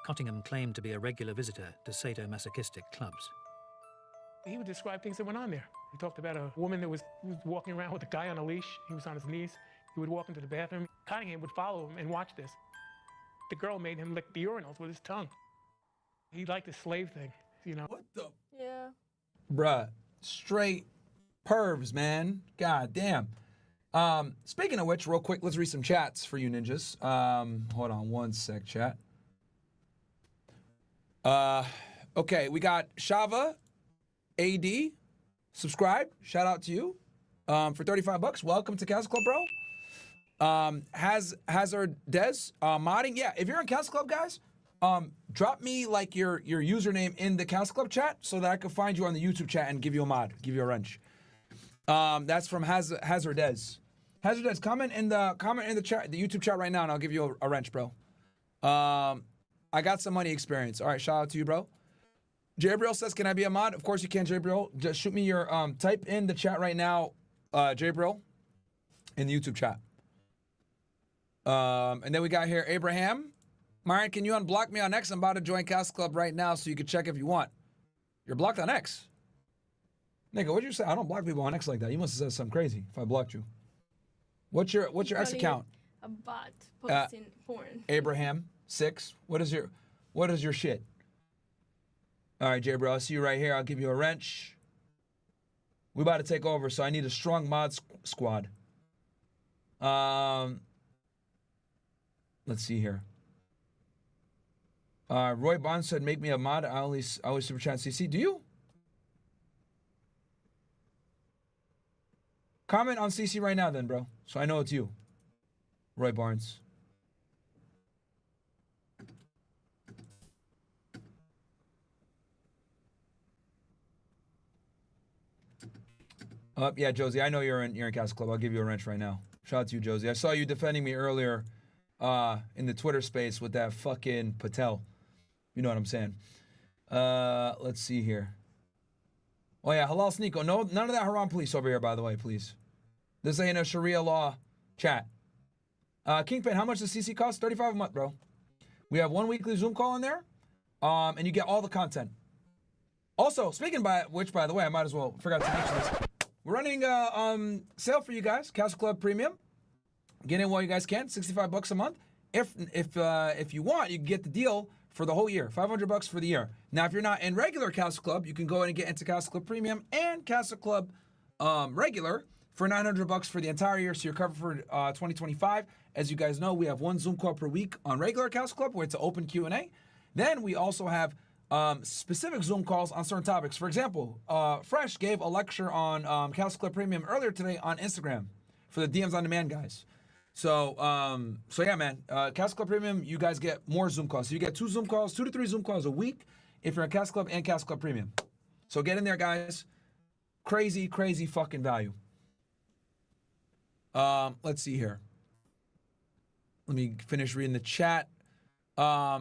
Cottingham claimed to be a regular visitor to sadomasochistic clubs. He would describe things that went on there. He talked about a woman that was walking around with a guy on a leash. He was on his knees. He would walk into the bathroom. Cottingham would follow him and watch this. The girl made him lick the urinals with his tongue. He liked the slave thing, you know. What the? Yeah. Bruh, straight pervs, man. God damn. Speaking of which, real quick, let's read some chats for you ninjas. Hold on one sec, chat. Okay, we got Shava, AD, subscribe. Shout out to you. For $35. Welcome to Castle Club, bro. Hazard Des, modding. Yeah, if you're in Castle Club, guys, drop me like your username in the Castle Club chat so that I can find you on the YouTube chat and give you a mod, give you a wrench. That's from Hazard Des. Hazard Des, comment in the chat, the YouTube chat right now, and I'll give you a wrench, bro. I got some money experience. All right, shout out to you, bro. Jabriel says, can I be a mod? Of course you can, Jabriel. Just shoot me your, type in the chat right now, Jabriel, in the YouTube chat. And then we got here Abraham. Myron, can you unblock me on X? I'm about to join Castle Club right now so you can check if you want. You're blocked on X? Nigga, what'd you say? I don't block people on X like that. You must have said something crazy if I blocked you. What's your X account? A bot posting porn. Abraham 6. What is your shit? All right, Jay, bro. I see you right here. I'll give you a wrench. We about to take over, so I need a strong mod squad. Let's see here. Roy Bond said, "Make me a mod." I always super chat CC. Do you? Comment on CC right now, then, bro, so I know it's you, Roy Barnes. Yeah, Josie, I know you're in Castle Club. I'll give you a wrench right now. Shout out to you, Josie. I saw you defending me earlier in the Twitter space with that fucking Patel. You know what I'm saying. Let's see here. Oh, yeah, halal sneako. No, none of that haram police over here, by the way, please. This ain't a Sharia law chat. Kingpin, how much does CC cost? $35 a month, bro. We have one weekly Zoom call in there, and you get all the content. Also, speaking by which, by the way, I might as well forgot to mention this. We're running a sale for you guys, Castle Club Premium. Get in while you guys can, $65 a month. If you want, you can get the deal for the whole year, $500 for the year. Now, if you're not in regular Castle Club, you can go in and get into Castle Club Premium and Castle Club Regular for $900 for the entire year, so you're covered for 2025. As you guys know, we have one Zoom call per week on regular Castle Club where it's an open Q&A. Then we also have specific Zoom calls on certain topics. For example, Fresh gave a lecture on Castle Club Premium earlier today on Instagram for the DMs on Demand guys. So yeah, man, Castle Club Premium, you guys get more Zoom calls. So you get 2 to 3 Zoom calls a week if you're in Castle Club and Castle Club Premium. So get in there, guys. Crazy, crazy fucking value. Let's see here. Let me finish reading the chat. Yeah,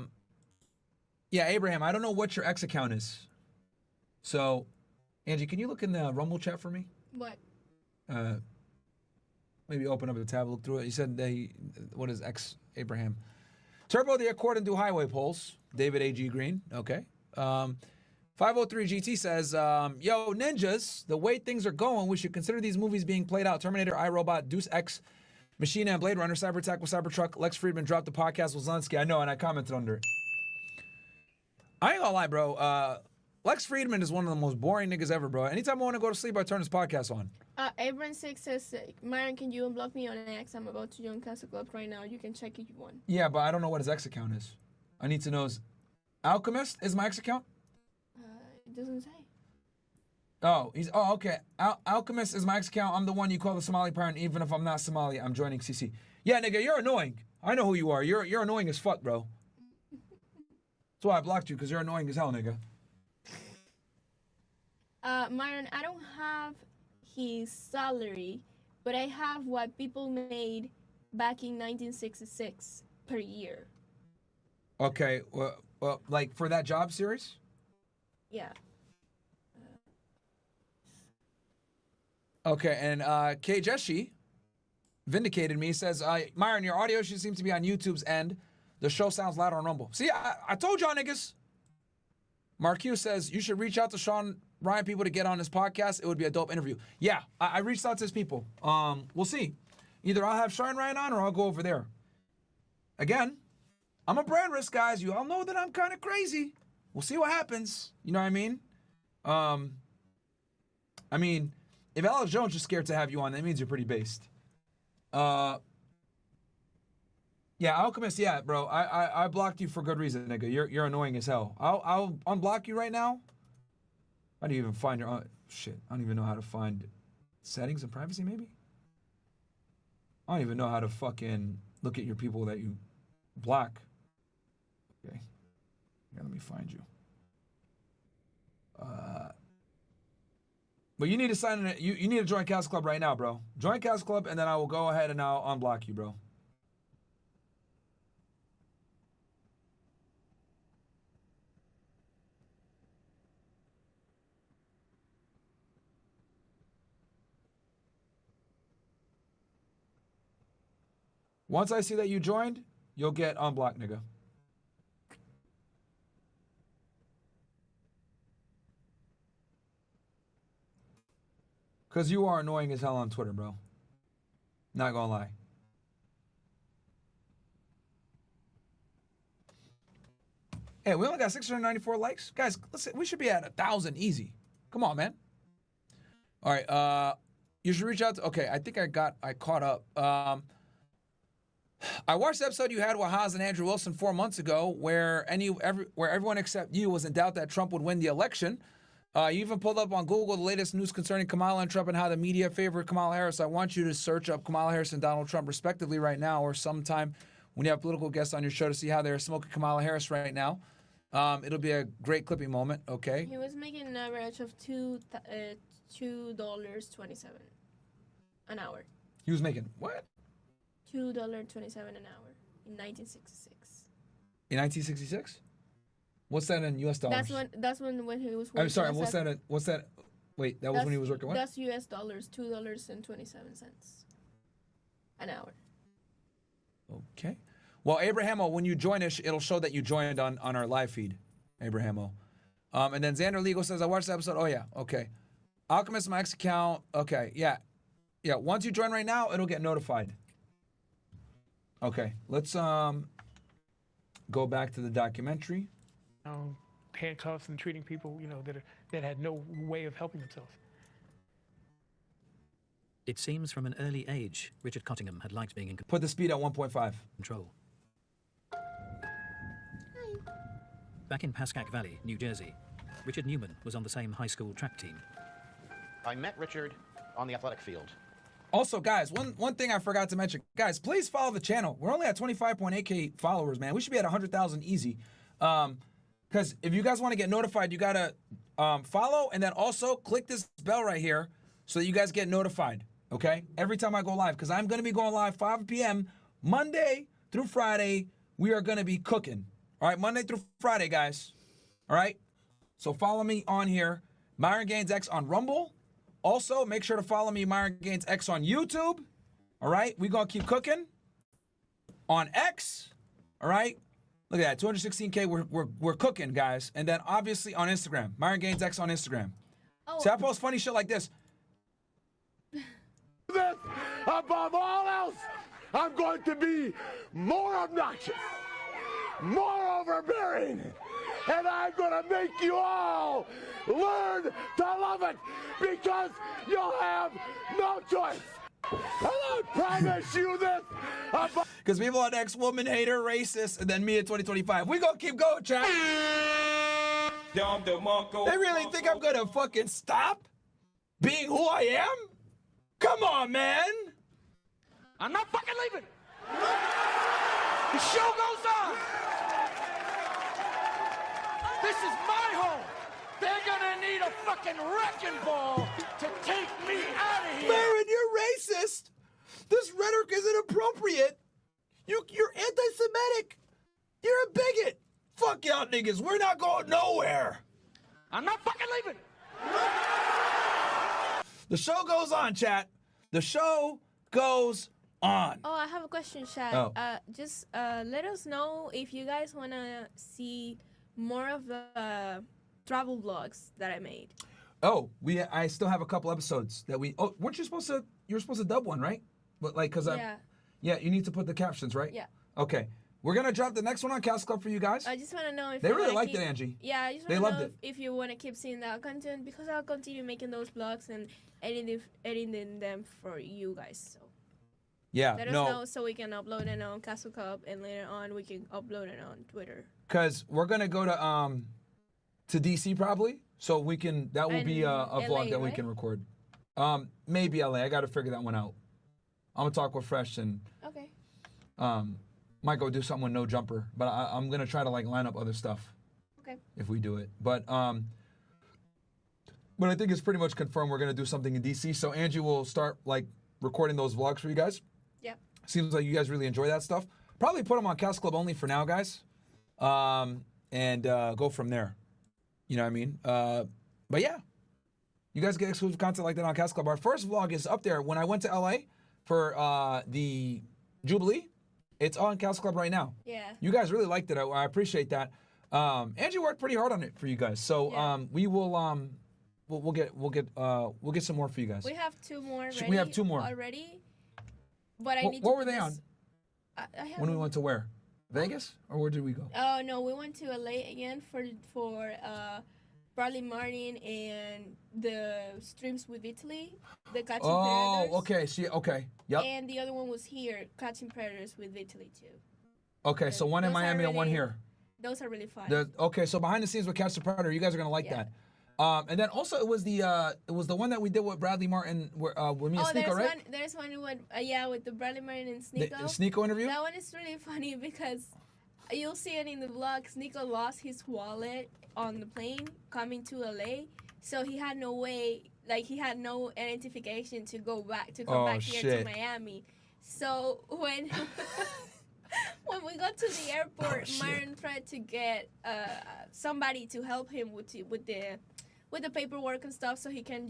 Abraham, I don't know what your X account is. So, Angie, can you look in the Rumble chat for me? What? Maybe open up the tab, look through it. You said what is X, Abraham? Turbo the Accord and do highway polls. David A.G. Green, okay. 503 GT says, yo, ninjas, the way things are going, we should consider these movies being played out. Terminator, iRobot, Deus Ex, Machina, and Blade Runner, Cyber Attack with Cybertruck, Lex Friedman dropped the podcast with Zelensky. I know, and I commented under it. I ain't gonna lie, bro. Lex Friedman is one of the most boring niggas ever, bro. Anytime I want to go to sleep, I turn this podcast on. Abram 6 says, Myron, can you unblock me on X? I'm about to join Castle Club right now. You can check if you want. Yeah, but I don't know what his X account is. I need to know his... Alchemist is my X account? It doesn't say. Oh, okay. Alchemist is my X account. I'm the one you call the Somali parent. Even if I'm not Somali, I'm joining CC. Yeah, nigga, you're annoying. I know who you are. You're annoying as fuck, bro. That's why I blocked you, because you're annoying as hell, nigga. Myron, I don't have his salary, but I have what people made back in 1966 per year. Okay, well, like for that job series? Yeah. Okay, and K. Jeshi vindicated me. He says, Myron, your audio should seem to be on YouTube's end. The show sounds louder on Rumble. See, I told y'all niggas. Mark Q says, you should reach out to Shawn Ryan people to get on his podcast. It would be a dope interview. Yeah, I reached out to his people. We'll see. Either I'll have Shawn Ryan on or I'll go over there. Again, I'm a brand risk, guys. You all know that I'm kind of crazy. We'll see what happens. You know what I mean? If Alex Jones is scared to have you on, that means you're pretty based. Yeah, Alchemist, yeah, bro. I blocked you for good reason, nigga. You're annoying as hell. I'll unblock you right now. I don't even find your shit. I don't even know how to find settings and privacy, maybe? I don't even know how to fucking look at your people that you block. Okay. Yeah, let me find you. But you need to sign in. You need to join Castle Club right now, bro. Join Castle Club, and then I will go ahead and I'll unblock you, bro. Once I see that you joined, you'll get unblocked, nigga. Because you are annoying as hell on Twitter, bro. Not gonna lie. Hey, we only got 694 likes. Guys, listen, we should be at 1,000 easy. Come on, man. All right, you should reach out to... Okay, I think I caught up. I watched the episode you had with Haas and Andrew Wilson 4 months ago where everyone except you was in doubt that Trump would win the election. You even pulled up on Google the latest news concerning Kamala and Trump and how the media favored Kamala Harris. I want you to search up Kamala Harris and Donald Trump respectively right now, or sometime when you have political guests on your show to see how they're smoking Kamala Harris right now. It'll be a great clipping moment, okay? He was making an average of $2.27 an hour. He was making what? $2.27 an hour in 1966. In 1966? What's that in U.S. dollars? That's when he was working. I'm sorry, what's that? Wait, that was when he was working what? That's U.S. dollars, $2.27 an hour. Okay. Well, Abrahamo, when you join us, it'll show that you joined on our live feed, Abrahamo. And then Xander Legal says, I watched the episode. Oh, yeah, okay. Alchemist, my X account. Okay, yeah. Yeah, once you join right now, it'll get notified. Okay, let's go back to the documentary. Handcuffs and treating people, that had no way of helping themselves. It seems from an early age, Richard Cottingham had liked being in Put the speed at 1.5. control. Back in Pascack Valley, New Jersey, Richard Newman was on the same high school track team. I met Richard on the athletic field. Also, guys, one thing I forgot to mention. Guys, please follow the channel. We're only at 25.8K followers, man. We should be at 100,000 easy. Because if you guys want to get notified, you got to follow and then also click this bell right here so that you guys get notified, okay? Every time I go live, because I'm going to be going live 5 p.m. Monday through Friday. We are going to be cooking. All right, Monday through Friday, guys. All right? So follow me on here. Myron Gaines X on Rumble. Also, make sure to follow me, Myron Gaines X on YouTube. All right? We're going to keep cooking on X. All right? Look at that, 216K. We're cooking, guys. And then obviously on Instagram, Myron Gaines X on Instagram. Oh. See, I post funny shit like this. This, above all else, I'm going to be more obnoxious, more overbearing, and I'm going to make you all learn to love it because you'll have no choice. And I promise you this. Because people are ex-woman hater, racist, and then me in 2025. We gonna keep going, chat. They really think I'm gonna fucking stop being who I am? Come on, man. I'm not fucking leaving. The show goes on. This is my home. They're gonna need a fucking wrecking ball to take me out of here. Myron, you're racist. This rhetoric isn't appropriate. You're anti-Semitic. You're a bigot. Fuck y'all niggas. We're not going nowhere. I'm not fucking leaving. The show goes on, chat. The show goes on. Oh, I have a question, chat. Oh. Just let us know if you guys want to see more of the travel vlogs that I made. Oh, I still have a couple episodes that oh, weren't you supposed to dub one, right? But like, cause yeah, you need to put the captions, right? Yeah. Okay. We're gonna drop the next one on CastleClub for you guys. I just want to know if they you really liked keep, it, Angie. Yeah, I just they want to loved know if you want to keep seeing that content because I'll continue making those vlogs and editing them for you guys. So yeah, let us know so we can upload it on CastleClub and later on we can upload it on Twitter. Cause we're gonna go to DC probably, so we can that will be a LA, vlog that we right? can record. Maybe LA. I got to figure that one out. I'm gonna talk with Fresh and okay. Might go do something with No Jumper, but I'm gonna try to like line up other stuff. Okay. If we do it, but I think it's pretty much confirmed we're gonna do something in DC. So Angie will start like recording those vlogs for you guys. Yeah. Seems like you guys really enjoy that stuff. Probably put them on CastleClub only for now, guys, and go from there. You know what I mean? But yeah, you guys get exclusive content like that on CastleClub. Our first vlog is up there when I went to LA for the Jubilee. It's on CastleClub right now. Yeah. You guys really liked it. I appreciate that. Angie worked pretty hard on it for you guys. So we will we'll get some more for you guys. We have two more ready. We have two more already. But I need. What to were they on? I have when we went to where? Vegas or where did we go? Oh no, we went to LA again for Bradley Martin and the streams with Italy, the Catching Predators. Oh, okay. Okay. Yep. And the other one was here, Catching Predators with Italy too. Okay, so one in Those are Miami and one really- here. Those are really fun. Okay, so behind the scenes with Catch the Predator, you guys are gonna like that. And then also it was the one that we did with Bradley Martin, with me and Sneeko, right? There's one with the Bradley Martin and The Sneeko. Sneeko interview? That one is really funny because you'll see it in the vlog. Sneeko lost his wallet on the plane coming to LA, so he had no way, like he had no identification to come back here to Miami. So when when we got to the airport, Myron tried to get somebody to help him with the paperwork and stuff so he can,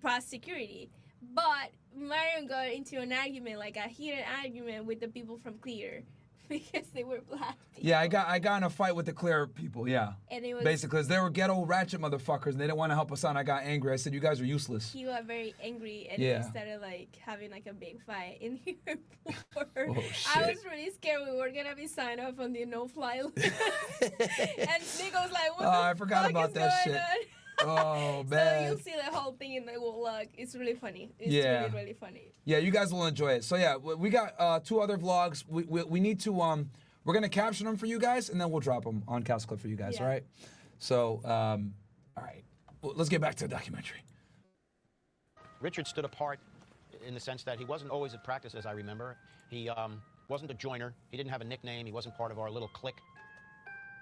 pass security. But Myron got into an argument, like a heated argument with the people from Clear because they were black people. Yeah, I got in a fight with the Clear people, yeah. And it was basically, because they were ghetto ratchet motherfuckers and they didn't want to help us out. I got angry. I said, you guys are useless. He got very angry and Yeah. we started having a big fight in the airport. Oh, I shit. was really scared we were gonna be signed off on the no-fly list. And Nick was like, what the I forgot fuck about is that going shit. on? Oh, So man. you'll see the whole thing in the vlog. It's really funny. It's Yeah. really, really funny. Yeah, you guys will enjoy it. So yeah, we got 2 other vlogs. We need to we're gonna caption them for you guys, and then we'll drop them on CastleClub for you guys. Yeah. All right. So all right, well, let's get back to the documentary. Richard stood apart in the sense that he wasn't always at practice, as I remember. He wasn't a joiner. He didn't have a nickname. He wasn't part of our little clique.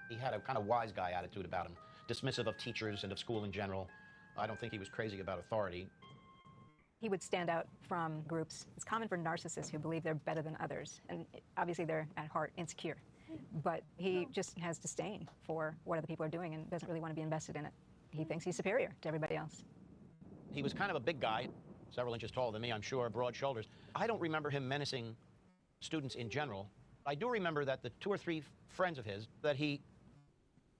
He had a kind of wise guy attitude about him, dismissive of teachers and of school in general. I don't think he was crazy about authority. He would stand out from groups. It's common for narcissists who believe they're better than others, and obviously they're at heart insecure. But he just has disdain for what other people are doing and doesn't really want to be invested in it. He thinks he's superior to everybody else. He was kind of a big guy, several inches taller than me, I'm sure, broad shoulders. I don't remember him menacing students in general. I do remember that the 2 or 3 friends of his, that he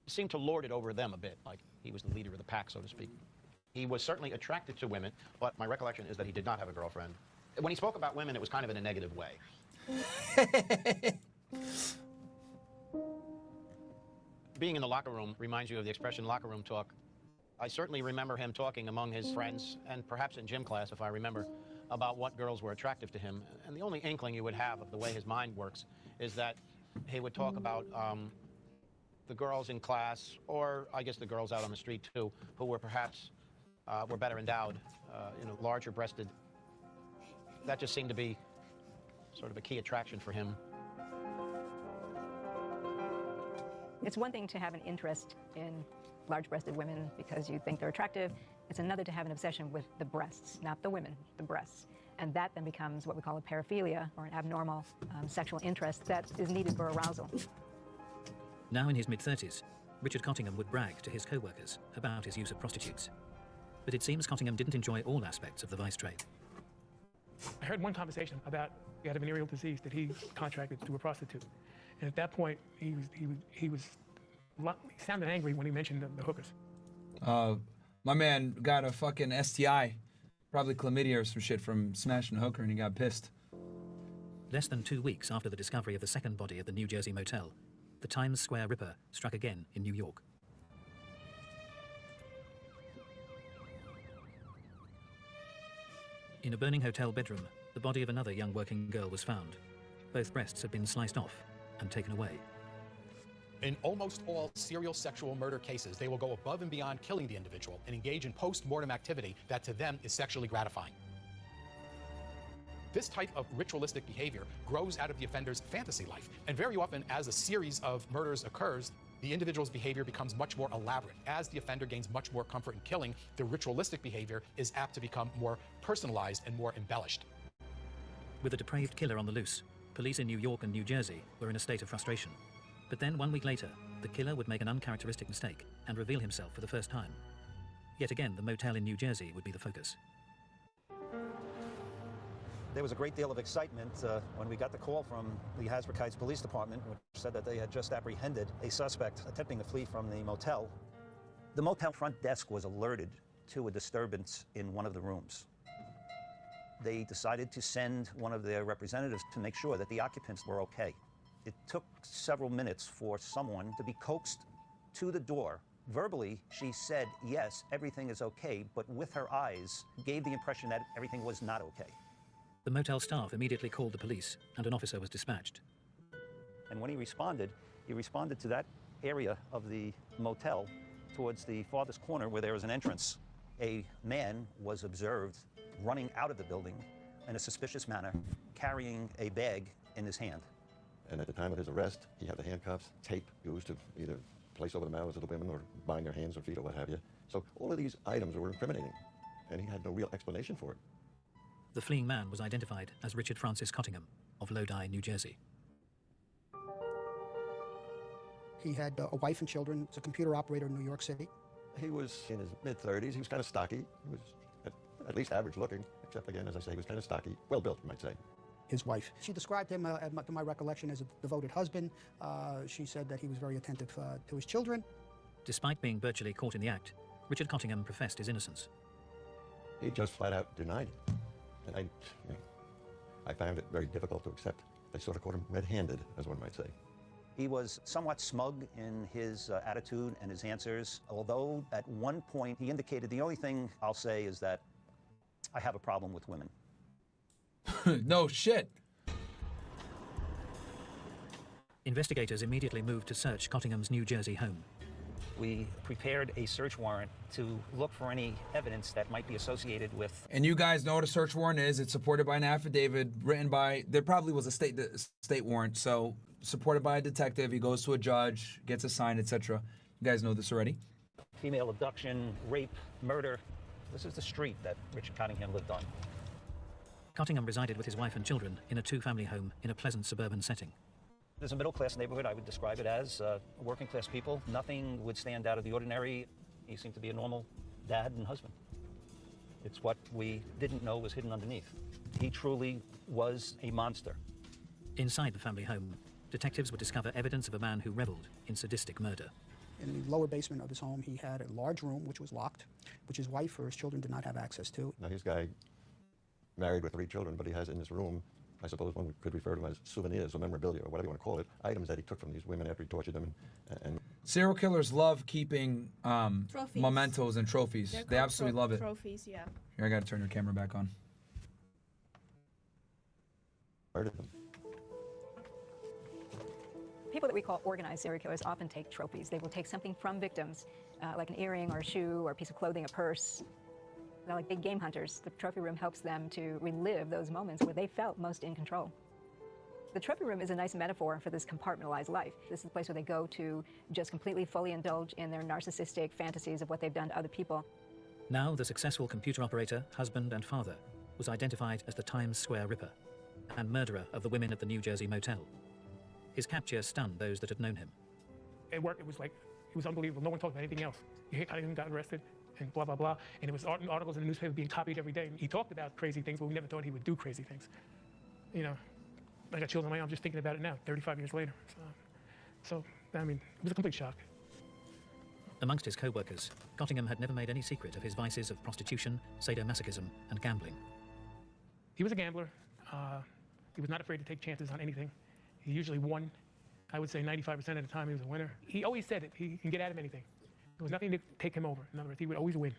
seemed to lord it over them a bit, like he was the leader of the pack, so to speak. He was certainly attracted to women, but my recollection is that he did not have a girlfriend. When he spoke about women, it was kind of in a negative way. Being in the locker room reminds you of the expression locker room talk. I certainly remember him talking among his friends, and perhaps in gym class, if I remember, about what girls were attractive to him. And the only inkling you would have of the way his mind works is that he would talk about the girls in class, or I guess the girls out on the street too, who were perhaps were better endowed, larger breasted. That just seemed to be sort of a key attraction for him. It's one thing to have an interest in large-breasted women because you think they're attractive. It's another to have an obsession with the breasts, not the women, the breasts. And that then becomes what we call a paraphilia, or an abnormal sexual interest that is needed for arousal. Now in his mid-30s, Richard Cottingham would brag to his co-workers about his use of prostitutes. But it seems Cottingham didn't enjoy all aspects of the vice trade. I heard one conversation about he had a venereal disease that he contracted to a prostitute. And at that point, he sounded angry when he mentioned the hookers. My man got a fucking STI, probably chlamydia or some shit from smashing a hooker, and he got pissed. Less than 2 weeks after the discovery of the second body at the New Jersey motel, the Times Square Ripper struck again in New York. In a burning hotel bedroom, the body of another young working girl was found. Both breasts had been sliced off and taken away. In almost all serial sexual murder cases, they will go above and beyond killing the individual and engage in post-mortem activity that to them is sexually gratifying. This type of ritualistic behavior grows out of the offender's fantasy life, and very often as a series of murders occurs, the individual's behavior becomes much more elaborate. As the offender gains much more comfort in killing, the ritualistic behavior is apt to become more personalized and more embellished. With a depraved killer on the loose, police in New York and New Jersey were in a state of frustration. But then 1 week later, the killer would make an uncharacteristic mistake and reveal himself for the first time. Yet again, the motel in New Jersey would be the focus. There was a great deal of excitement when we got the call from the Hasbrouck Heights Police Department, which said that they had just apprehended a suspect attempting to flee from the motel. The motel front desk was alerted to a disturbance in one of the rooms. They decided to send one of their representatives to make sure that the occupants were okay. It took several minutes for someone to be coaxed to the door. Verbally, she said, yes, everything is okay, but with her eyes gave the impression that everything was not okay. The motel staff immediately called the police, and an officer was dispatched. And when he responded to that area of the motel towards the farthest corner where there was an entrance. A man was observed running out of the building in a suspicious manner, carrying a bag in his hand. And at the time of his arrest, he had the handcuffs, tape used to either place over the mouths of the women or bind their hands or feet or what have you. So all of these items were incriminating, and he had no real explanation for it. The fleeing man was identified as Richard Francis Cottingham of Lodi, New Jersey. He had a wife and children. He's a computer operator in New York City. He was in his mid-30s. He was kind of stocky. He was at least average looking, except again, as I say, he was kind of stocky. Well built, you might say. His wife. She described him, to my recollection, as a devoted husband. She said that he was very attentive to his children. Despite being virtually caught in the act, Richard Cottingham professed his innocence. He just flat out denied it. And I found it very difficult to accept. They sort of caught him red-handed, as one might say. He was somewhat smug in his attitude and his answers, although at one point he indicated the only thing I'll say is that I have a problem with women. No shit. Investigators immediately moved to search Cottingham's New Jersey home. We prepared a search warrant to look for any evidence that might be associated with. And you guys know what a search warrant is. It's supported by an affidavit written by, there probably was a state warrant, so supported by a detective. He goes to a judge, gets a sign, etc. You guys know this already. Female abduction, rape, murder. This is the street that Richard Cottingham lived on. Cottingham resided with his wife and children in a two-family home in a pleasant suburban setting. There's a middle-class neighborhood. I would describe it as working-class people. Nothing would stand out of the ordinary. He seemed to be a normal dad and husband. It's what we didn't know was hidden underneath. He truly was a monster. Inside the family home, detectives would discover evidence of a man who reveled in sadistic murder. In the lower basement of his home, he had a large room which was locked, which his wife or his children did not have access to. Now, this guy married with 3 children, but he has in his room, I suppose one could refer to them as souvenirs or memorabilia or whatever you want to call it, items that he took from these women after he tortured them. And Serial killers love keeping Trophies. mementos and trophies. They're They called absolutely love it. Trophies, yeah. Here, I gotta turn your camera back on. murdered them. People that we call organized serial killers often take trophies. They will take something from victims, like an earring or a shoe or a piece of clothing, a purse. They're like big game hunters. The trophy room helps them to relive those moments where they felt most in control. The trophy room is a nice metaphor for this compartmentalized life. This is a place where they go to just completely fully indulge in their narcissistic fantasies of what they've done to other people. Now the successful computer operator, husband and father was identified as the Times Square Ripper and murderer of the women at the New Jersey motel. His capture stunned those that had known him. At work, it was unbelievable. No one talked about anything else. You hear Cottingham got arrested and blah, blah, blah. And it was articles in the newspaper being copied every day. He talked about crazy things, but we never thought he would do crazy things. You know, I got chills on my arm just thinking about it now, 35 years later. So I mean, it was a complete shock. Amongst his co-workers, Cottingham had never made any secret of his vices of prostitution, sadomasochism, and gambling. He was a gambler. He was not afraid to take chances on anything. He usually won. I would say 95% of the time he was a winner. He always said it. He can get out of anything. There was nothing to take him over. In other words, he would always win.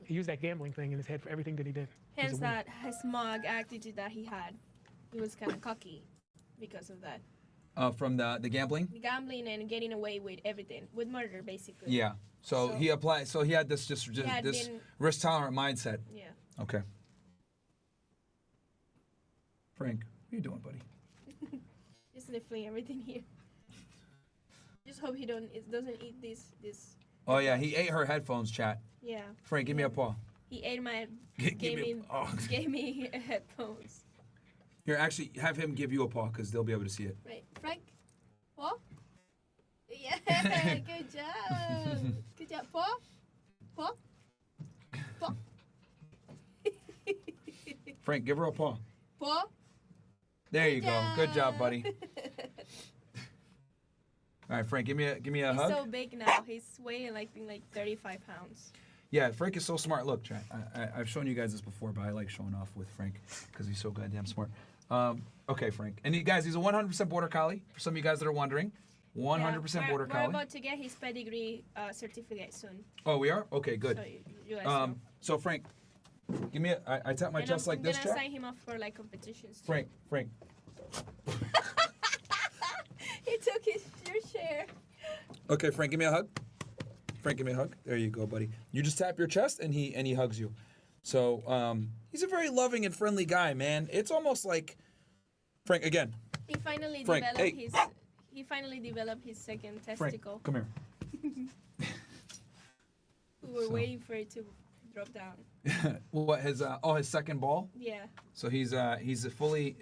He used that gambling thing in his head for everything that he did. Hence that smug attitude that he had. He was kind of cocky because of that. From the gambling? Gambling and getting away with everything, with murder, basically. Yeah. So he applied. So he had this risk tolerant mindset. Yeah. Okay. Frank, what are you doing, buddy? Just sniffling everything here. Just hope he doesn't eat this. Oh yeah, he ate her headphones, chat. Yeah. Frank, give me a paw. He ate my Gave me headphones. Here, actually, have him give you a paw because they'll be able to see it. Right, Frank. Paw. Yeah, good job. Good job, paw. Paw. Paw. Frank, give her a paw. Paw. There you go. Good job, buddy. All right, Frank, give me a hug. He's so big now. He's weighing like 35 pounds. Yeah, Frank is so smart. Look, chat, I've shown you guys this before, but I like showing off with Frank because he's so goddamn smart. Okay, Frank. And you guys, he's a 100% border collie. For some of you guys that are wondering, 100% border collie. We're about to get his pedigree certificate soon. Oh, we are? Okay, good. So you guys know. So Frank, give me I tap my chest like this, I'm chat. gonna sign him up for like competitions. Too. Frank. He took your share. Okay, Frank, give me a hug. Frank, give me a hug. There you go, buddy. You just tap your chest and he hugs you. So he's a very loving and friendly guy, man. It's almost like Frank again. He finally developed his second testicle. Frank, come here. We were waiting for it to drop down. What his second ball? Yeah. So he's fully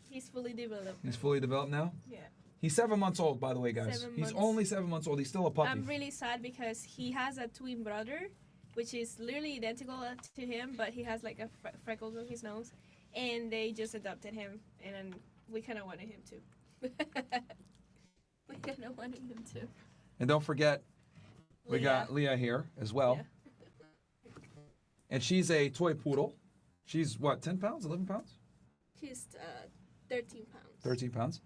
He's fully developed. He's fully developed now? Yeah. He's 7 months old, by the way, guys. He's only 7 months old. He's still a puppy. I'm really sad because he has a twin brother, which is literally identical to him, but he has like a freckles on his nose, and they just adopted him, and we kind of wanted him to. We kind of wanted him to. And don't forget, we got Leah here as well. Yeah. And she's a toy poodle. She's what, 10 pounds, 11 pounds? She's 13 pounds. 13 pounds.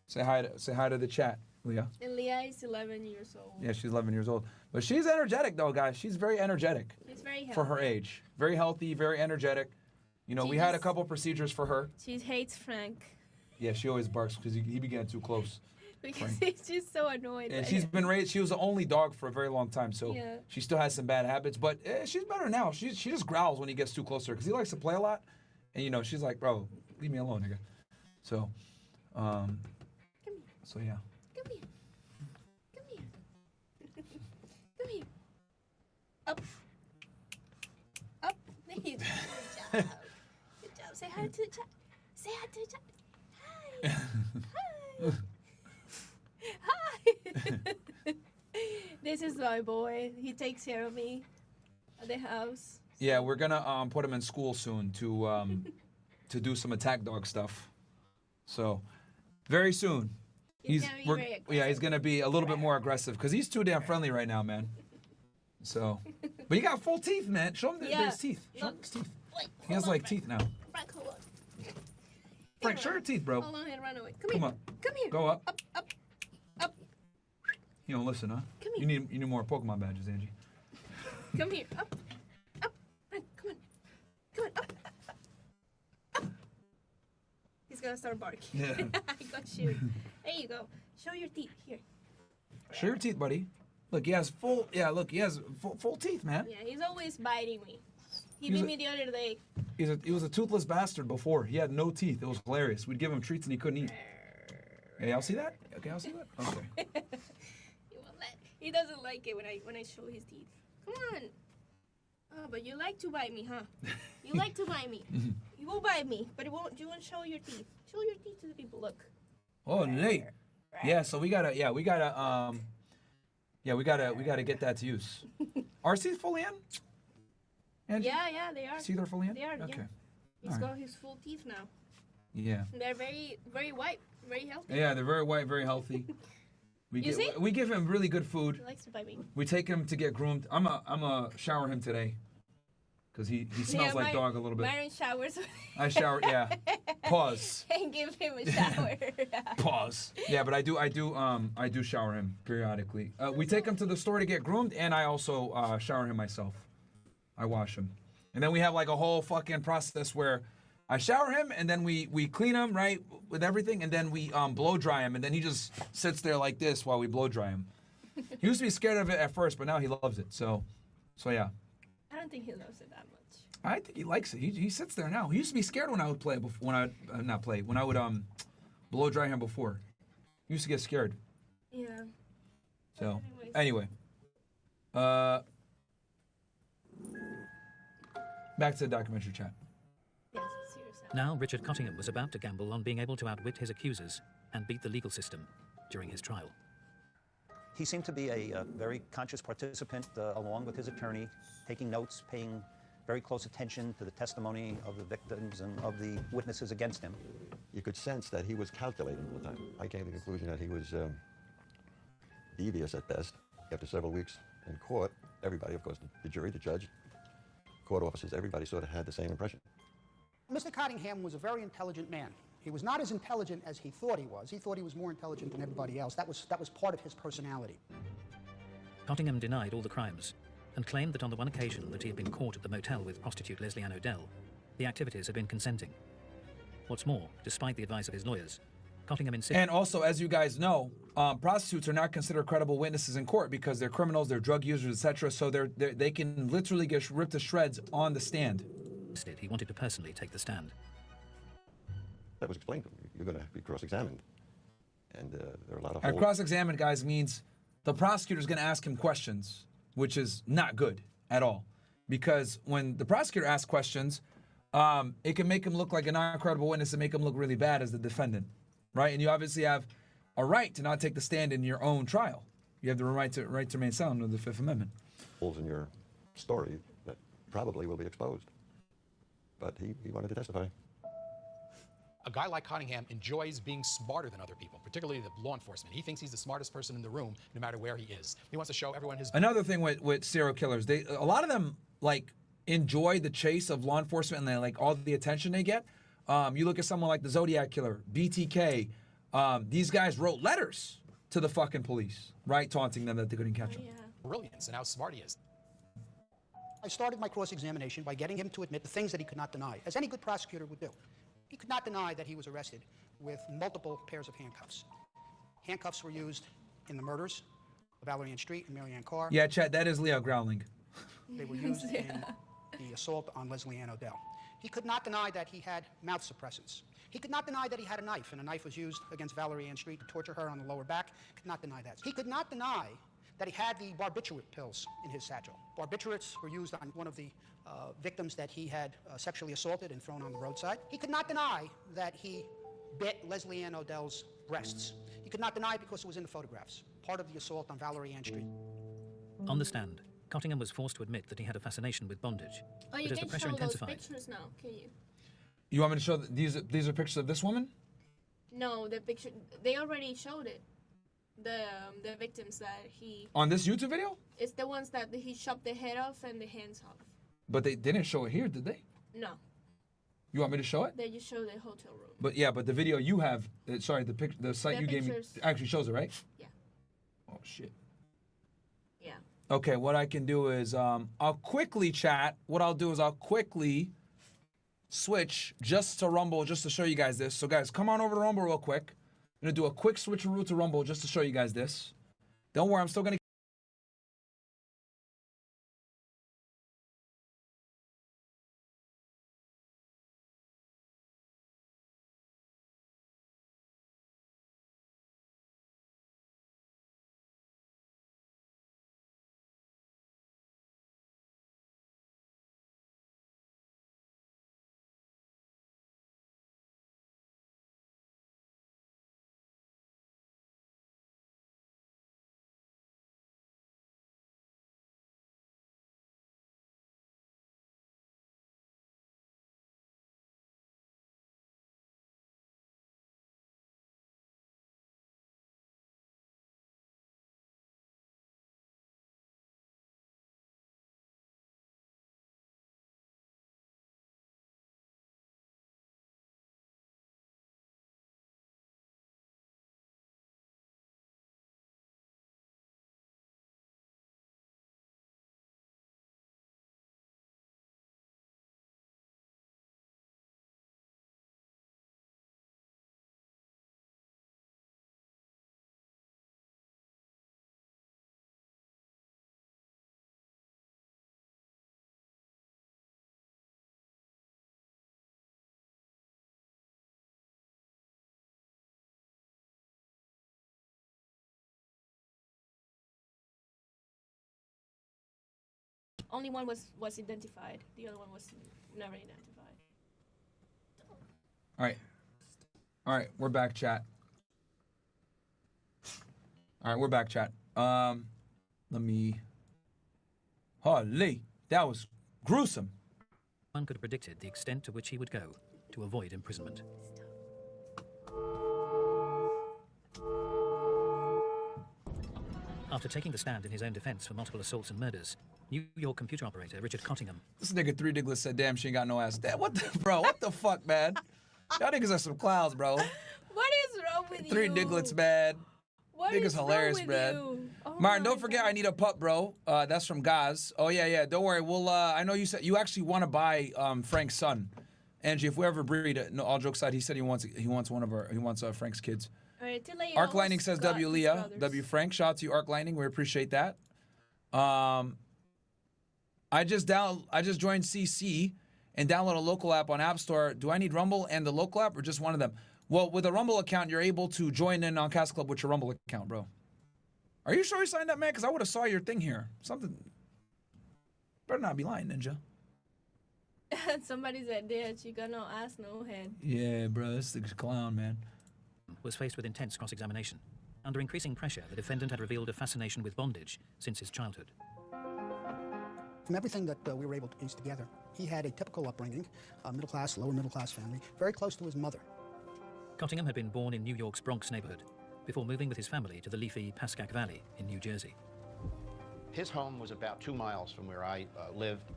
Say hi to the chat. Leah. And Leah is 11 years old. Yeah, she's 11 years old. But she's energetic, though, guys. She's very energetic. She's very healthy. For her age. Very healthy, very energetic. You know, we had a couple procedures for her. She hates Frank. Yeah, she always barks because he began too close. Because he's just so annoyed. And by she's him. been raised, she was the only dog for a very long time, so Yeah. she still has some bad habits. But she's better now. She just growls when he gets too close to her because he likes to play a lot. And, you know, she's like, bro, leave me alone, nigga. So, so yeah. Come here. Come here. Come here. Up. Up. There you go. Good job. Good job. Say hi to the chat. Say hi to the chat. Hi. Hi. This is my boy. He takes care of me at the house. Yeah, we're gonna put him in school soon to do some attack dog stuff. So, very soon. He's gonna be very aggressive. Yeah, he's gonna be a little bit more aggressive because he's too damn friendly right now, man. So, but he got full teeth, man. Show him Yeah. his teeth. Show him Look. his teeth. Wait, He has hold on, like teeth now. Frank, hold on. Frank, show your teeth, bro. Hold on and run away. Come Come here. on. Come here. Go up. Up, up, up. You don't listen, huh? Come You need more Pokemon badges, Angie. Come here. Up, up. Frank, come on. Come on, up. Up. He's gonna start barking. Yeah. I got you. There you go. Show your teeth. Here. Show your teeth, buddy. Look, he has full. Yeah, look, he has full teeth, man. Yeah, he's always biting me. He He's bit a- me the other day. He was a toothless bastard before. He had no teeth. It was hilarious. We'd give him treats and he couldn't eat. Hey, I'll see that. Okay, I'll see that. Okay. He doesn't like it when I show his teeth. Come on. Oh, but you like to bite me, huh? You like to bite me. You will bite me, but you won't show your teeth. Show your teeth to the people. Look. Oh, Nate. Yeah, so we gotta get that to use. Are his teeth fully in? Angie? Yeah, they are. See, they're fully in? They are. Okay. Yeah. He's All right. got his full teeth now. Yeah. They're very, very white, very healthy. Yeah, they're very white, very healthy. You see? We give him really good He food. likes to bite me. We take him to get groomed. I'm a shower him today. Cause he smells like dog a little bit. Myron showers. I shower, yeah. Pause. And give him a shower. Pause. Yeah, but I do shower him periodically. We take him to the store to get groomed, and I also shower him myself. I wash him, and then we have like a whole fucking process where I shower him, and then we clean him right with everything, and then we blow dry him, and then he just sits there like this while we blow dry him. He used to be scared of it at first, but now he loves it. So yeah. I don't think he loves it that much. I think he likes it. He sits there now. He used to be scared when I would play when I would blow dry him before. He used to get scared. Yeah. So anyway, back to the documentary chat. Yes, seriously. Now Richard Cottingham was about to gamble on being able to outwit his accusers and beat the legal system during his trial. He seemed to be a very conscious participant, along with his attorney, taking notes, paying very close attention to the testimony of the victims and of the witnesses against him. You could sense that he was calculating all the time. I came to the conclusion that he was devious at best. After several weeks in court, everybody, of course, the jury, the judge, court officers, everybody sort of had the same impression. Mr. Cottingham was a very intelligent man. He was not as intelligent as he thought he was. He thought he was more intelligent than everybody else. That was part of his personality. Cottingham denied all the crimes and claimed that on the one occasion that he had been caught at the motel with prostitute Leslie Ann Odell, the activities had been consenting. What's more, despite the advice of his lawyers, Cottingham insisted... And also, as you guys know, prostitutes are not considered credible witnesses in court because they're criminals, they're drug users, etc. So they can literally get ripped to shreds on the stand. He wanted to personally take the stand. That was explained to him. You're going to be cross-examined. And there are a lot of And holes. cross-examined, guys, means the prosecutor's going to ask him questions, which is not good at all. Because when the prosecutor asks questions, it can make him look like a non-credible witness and make him look really bad as the defendant, right? And you obviously have a right to not take the stand in your own trial. You have the right to remain silent under the Fifth Amendment. Holes in your story that probably will be exposed. But he wanted to testify. A guy like Cottingham enjoys being smarter than other people, particularly the law enforcement. He thinks he's the smartest person in the room, no matter where he is. He wants to show everyone his... Another thing with serial killers, a lot of them like enjoy the chase of law enforcement and they like all the attention they get. You look at someone like the Zodiac Killer, BTK. These guys wrote letters to the fucking police, right? Taunting them that they couldn't catch him. Brilliance and how smart he is. I started my cross-examination by getting him to admit the things that he could not deny, as any good prosecutor would do. He could not deny that he was arrested with multiple pairs of handcuffs. Handcuffs were used in the murders of Valerie Ann Street and Mary Ann Carr. Yeah, Chad, that is Leah growling. They were used in the assault on Leslie Ann Odell. He could not deny that he had mouth suppressants. He could not deny that he had a knife, and a knife was used against Valerie Ann Street to torture her on the lower back. He could not deny that. He could not deny that he had the barbiturate pills in his satchel. Barbiturates were used on one of the victims that he had sexually assaulted and thrown on the roadside. He could not deny that he bit Leslie Ann Odell's breasts. He could not deny it because it was in the photographs, part of the assault on Valerie Ann Street. On the stand, Cottingham was forced to admit that he had a fascination with bondage. Oh, you but as the can pressure show those intensified, pictures now, can you? You want me to show these are pictures of this woman? No, the picture, they already showed it. The victims that he... On this YouTube video? It's the ones that he chopped the head off and the hands off. But they didn't show it here, did they? No. You want me to show it? They just show the hotel room. But yeah, but the video you have, sorry, the site The you gave me pictures. actually shows it, right? Yeah. Oh, shit. Yeah. Okay, what I can do is, I'll quickly chat. What I'll do is I'll quickly switch just to Rumble just to show you guys this. So guys, come on over to Rumble real quick. I'm gonna do a quick switcheroo to Rumble just to show you guys this. Don't worry, I'm still gonna. Only one was identified. The other one was never identified. All right, we're back, chat. All right, we're back, chat. Let me. Holy, that was gruesome. one could have predicted the extent to which he would go to avoid imprisonment. After taking the stand in his own defense for multiple assaults and murders, New York computer operator Richard Cottingham. This nigga Three Diglets said, damn, she ain't got no ass. Damn, what the, bro, what the fuck, man? Y'all niggas are some clowns, bro. What is wrong with you? Three Diglets, man. What Niggas is hilarious, wrong with man. you? Oh Martin, don't forget I need a pup, bro. That's from Gaz. Oh yeah. Don't worry. We'll. I know you said you actually want to buy Frank's son, Angie. If we ever breed, no, all jokes aside, he said he wants Frank's kids. All right, to let you Arc know, Lining says Scott W and Leah, brothers. W Frank. Shout out to you, Arc Lining. We appreciate that. I just joined CC and download a local app on App Store. Do I need Rumble and the local app or just one of them? Well, with a Rumble account, you're able to join in on CastleClub with your Rumble account, bro. Are you sure you signed up, man? Because I would have saw your thing here. Something. Better not be lying, Ninja. Somebody said, "Dad, she got no ass, no head." Yeah, bro, this is a clown, man. Was faced with intense cross-examination. Under increasing pressure, the defendant had revealed a fascination with bondage since his childhood. From everything that we were able to piece together, he had a typical upbringing, a middle class, lower middle class family, very close to his mother. Cottingham had been born in New York's Bronx neighborhood before moving with his family to the leafy Pascack Valley in New Jersey. His home was about 2 miles from where I lived.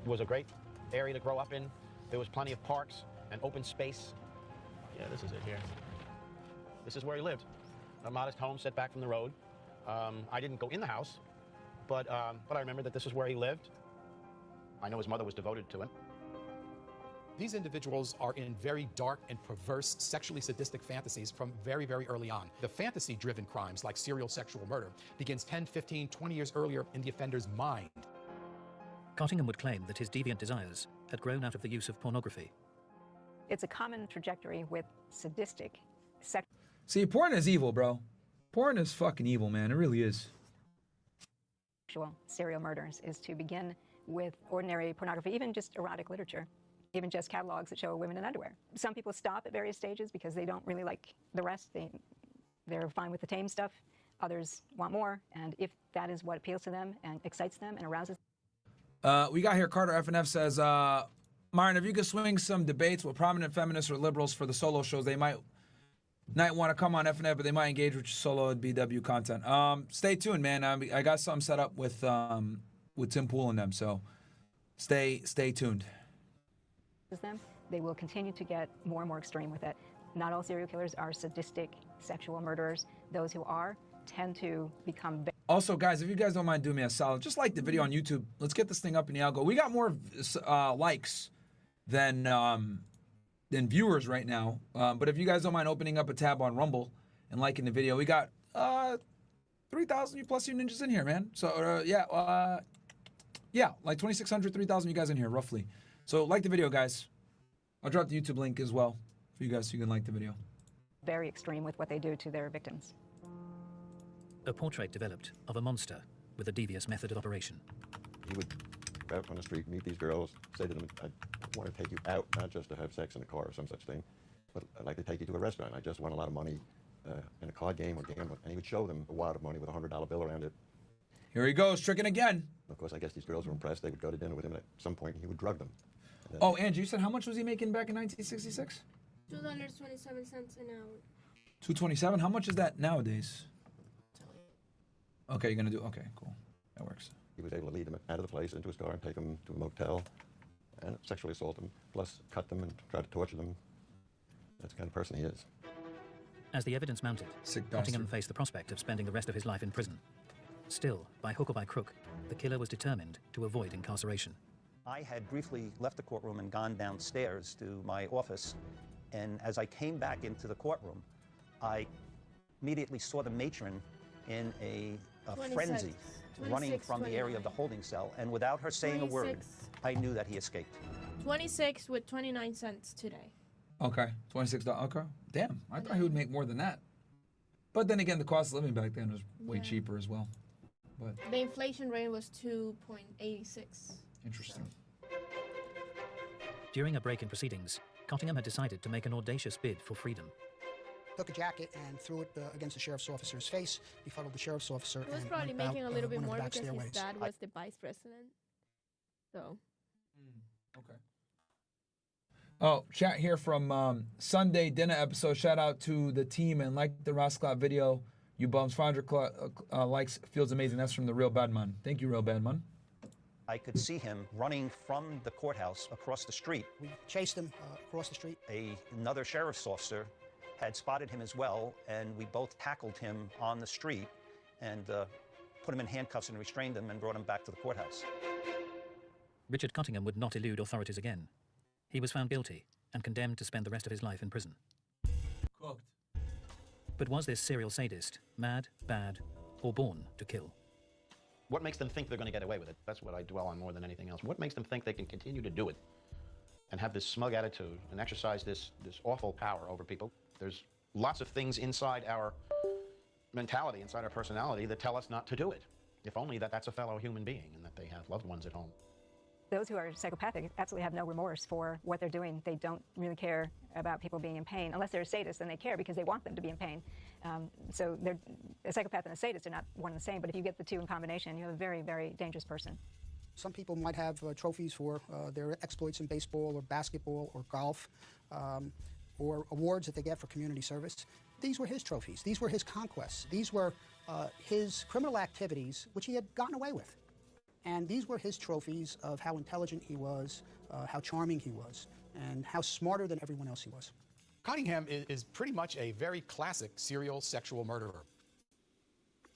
It was a great area to grow up in. There was plenty of parks and open space. Yeah, this is it here. This is where he lived. a modest home set back from the road. I didn't go in the house, but I remember that this is where he lived. I know his mother was devoted to him. These individuals are in very dark and perverse sexually sadistic fantasies from very, very early on. The fantasy-driven crimes like serial sexual murder begins 10, 15, 20 years earlier in the offender's mind. Cottingham would claim that his deviant desires had grown out of the use of pornography. It's a common trajectory with sadistic sex. See, porn is evil, bro. Porn is fucking evil, man. It really is. Sexual serial murders is to begin with ordinary pornography, even just erotic literature, even just catalogs that show women in underwear. Some people stop at various stages because they don't really like the rest. They're fine with the tame stuff. Others want more, and if that is what appeals to them and excites them and arouses. We got here, Carter FNF says, Myron, if you could swing some debates with prominent feminists or liberals for the solo shows, they might not want to come on FNF, but they might engage with your solo and BW content. Stay tuned, man. I got something set up with Tim Pool and them, so stay tuned. Them, they will continue to get more and more extreme with it. Not all serial killers are sadistic sexual murderers. Those who are tend to become. Also, guys, if you guys don't mind doing me a solid, just like the video on YouTube. Let's get this thing up in the algo. We got more likes than viewers right now. But if you guys don't mind opening up a tab on Rumble and liking the video, we got 3,000 plus you ninjas in here, man. So yeah, like 2,600, 3,000 you guys in here, roughly. So like the video, guys. I'll drop the YouTube link as well for you guys so you can like the video. Very extreme with what they do to their victims. A portrait developed of a monster with a devious method of operation. He would go out on the street, meet these girls, say to them, I want to take you out, not just to have sex in a car or some such thing, but I'd like to take you to a restaurant. I just want a lot of money in a card game or gambling. And he would show them a wad of money with a $100 bill around it. Here he goes, tricking again. Of course, I guess these girls were impressed. They would go to dinner with him, and at some point, he would drug them. Oh, Angie, you said how much was he making back in 1966? $2.27 an hour. 227. How much is that nowadays? Okay, you're gonna do. Okay, cool. That works. He was able to lead them out of the place into his car and take them to a motel and sexually assault them, plus cut them and try to torture them. That's the kind of person he is. As the evidence mounted, Cottingham faced the prospect of spending the rest of his life in prison. Still, by hook or by crook, the killer was determined to avoid incarceration. I had briefly left the courtroom and gone downstairs to my office, and as I came back into the courtroom, I immediately saw the matron in a frenzy, running from the area of the holding cell, and without her saying a word, I knew that he escaped. 26 with 29 cents today. Okay, $26. Okay, damn. I thought he would make more than that. But then again, the cost of living back then was way cheaper as well. But the inflation rate was 2.86. Interesting. During a break in proceedings, Cottingham had decided to make an audacious bid for freedom. Took a jacket and threw it against the sheriff's officer's face, befuddled the sheriff's officer. He was and probably went making out, a little bit one of more the back because stairways. his dad was the vice president. So. Okay. Oh, chat here from Sunday dinner episode. Shout out to the team and like the Rasclot video. You bums, 500 likes. Feels amazing. That's from the Real Bad Man. Thank you, Real Bad Man. I could see him running from the courthouse across the street. We chased him across the street. Another sheriff's officer had spotted him as well, and we both tackled him on the street and put him in handcuffs and restrained him and brought him back to the courthouse. Richard Cottingham would not elude authorities again. He was found guilty and condemned to spend the rest of his life in prison. Cooked. But was this serial sadist mad, bad, or born to kill? What makes them think they're going to get away with it? That's what I dwell on more than anything else. What makes them think they can continue to do it and have this smug attitude and exercise this awful power over people? There's lots of things inside our mentality, inside our personality, that tell us not to do it. If only that's a fellow human being and that they have loved ones at home. Those who are psychopathic absolutely have no remorse for what they're doing. They don't really care about people being in pain. Unless they're a sadist, then they care because they want them to be in pain. So a psychopath and a sadist are not one and the same, but if you get the two in combination, you have a very, very dangerous person. Some people might have trophies for their exploits in baseball or basketball or golf, or awards that they get for community service. These were his trophies. These were his conquests. These were his criminal activities, which he had gotten away with. And these were his trophies of how intelligent he was, how charming he was, and how smarter than everyone else he was. Cottingham is pretty much a very classic serial sexual murderer.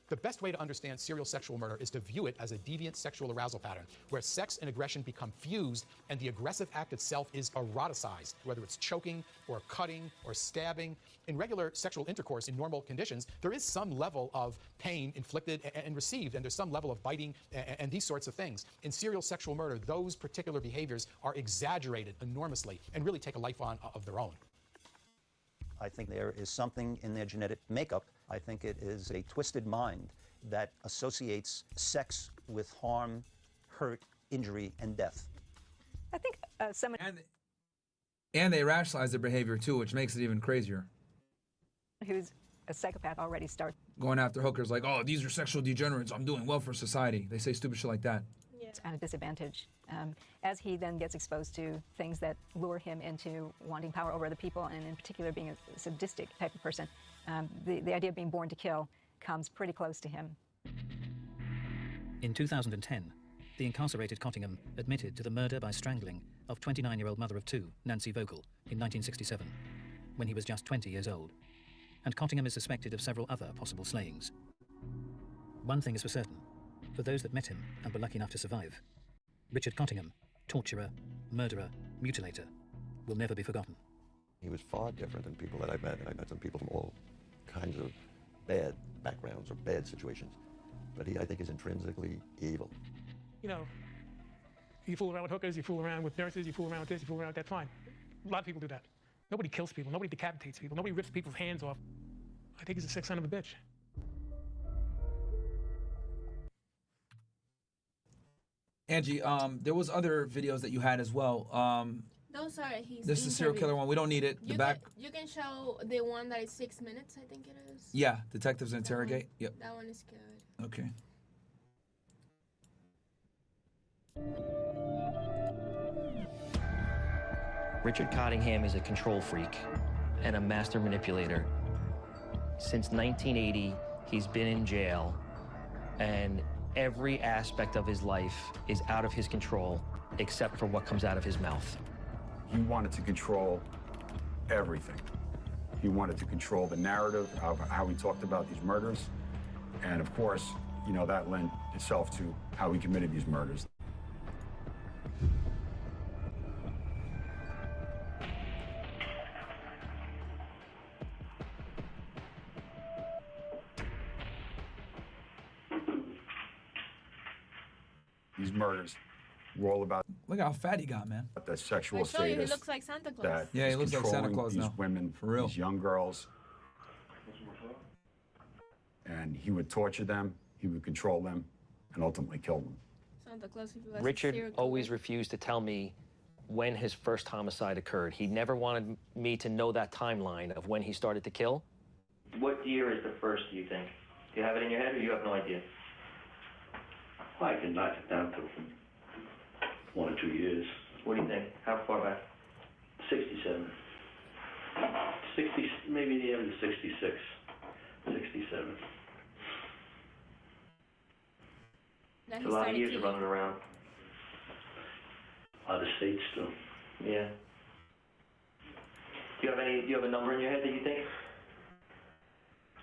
The best way to understand serial sexual murder is to view it as a deviant sexual arousal pattern, where sex and aggression become fused and the aggressive act itself is eroticized, whether it's choking or cutting or stabbing. In regular sexual intercourse in normal conditions, there is some level of pain inflicted and received, and there's some level of biting and these sorts of things. In serial sexual murder, those particular behaviors are exaggerated enormously and really take a life on of their own. I think there is something in their genetic makeup. I think it is a twisted mind that associates sex with harm, hurt, injury, and death. I think someone... And they rationalize their behavior, too, which makes it even crazier. Who's a psychopath already starts going after hookers like, oh, these are sexual degenerates. I'm doing well for society. They say stupid shit like that. at a disadvantage as he then gets exposed to things that lure him into wanting power over other people, and in particular being a sadistic type of person. The idea of being born to kill comes pretty close to him. In 2010, the incarcerated Cottingham admitted to the murder by strangling of 29-year-old mother of two, Nancy Vogel, in 1967, when he was just 20 years old. And Cottingham is suspected of several other possible slayings. One thing is for certain: for those that met him and were lucky enough to survive, Richard Cottingham, torturer, murderer, mutilator, will never be forgotten. He was far different than people that I met, and I met some people from all kinds of bad backgrounds or bad situations. But he, I think, is intrinsically evil. You know, you fool around with hookers, you fool around with nurses, you fool around with this, you fool around with that, fine. A lot of people do that. Nobody kills people, nobody decapitates people, nobody rips people's hands off. I think he's a sick son of a bitch. Angie, there was other videos that you had as well. Those are his. This is the serial killer one. We don't need it. The back. You can show the one that is 6 minutes, I think it is. Yeah, detectives interrogate. Yep. That one is good. Okay. Richard Cottingham is a control freak and a master manipulator. Since 1980, he's been in jail, and every aspect of his life is out of his control except for what comes out of his mouth. He wanted to control everything. He wanted to control the narrative of how he talked about these murders. And of course, you know, that lent itself to how he committed these murders. These murders were all about. Look how fat he got, man. That sexual Show you, he status. looks like Santa Claus. That Yeah, he is looks like Santa controlling Claus these now. women, For real. these young girls. And he would torture them, he would control them, and ultimately kill them. Santa Claus, if you like Richard always refused to tell me when his first homicide occurred. He never wanted me to know that timeline of when he started to kill. What year is the first, do you think? Do you have it in your head, or you have no idea? Well, I can knock it down to 1 or 2 years. What do you think? How far back? 67. 60, maybe the end of 66. 67. Now It's he a lot of started years of killing. running around. A lot of states still. Yeah. Do you have a number in your head that you think?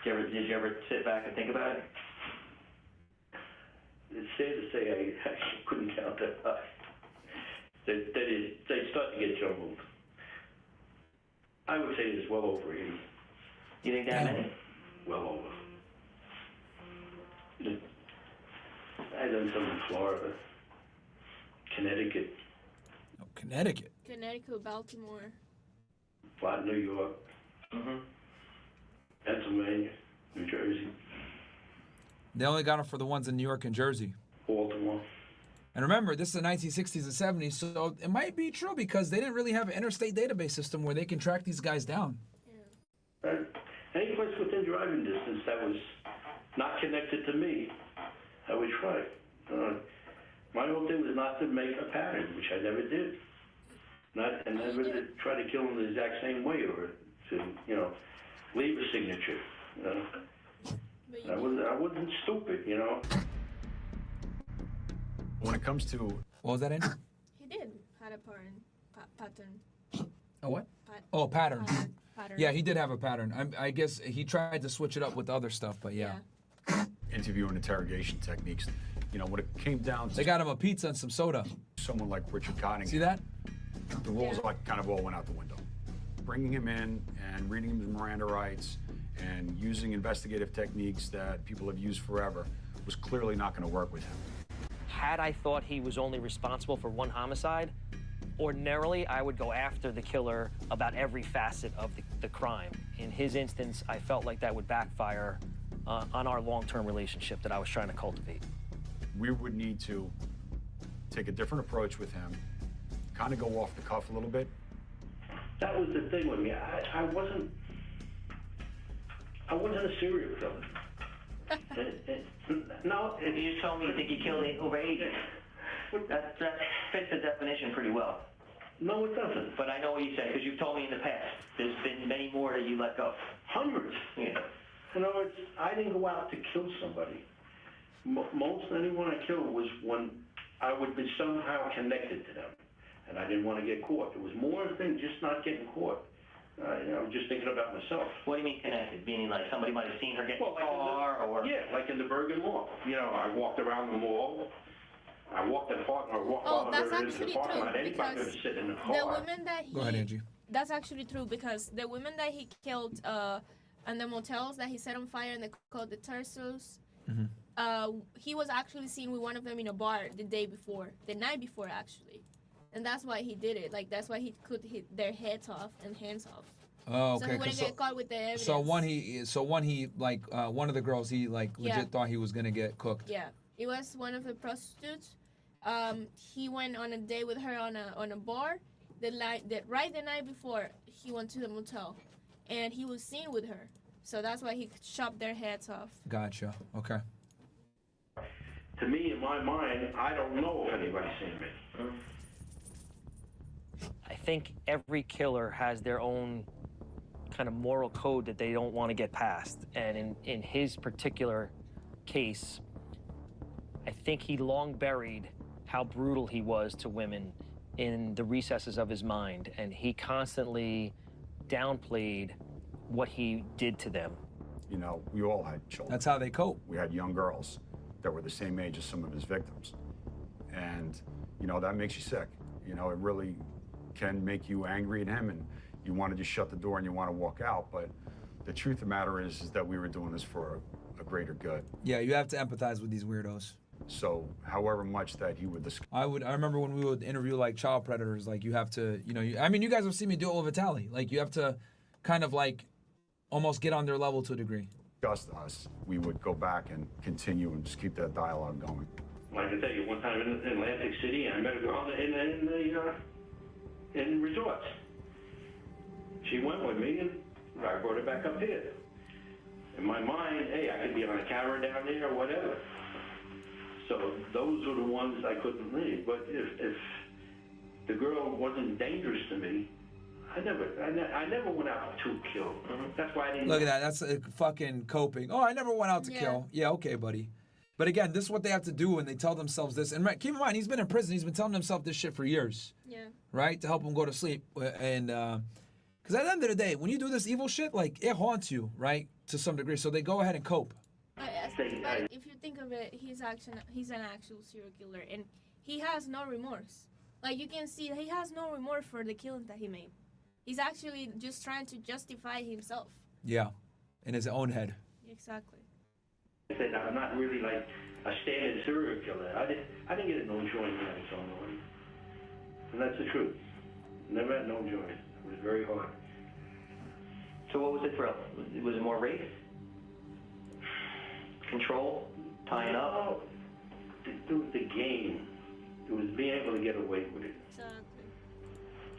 Did you ever sit back and think about it? It's sad to say I actually couldn't count that high. They start to get jumbled. I would say there's well over 80. You think that many? Well over. I've done some in Florida, Connecticut, Connecticut. Connecticut, Baltimore. a lot in New York, Pennsylvania, New Jersey, They only got him for the ones in New York and Jersey. Baltimore. And remember, this is the 1960s and 70s, so it might be true because they didn't really have an interstate database system where they can track these guys down. Any place within driving distance that was not connected to me, I would try. My whole thing was not to make a pattern, which I never did. And never to try to kill them the exact same way or to, you know, leave a signature. You know? I wasn't stupid, you know. When it comes to What was that in? He did had a pattern. A what? Pat- Oh, pattern. pattern. Yeah, he did have a pattern. I guess he tried to switch it up with other stuff, but yeah. Interview and interrogation techniques. You know, when it came down to... They got him a pizza and some soda. Someone like Richard Cottingham. See that? The rules like kind of all went out the window. Bringing him in and reading him his Miranda rights and using investigative techniques that people have used forever was clearly not going to work with him. Had I thought he was only responsible for one homicide, ordinarily I would go after the killer about every facet of the crime. In his instance, I felt like that would backfire on our long-term relationship that I was trying to cultivate. We would need to take a different approach with him, kind of go off the cuff a little bit. That was the thing with me. I wasn't a serial killer. No, You just told me you think you killed over 8. That fits the definition pretty well. No, it doesn't. But I know what you say, because you've told me in the past. There's been many more that you let go. Hundreds. Yeah. In other words, I didn't go out to kill somebody. Most anyone I killed was when I would be somehow connected to them, and I didn't want to get caught. It was more than just not getting caught. I was just thinking about myself. What do you mean connected? Meaning like somebody might have seen her get in the car, or... Yeah, like in the Bergen Mall. You know, I walked around the mall. I walked in the park, or walked Oh, that's into actually the parking true, lot. Anybody because could sit in the the car. women that he... Go ahead, Angie. That's actually true, because the women that he killed and the motels that he set on fire and they called the Pr0st, he was actually seen with one of them in a bar the night before actually. And that's why he did it. Like, that's why he could hit their heads off and hands off. Oh, okay. So he wouldn't get caught with the evidence. So one of the girls, he like legit thought he was gonna get cooked. Yeah, it was one of the prostitutes. He went on a date with her on a bar. The night before he went to the motel, and he was seen with her. So that's why he chopped their heads off. Gotcha. Okay. To me, in my mind, I don't know if anybody's seen me. I think every killer has their own kind of moral code that they don't want to get past. And in his particular case, I think he long buried how brutal he was to women in the recesses of his mind. And he constantly downplayed what he did to them. You know, we all had children. That's how they cope. We had young girls that were the same age as some of his victims. And, you know, that makes you sick. You know, it really can make you angry at him, and you want to just shut the door and you want to walk out. But the truth of the matter is that we were doing this for a greater good. Yeah, you have to empathize with these weirdos. So, however much that he would... I remember when we would interview, like, child predators, like, you have to, you know, you guys have seen me do it with Vitali. Like, you have to kind of, like, almost get on their level to a degree. Just us, we would go back and continue and just keep that dialogue going. Like I tell you, one time in Atlantic City, I met a girl in resorts. She went with me, and I brought her back up here. In my mind, hey, I could be on a camera down there or whatever. So those were the ones I couldn't leave. But if the girl wasn't dangerous to me, I never went out to kill. That's why I didn't. Look at that. That's fucking coping. Oh, I never went out to kill. Yeah, okay, buddy. But again, this is what they have to do when they tell themselves this. And keep in mind, he's been in prison. He's been telling himself this shit for years. Yeah. Right? To help him go to sleep. And, because at the end of the day, when you do this evil shit, like, it haunts you, right? To some degree. So they go ahead and cope. But if you think of it, he's an actual serial killer. And he has no remorse. Like, you can see, he has no remorse for the killings that he made. He's actually just trying to justify himself. Yeah. In his own head. Exactly. I said I'm not really like a standard serial killer. I didn't get no enjoyment out of someone. And that's the truth. Never had no enjoyment. It was very hard. So what was the thrill? Was it more rape? Control? Tying up? The game. It was being able to get away with it. Exactly.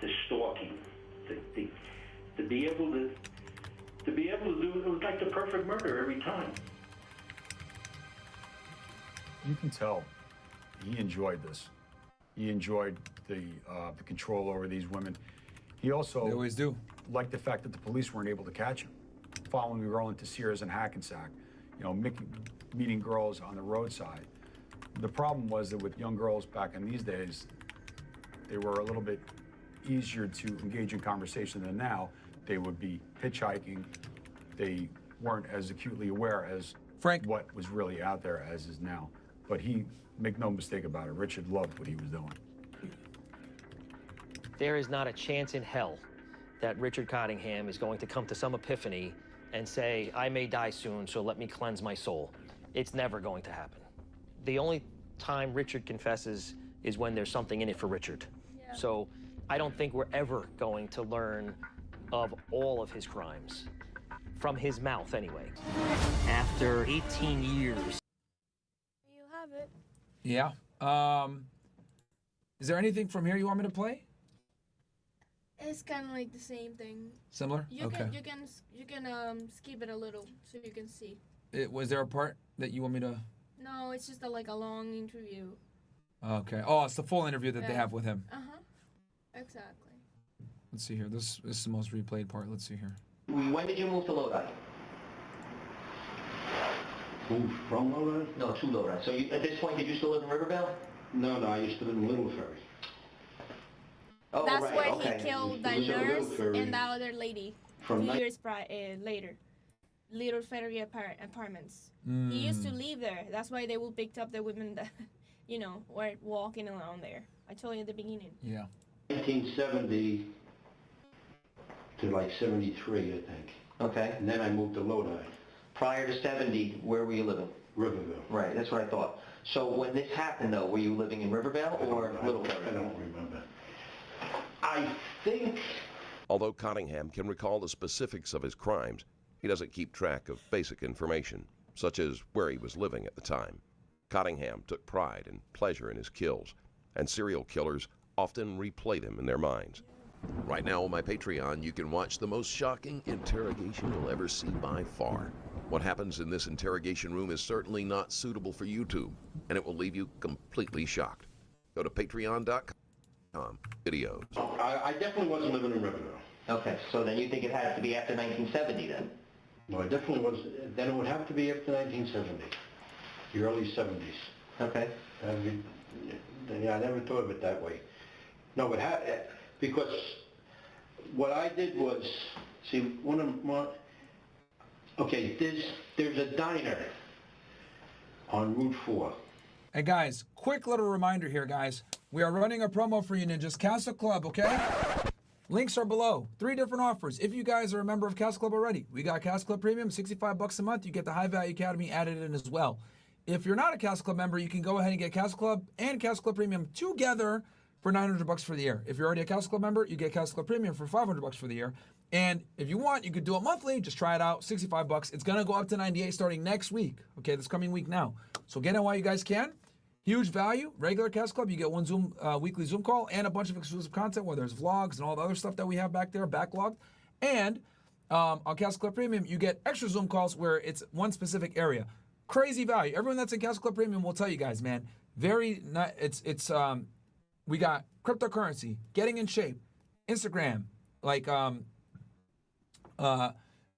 The stalking. To be able to do it was like the perfect murder every time. You can tell he enjoyed this. He enjoyed the control over these women. He also they always do. Liked the fact that the police weren't able to catch him. Following the girl into Sears and Hackensack, you know, meeting girls on the roadside. The problem was that with young girls back in these days, they were a little bit easier to engage in conversation than now. they would be hitchhiking. They weren't as acutely aware as what was really out there as is now. But make no mistake about it, Richard loved what he was doing. There is not a chance in hell that Richard Cottingham is going to come to some epiphany and say, I may die soon, so let me cleanse my soul. It's never going to happen. The only time Richard confesses is when there's something in it for Richard. Yeah. So I don't think we're ever going to learn of all of his crimes. From his mouth, anyway. After 18 years. You have it. Yeah. Is there anything from here you want me to play? It's kind of like the same thing. Similar? Okay. You can skip it a little so you can see. Was there a part that you want me to? No, it's just like a long interview. Okay. Oh, it's the full interview that they have with him. Exactly. Let's see here. This is the most replayed part. Let's see here. When did you move to Lodi? Move from Lodi? No, to Lodi. So at this point, did you still live in Rivervale? No, I used to live in Little Ferry. Oh, That's right, where okay. he killed the nurse and the other lady. 2 years later. Little Ferry apartments. He used to live there. That's why they will pick up the women that, were walking around there. I told you at the beginning. Yeah. 1970 to like 73, I think. Okay. And then I moved to Lodi. Prior to 70, where were you living? Rivervale. Right, that's what I thought. So when this happened, though, were you living in Rivervale or Little Ferry? I don't remember. I think... Although Cottingham can recall the specifics of his crimes, he doesn't keep track of basic information, such as where he was living at the time. Cottingham took pride and pleasure in his kills, and serial killers often replay them in their minds. Right now on my Patreon, you can watch the most shocking interrogation you'll ever see by far. What happens in this interrogation room is certainly not suitable for YouTube, and it will leave you completely shocked. Go to patreon.com, videos. I definitely wasn't living in Rivervale. Okay, so then you think it has to be after 1970 then? No, I definitely was. Then it would have to be after 1970, the early 70s. Okay. Yeah, I never thought of it that way. No, but because what I did was, see, there's a diner on Route 4. Hey guys, quick little reminder here, guys. We are running a promo for you ninjas, Castle Club, okay? Links are below. 3 different offers. If you guys are a member of Castle Club already, we got Castle Club Premium, $65 a month. You get the High Value Academy added in as well. If you're not a Castle Club member, you can go ahead and get Castle Club and Castle Club Premium together for $900 for the year. If you're already a Castle Club member, you get Castle Club Premium for $500 for the year. And if you want, you could do it monthly. Just try it out, $65. It's gonna go up to $98 starting next week. Okay, this coming week now. So get in while you guys can. Huge value. Regular Castle Club, you get one Zoom weekly Zoom call and a bunch of exclusive content, where there's vlogs and all the other stuff that we have back there, backlogged. And on Castle Club Premium, you get extra Zoom calls where it's one specific area. Crazy value. Everyone that's in Castle Club Premium will tell you guys, man. We got cryptocurrency, getting in shape, Instagram, like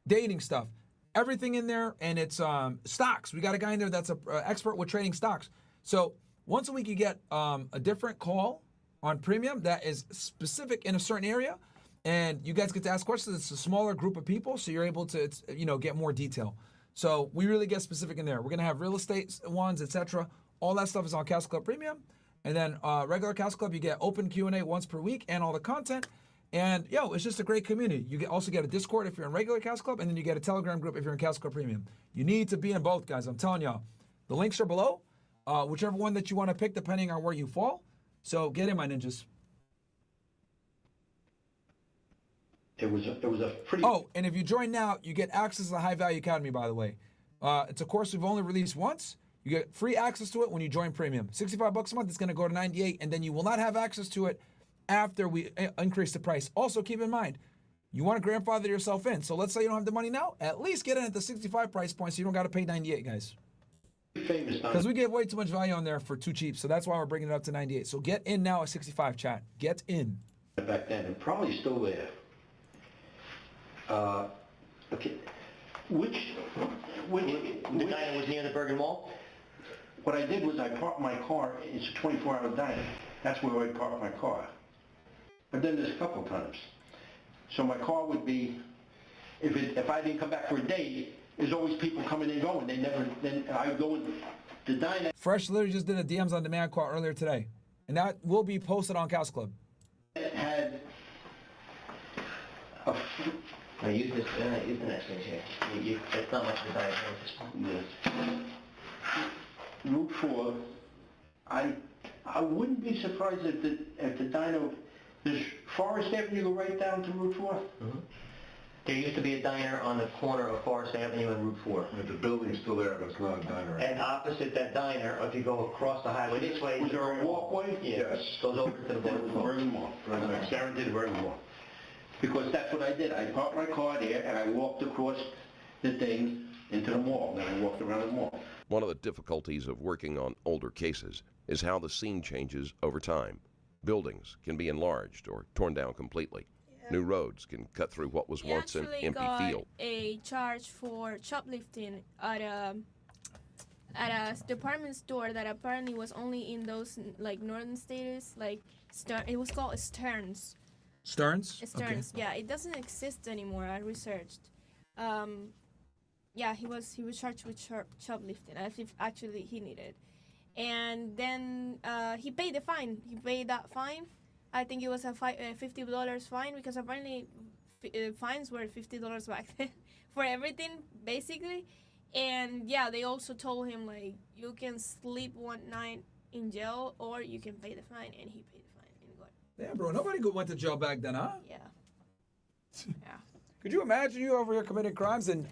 dating stuff, everything in there, and it's stocks. We got a guy in there that's an expert with trading stocks. So once a week you get a different call on Premium that is specific in a certain area, and you guys get to ask questions. It's a smaller group of people, so you're able to get more detail. So we really get specific in there. We're gonna have real estate ones, etc. All that stuff is on Castle Club Premium. And then regular Castle Club, you get open Q&A once per week and all the content. And, it's just a great community. You also get a Discord if you're in regular Castle Club, and then you get a Telegram group if you're in Castle Club Premium. You need to be in both, guys. I'm telling y'all. The links are below. Whichever one that you want to pick, depending on where you fall. So get in, my ninjas. It was a pretty... Oh, and if you join now, you get access to the High Value Academy, by the way. It's a course we've only released once. You get free access to it when you join Premium. $65 a month, it's going to go to $98, and then you will not have access to it after we increase the price. Also, keep in mind, you want to grandfather yourself in. So let's say you don't have the money now, at least get in at the 65 price point so you don't got to pay $98, guys. Because we gave way too much value on there for too cheap, so that's why we're bringing it up to $98. So get in now at 65, chat. Get in. Back then, and probably still there. Okay. Which the diner was near the Bergen Mall? What I did was I parked my car. It's a 24-hour diner. That's where I parked my car. But then there's a couple times. So my car would be, if I didn't come back for a day, there's always people coming and going. Then I would go in the diner. Fresh literally just did a DMs on demand call earlier today, and that will be posted on CastleClub. Had use the next page here. It's not much of a diagnosis. Yes. Route 4, I wouldn't be surprised if the diner, there's Forest Avenue go right down to Route 4? Mm-hmm. There used to be a diner on the corner of Forest Avenue and Route 4. Yeah, the building's still there, but it's not a diner. And opposite that diner, if you go across the highway this way... Was there a walkway? Yeah, Yes. Goes over to the Berlin Mall. I guarantee the Berlin Mall. Because that's what I did. I parked my car there and I walked across the thing into the mall. Then I walked around the mall. One of the difficulties of working on older cases is how the scene changes over time. Buildings can be enlarged or torn down completely. New roads can cut through what was once an empty field. A charge for shoplifting at a department store that apparently was only in those like northern states, like it was called Stearns. Stearns? Stearns, okay. Yeah, it doesn't exist anymore. I researched. Yeah, he was charged with shoplifting. Actually, he needed, and then he paid the fine. He paid that fine. I think it was a $50 fine because apparently fines were $50 back then for everything basically. And yeah, they also told him like you can sleep one night in jail or you can pay the fine, and he paid the fine and got. Damn, bro, nobody went to jail back then, huh? Yeah. Yeah. Could you imagine you over here committing crimes and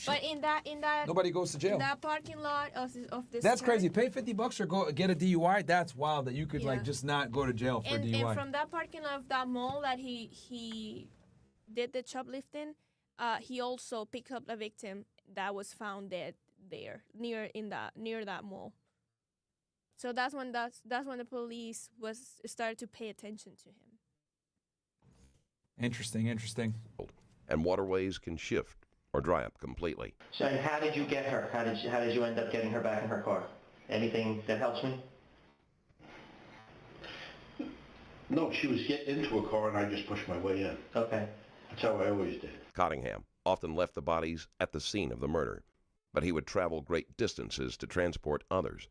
But in that nobody goes to jail. In that parking lot of this. That's crazy. Pay $50 or go get a DUI. That's wild that you could like just not go to jail for a DUI. And from that parking lot of that mall that he did the shoplifting, he also picked up a victim that was found dead there near that mall. So that's when the police started to pay attention to him. Interesting. And waterways can shift or dry up completely. So, and how did you get her? How did you end up getting her back in her car? Anything that helps me? No, she was getting into a car and I just pushed my way in. Okay. That's how I always did. Cottingham often left the bodies at the scene of the murder, but he would travel great distances to transport others.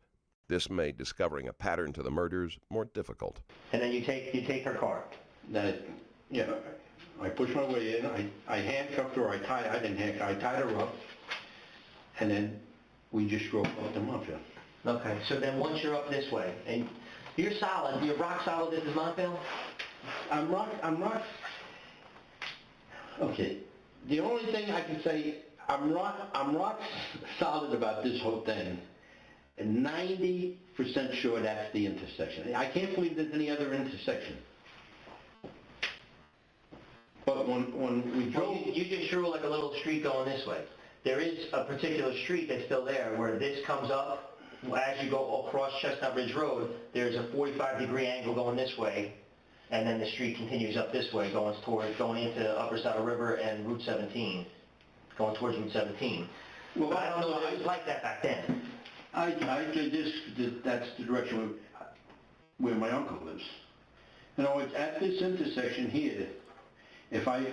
This made discovering a pattern to the murders more difficult. And then you take her car. I pushed my way in, I handcuffed her, I tied her up, and then we just drove up the mafia. Okay, so then once you're up this way, and you're solid, you're rock solid, this is Montville? I'm rock, okay, the only thing I can say, I'm rock solid about this whole thing, and 90% sure that's the intersection. I can't believe there's any other intersection. But when we drove... You just drew like a little street going this way. There is a particular street that's still there where this comes up. As you go across Chestnut Ridge Road, there's a 45-degree angle going this way, and then the street continues up this way, going into Upper Saddle River and Route 17, going towards Route 17. Well, but I don't know if it was like that back then. I did that's the direction where my uncle lives. You know, it's at this intersection here. If I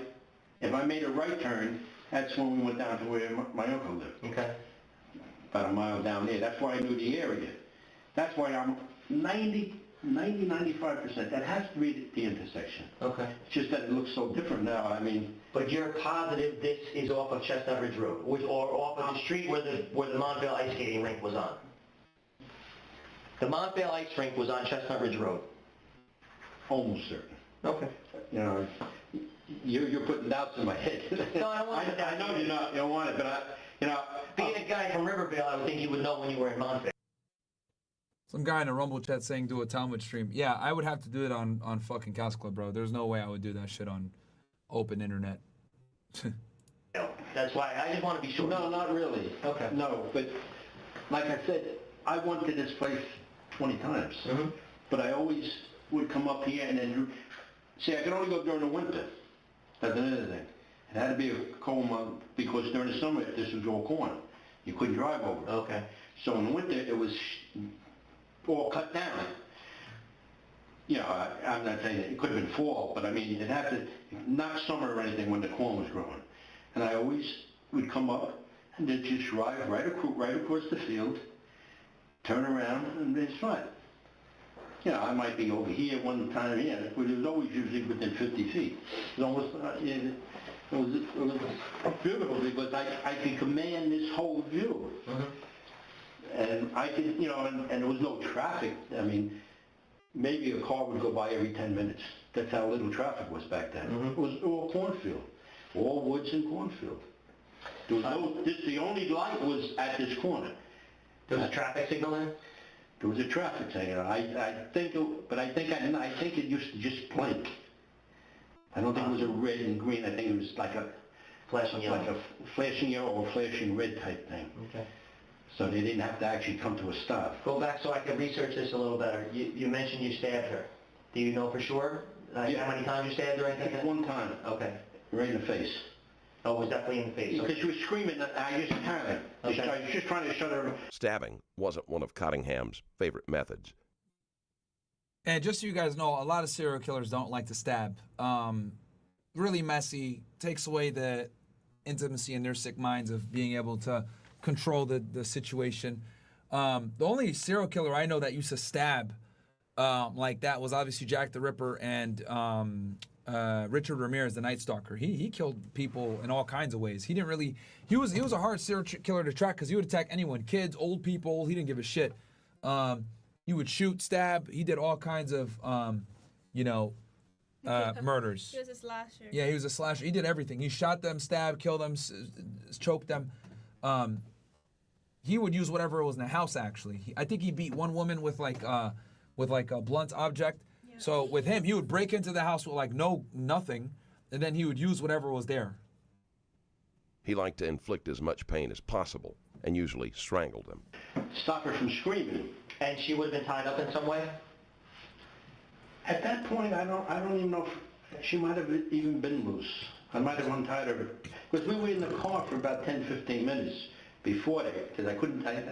made a right turn, that's when we went down to where my uncle lived. Okay. About a mile down there. That's why I knew the area. That's why I'm 95%. That has to be the intersection. Okay. It's just that it looks so different now. I mean. But you're positive this is off of Chestnut Ridge Road, or off of the street where the Montvale ice skating rink was on. The Montvale ice rink was on Chestnut Ridge Road. Almost certain. Okay. You know. You're putting doubts in my head. No, I don't want to. I know you don't want it, but being a guy from Rivervale, I would think you would know when you were in Montvale. Some guy in a Rumble chat saying do a Talmud stream. Yeah, I would have to do it on fucking CastleClub, bro. There's no way I would do that shit on open internet. No, that's why I just want to be sure. No, not really. Okay. No, but like I said, I went to this place 20 times. Mm-hmm. But I always would come up here and then see, I could only go during the winter. That's another thing. It had to be a cold month because during the summer this was all corn. You couldn't drive over. Okay. So in the winter it was all cut down. you know, I'm not saying that it could have been fall, but I mean, it had to, not summer or anything when the corn was growing. And I always would come up and then just drive right across the field, turn around, and it's fine. You know, I might be over here one time, yeah, but it was always usually within 50 feet. It was almost, it was beautiful because I could command this whole view. And I could, you know, and there was no traffic. I mean, maybe a car would go by every 10 minutes. That's how little traffic was back then. It was all cornfield, all woods and cornfield. There was no, the only light was at this corner. There was a traffic signal there? There was a traffic signal. I think it used to just blink. I don't think it was a red and green. I think it was like a flashing yellow, like a flashing yellow or flashing red type thing. Okay. So they didn't have to actually come to a stop. Go back so I can research this a little better. You mentioned you stabbed her. Do you know for sure how many times you stabbed her or anything like that? One time. Okay. Right in the face. Oh, it was definitely in the face. Because she was screaming. I just panicked. Okay. I was just trying to shut her. Stabbing wasn't one of Cottingham's favorite methods. And just so you guys know, a lot of serial killers don't like to stab. Really messy, takes away the intimacy in their sick minds of being able to control the situation. The only serial killer I know that used to stab like that was obviously Jack the Ripper and Richard Ramirez, the Night Stalker. He killed people in all kinds of ways. He didn't really. He was a hard serial killer to track because he would attack anyone, kids, old people. He didn't give a shit. He would shoot, stab. He did all kinds of murders. He was a slasher. Yeah, he was a slasher. He did everything. He shot them, stabbed, killed them, choked them. He would use whatever was in the house. Actually, I think he beat one woman with like a blunt object. Yeah. So with him, he would break into the house with like nothing, and then he would use whatever was there. He liked to inflict as much pain as possible, and usually strangled them. Stop her from screaming. And she would have been tied up in some way? At that point, I don't even know if she might have even been loose. I might have untied her. Because we were in the car for about 10, 15 minutes before that, because I couldn't, I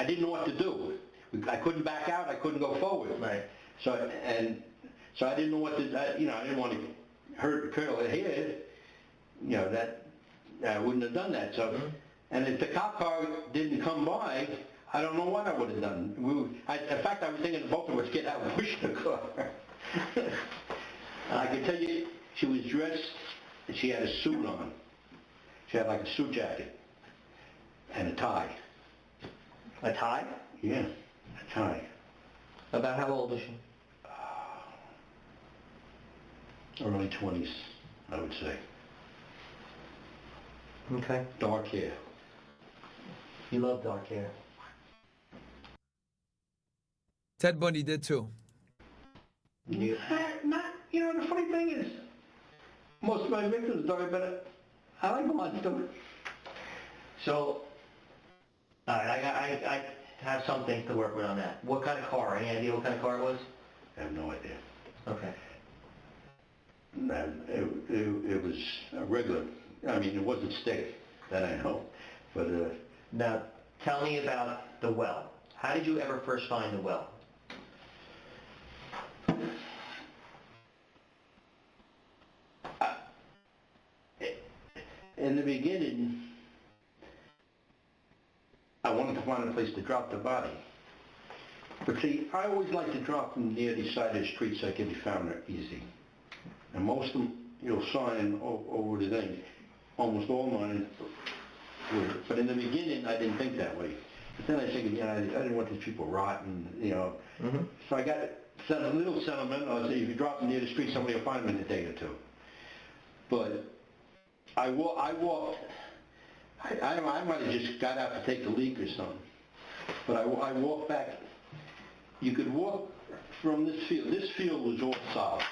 didn't know what to do. I couldn't back out, I couldn't go forward. Right. So I didn't know what to, I didn't want to curl her hair, that, I wouldn't have done that. So, and if the cop car didn't come by, I don't know what I would have done. In fact, I was thinking both of us get out and push the car. I can tell you, she was dressed, and she had a suit on. She had like a suit jacket and a tie. A tie? Yeah, a tie. About how old was she? Early 20s, I would say. Okay. Dark hair. You love dark hair. Ted Bundy did too. The funny thing is, most of my victims die, but I like blonde stuff. So, all right, I have some things to work with on that. What kind of car? Any idea what kind of car it was? I have no idea. Okay. It was a regular. I mean, it wasn't stick, that I know. But now, tell me about the well. How did you ever first find the well? In the beginning, I wanted to find a place to drop the body. But see, I always like to drop them near the side of the street so I can be found easy. And most of them, sign over the thing. Almost all mine were. But in the beginning, I didn't think that way. But then I figured, I didn't want these people rotting, So I got a little settlement. I said, if you drop them near the street, somebody will find them in a day or two. But I might have just got out to take a leak or something. But I walked back. You could walk from this field. This field was all solid.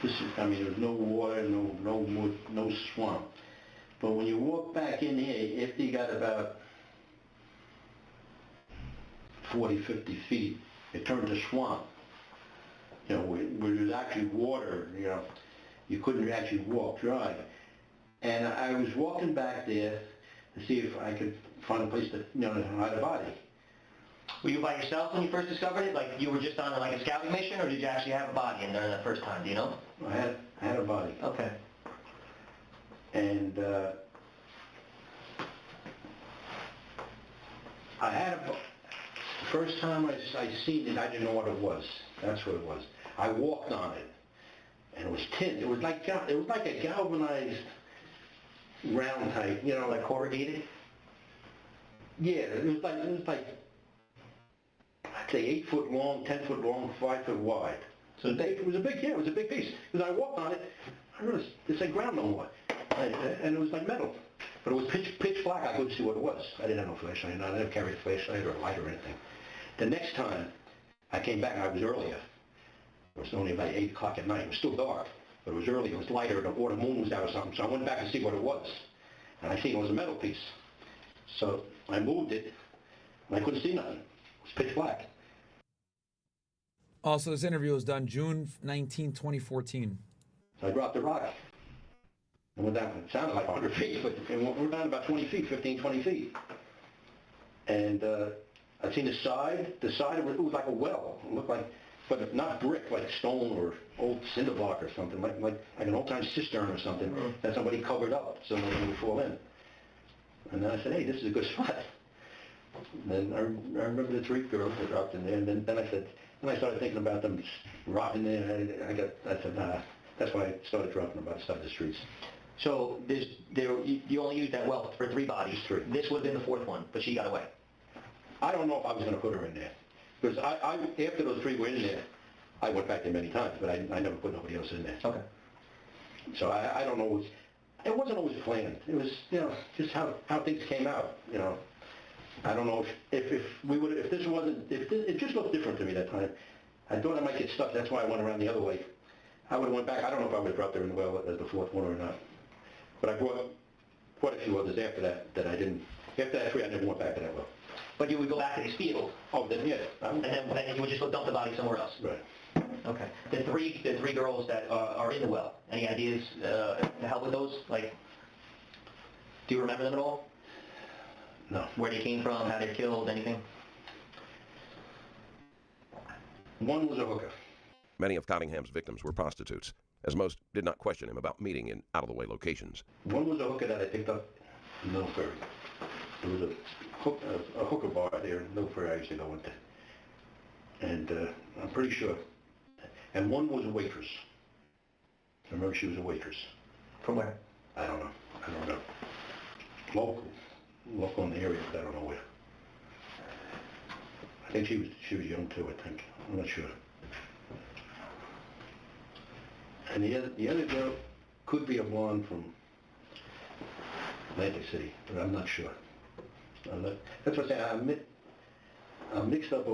There was no water, no wood, no swamp. But when you walk back in here, after you got about 40, 50 feet, it turned to swamp. Where there's actually water, you couldn't actually walk dry. And I was walking back there to see if I could find a place to, hide a body. Were you by yourself when you first discovered it? Like you were just on like a scouting mission, or did you actually have a body in there that first time? Do you know? I had a body. Okay. And I had the first time I seen it, I didn't know what it was. That's what it was. I walked on it, and it was tin. It was like a galvanized round type, you know, like corrugated. Yeah, it was like I'd say 8 foot long, 10 foot long, 5 foot wide. So it was a big piece. Because I walked on it, I noticed it said ground no more, and it was like metal. But it was pitch black. I couldn't see what it was. I didn't have no flashlight. I never carried a flashlight or a light or anything. The next time I came back, I was earlier. It was only about 8 o'clock at night. It was still dark, but it was early. It was lighter, or the moon was out or something. So I went back to see what it was, and I seen it was a metal piece. So I moved it, and I couldn't see nothing. It was pitch black. Also, this interview was done June 19, 2014. So I dropped the rock. I went down, it sounded like 100 feet, but we're down about 20 feet, 15, 20 feet. And I seen the side, it was like a well. It looked like, but not brick, like stone or old cinder block or something, like an old-time cistern or something that somebody covered up so nobody would fall in. And then I said, hey, this is a good spot. And then I remember the 3 girls that dropped in there, and then I said, I started thinking about them rotting there. I said, nah, that's why I started dropping about stuff in the streets. So you only used that well for 3 bodies. 3. This would have been the 4th one, but she got away. I don't know if I was going to put her in there. Because after those 3 were in there, I went back there many times, but I never put nobody else in there. Okay. So I don't know. It wasn't always planned. It was, you know, just how things came out, you know. I don't know if it just looked different to me that time. I thought I might get stuck. That's why I went around the other way. I would have went back. I don't know if I would have dropped her in the well as the 4th one or not. But I brought quite a few others after that I didn't. After that 3, I never went back to that well. But you would go back to this field. Oh, then yeah. And then you would just go dump the body somewhere else. Right. Okay. The three girls that are in the well. Any ideas to help with those? Like, do you remember them at all? No. Where they came from? How they were killed? Anything? One was a hooker. Many of Cottingham's victims were prostitutes, as most did not question him about meeting in out-of-the-way locations. One was a hooker that I picked up in Middle Ferry. There was a hooker bar there in Middle Ferry I used to go into. And I'm pretty sure. And one was a waitress. I remember she was a waitress. From where? I don't know. Local in the area, but I don't know where. I think she was young too, I think. I'm not sure. And the other girl could be a blonde from Atlantic City, but I'm not sure. That's what I'm saying. I'm mixed up.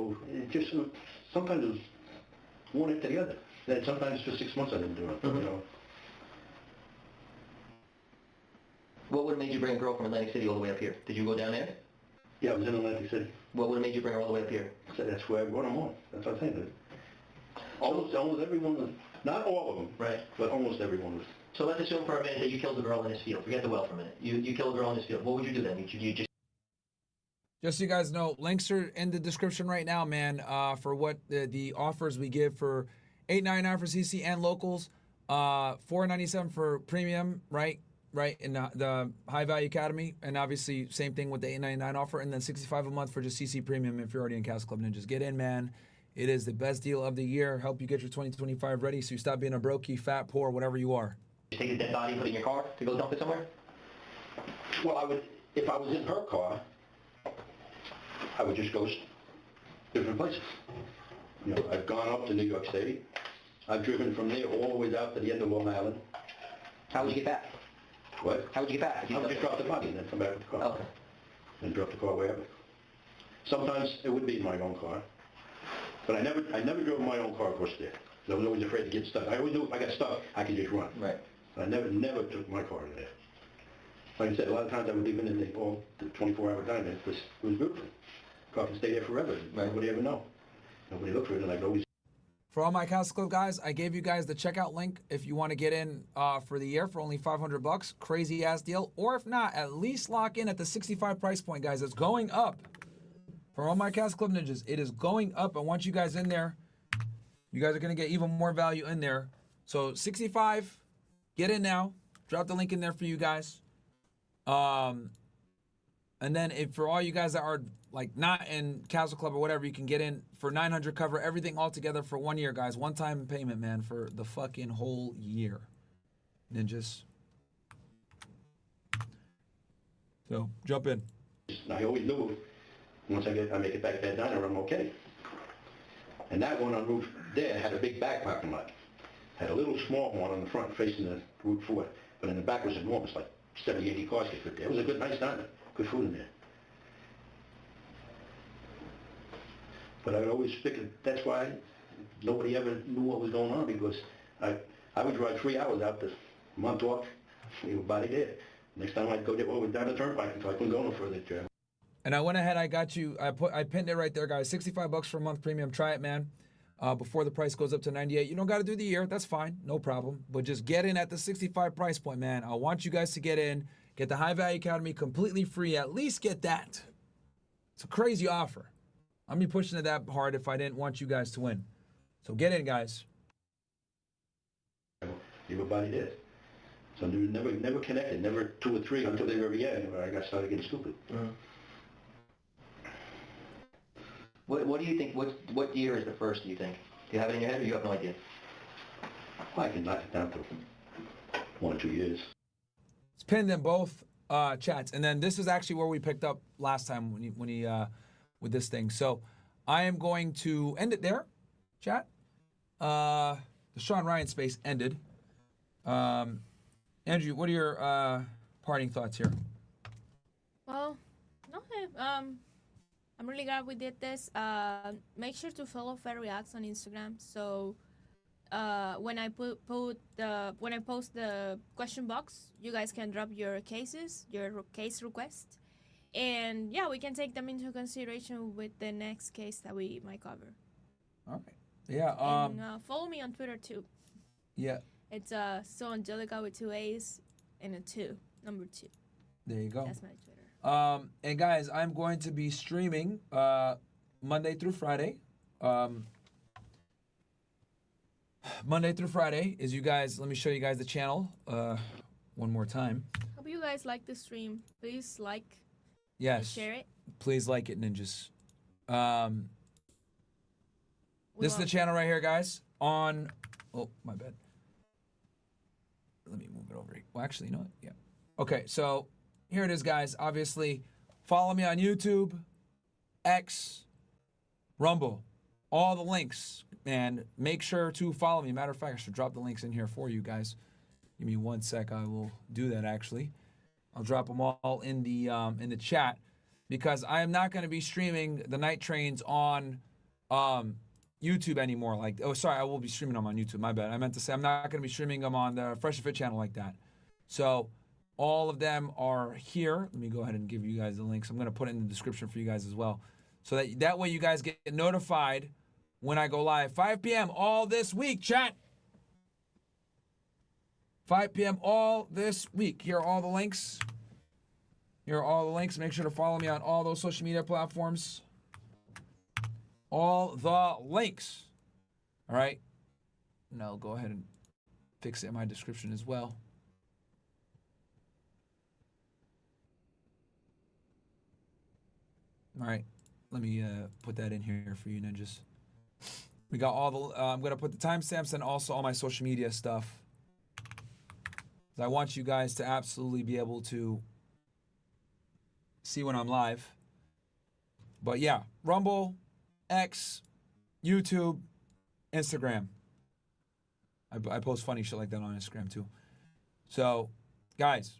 Sometimes it was one after the other. Then sometimes for 6 months I didn't do it. You know. What would have made you bring a girl from Atlantic City all the way up here? Did you go down there? Yeah, I was in Atlantic City. What would have made you bring her all the way up here? So that's where I brought them on. That's what I'm saying. Almost everyone was, not all of them, right? But almost everyone was. So let's assume for a minute that you killed a girl in this field. Forget the well for a minute. You kill a girl in this field. What would you do then? You just so you guys know, links are in the description right now, man, for what the offers we give for $8.99 for CC and locals, $4.97 for premium, right, in the High Value Academy, and obviously same thing with the $8.99 offer, and then $65 a month for just CC Premium if you're already in CastleClub Ninjas. Get in, man. It is the best deal of the year. Help you get your 2025 ready so you stop being a brokey, fat, poor, whatever you are. Take a dead body, put it in your car to go dump it somewhere? Well, I would, if I was in her car, I would just go different places. You know, I've gone up to New York City. I've driven from there all the way out to the end of Long Island. How would you get back? What? How would you get back? I would just drop the body and then come back with the car. Okay. And drop the car wherever. Sometimes it would be in my own car. But I never drove my own car across there. I was always afraid to get stuck. I always knew if I got stuck, I could just run. Right. I never took my car in there. Like I said, a lot of times I would leave it in the 24-hour time. It was beautiful. Car can stay there forever. Right. Nobody ever know. Nobody looked for it, and I'd always. For all my CastleClub guys, I gave you guys the checkout link if you want to get in for the year for only $500. Crazy ass deal. Or if not, at least lock in at the 65 price point, guys. It's going up For all my Castle Club ninjas, it is going up. I want you guys in there. You guys are going to get even more value in there. So 65, get in now. Drop the link in there for you guys. And then if for all you guys that are like not in Castle Club or whatever, you can get in for 900, cover everything all together for 1 year, guys. One-time payment, man, for the fucking whole year. Ninjas. So, jump in. I always knew once I make it back to that diner, I'm okay. And that one on Route there had a big back parking lot. Had a little small one on the front facing the Route 4, but in the back was enormous, like 70, 80 cars could fit there. It was a good, nice diner. Good food in there. But I always figured that's why nobody ever knew what was going on, because I would drive 3 hours out to Montauk, everybody there. Next time I'd go down the turnpike until I couldn't go no further, Joe. And I went ahead, I got you, I pinned it right there, guys. $65 for a month premium. Try it, man. Before the price goes up to 98. You don't got to do the year. That's fine. No problem. But just get in at the 65 price point, man. I want you guys to get in. Get the High Value Academy completely free. At least get that. It's a crazy offer. I'd be pushing it that hard if I didn't want you guys to win. So get in, guys. Everybody did. So never connected, never 2 or 3 until the very end where I got started getting stupid. What do you think, what year is the first, do you think? Do you have it in your head, or you have no idea? I can knock it down to 1 or 2 years. It's pinned in both chats. And then this is actually where we picked up last time when he with this thing. So I am going to end it there, chat. The Shawn Ryan space ended. Andrew, what are your parting thoughts here? Well, no, I'm really glad we did this. Make sure to follow Fair Reacts on Instagram. So when I post the question box, you guys can drop your cases, your case request, and yeah, we can take them into consideration with the next case that we might cover. All right. Yeah. And follow me on Twitter too. Yeah. It's so Angelica with 2 A's and a 2, number 2. There you go. That's my Twitter. And guys, I'm going to be streaming Monday through Friday. Monday through Friday is you guys. Let me show you guys the channel one more time. Hope you guys like the stream. Please like. Yes. And share it. Please like it, ninjas. This is the channel right here, guys. On. Oh, my bad. Let me move it over here. Well, actually, you know what? Yeah. Okay, so here it is, guys. Obviously, follow me on YouTube, X, Rumble, all the links. And make sure to follow me. Matter of fact, I should drop the links in here for you guys. Give me 1 sec. I will do that, actually. I'll drop them all in the chat, because I am not going to be streaming the night trains on YouTube anymore. Like, oh, sorry, I will be streaming them on YouTube. My bad. I meant to say I'm not going to be streaming them on the Fresh and Fit channel like that. So all of them are here. Let me go ahead and give you guys the links. I'm going to put it in the description for you guys as well, so that way you guys get notified when I go live. 5 p.m. all this week, chat. 5 p.m. all this week. Here are all the links. Here are all the links. Make sure to follow me on all those social media platforms. All the links. All right. And I'll go ahead and fix it in my description as well. All right. Let me put that in here for you, ninjas. We got all the, I'm going to put the timestamps and also all my social media stuff. I want you guys to absolutely be able to see when I'm live. But yeah, Rumble, X, YouTube, Instagram. I post funny shit like that on Instagram too. So, guys,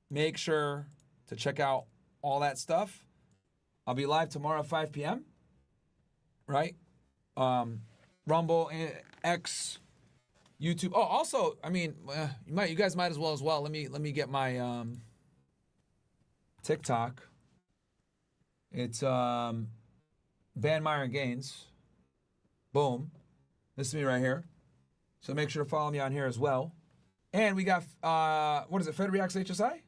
make sure to check out all that stuff. I'll be live tomorrow at 5 p.m. Right? Rumble, X, YouTube. Oh, also, I mean, you guys might as well. Let me get my TikTok. It's Van Myron Gaines. Boom. This is me right here. So make sure to follow me on here as well. And we got what is it? Fed Reacts HSI?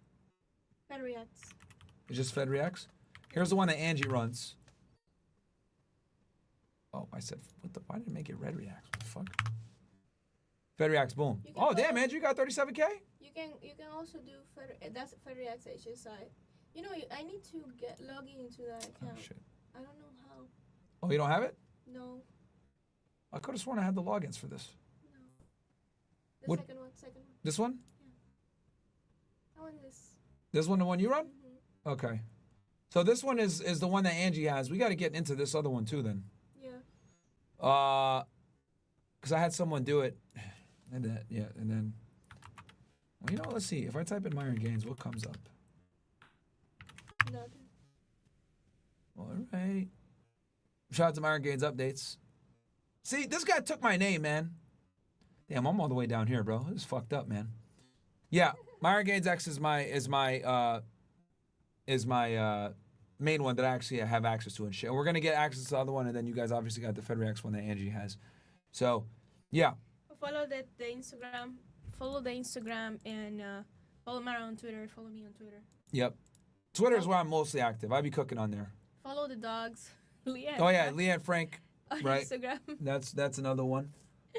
Fed Reacts. It's just Fed Reacts. Here's the one that Angie runs. Oh, I said, what the? Why didn't it make it red reacts? What the fuck? Fed reacts, boom. Oh, damn, Andrew, you got 37K? You can also do that's Fed reacts HSI side. You know, I need to log into that account. Oh, shit. I don't know how. Oh, you don't have it? No. I could have sworn I had the logins for this. The What? second one. This one? I want this. This one, the one you run? Okay. So this one is the one that Angie has. We got to get into this other one too then. Yeah. Because I had someone do it. And that, yeah, and then, well, you know, let's see. If I type in Myron Gaines, what comes up? Nothing. All right. Shout out to Myron Gaines updates. See, this guy took my name, man. Damn, I'm all the way down here, bro. This is fucked up, man. Yeah, Myron Gaines X is my main one that I actually have access to and shit. And we're gonna get access to the other one, and then you guys obviously got the FedReacts one that Angie has. So, yeah. Follow the Instagram. Follow the Instagram and follow Myron on Twitter. Follow me on Twitter. Yep. Twitter is where I'm mostly active. I be cooking on there. Follow the dogs. Leah. Oh yeah, Leah and Frank. On right. Instagram. That's another one.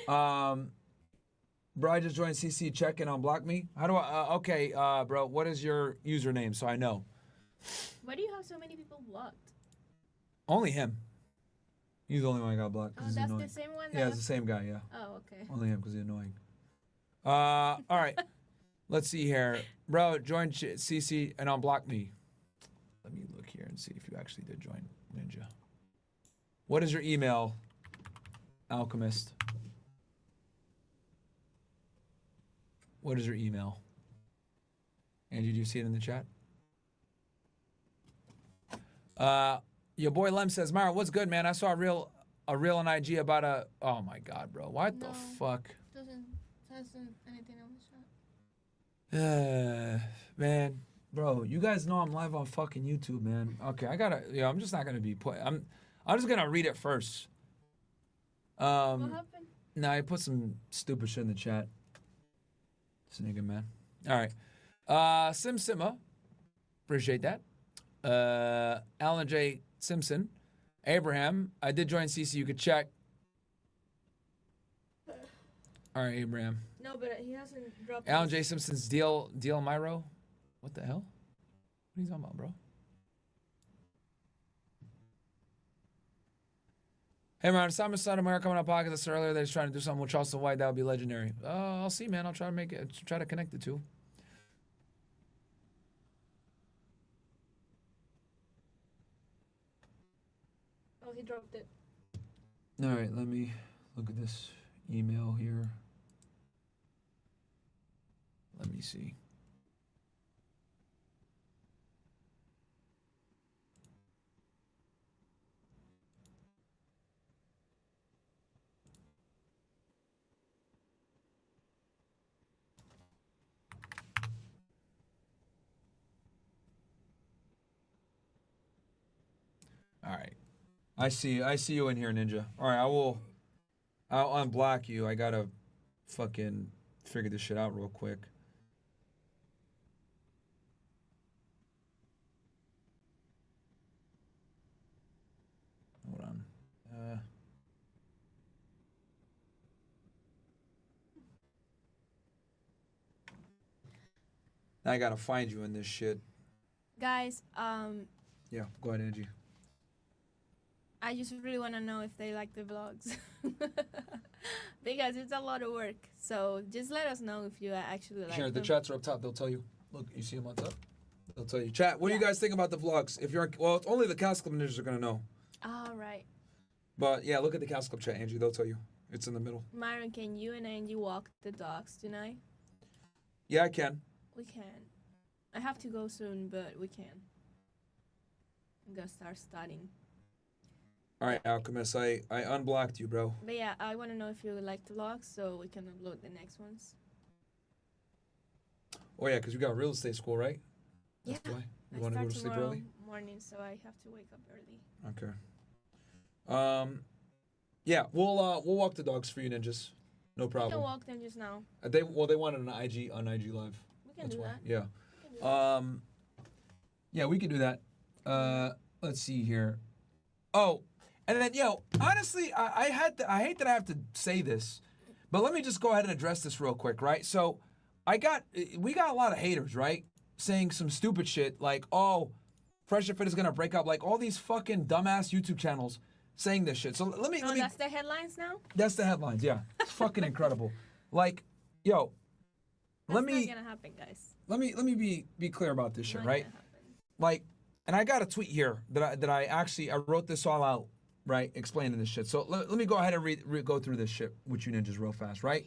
Bro, I just joined CC. Check in on Block Me. How do I? Okay, bro. What is your username so I know? Why do you have so many people blocked? Only him. He's the only one I got blocked. Oh, he's that's annoying. the same one? Yeah, it's the same guy, yeah. Oh, okay. Only him because he's annoying. All right. Let's see here. Bro, join CC and unblock me. Let me look here and see if you actually did join Ninja. What is your email, Alchemist? What is your email? Angie, do you see it in the chat? Your boy Lem says, Myron, what's good, man? I saw a reel on IG about a... Oh, my God, bro. What the fuck? Doesn't anything on the shot. Man, bro, you guys know I'm live on fucking YouTube, man. Okay, I gotta... Yeah, I'm just not gonna be put... I'm just gonna read it first. What happened? Nah, I put some stupid shit in the chat. This nigga, man. All right. Simma. Appreciate that. Alan J. Simpson. Abraham. I did join CC. You could check. All right, Abraham. No, but he hasn't dropped. Alan J. Simpson's deal Myro. What the hell? What are you talking about, bro? Hey, man, Simon Son of America coming on podcast. I said earlier that he's trying to do something with Charleston White. That would be legendary. I'll see, man. I'll try to make it. Try to connect the two. Oh, he dropped it. All right, let me look at this email here. Let me see. All right. I see you in here, Ninja. All right, I'll unblock you. I gotta fucking figure this shit out real quick. Hold on. I gotta find you in this shit. Guys, Yeah, go ahead, Angie. I just really want to know if they like the vlogs. Because it's a lot of work. So just let us know if you actually like Here, the them. chats are up top. They'll tell you. Look, you see them on top? They'll tell you. Chat, what do you guys think about the vlogs? If you're, well, it's only the CastleClub Ninjas are going to know. All right. But yeah, look at the CastleClub chat, Angie. They'll tell you. It's in the middle. Myron, can you and Angie walk the dogs tonight? Yeah, I can. We can. I have to go soon, but we can. I'm going to start studying. All right, Alchemist, I unblocked you, bro. But yeah, I want to know if you like the vlogs so we can upload the next ones. Oh, yeah, because you got real estate school, right? Yeah. That's why. You I want to go start to sleep tomorrow early? morning, so I have to wake up early. Okay. Yeah, we'll walk the dogs for you, Ninjas. No We problem. can walk them just now. They wanted an IG on IG Live. We can do that. Yeah. Yeah, we can do that. Let's see here. Oh, And then, honestly, I hate that I have to say this, but let me just go ahead and address this real quick, right? So we got a lot of haters, right? Saying some stupid shit like, oh, Fresh and Fit is going to break up. Like all these fucking dumbass YouTube channels saying this shit. So let me. That's the headlines now? That's the headlines, yeah. It's fucking incredible. Like, yo, That's not gonna happen, guys. Let me be clear about this shit, right? Like, and I got a tweet here that I wrote this all out, right, explaining this shit. So let me go ahead and go through this shit with you ninjas real fast, right?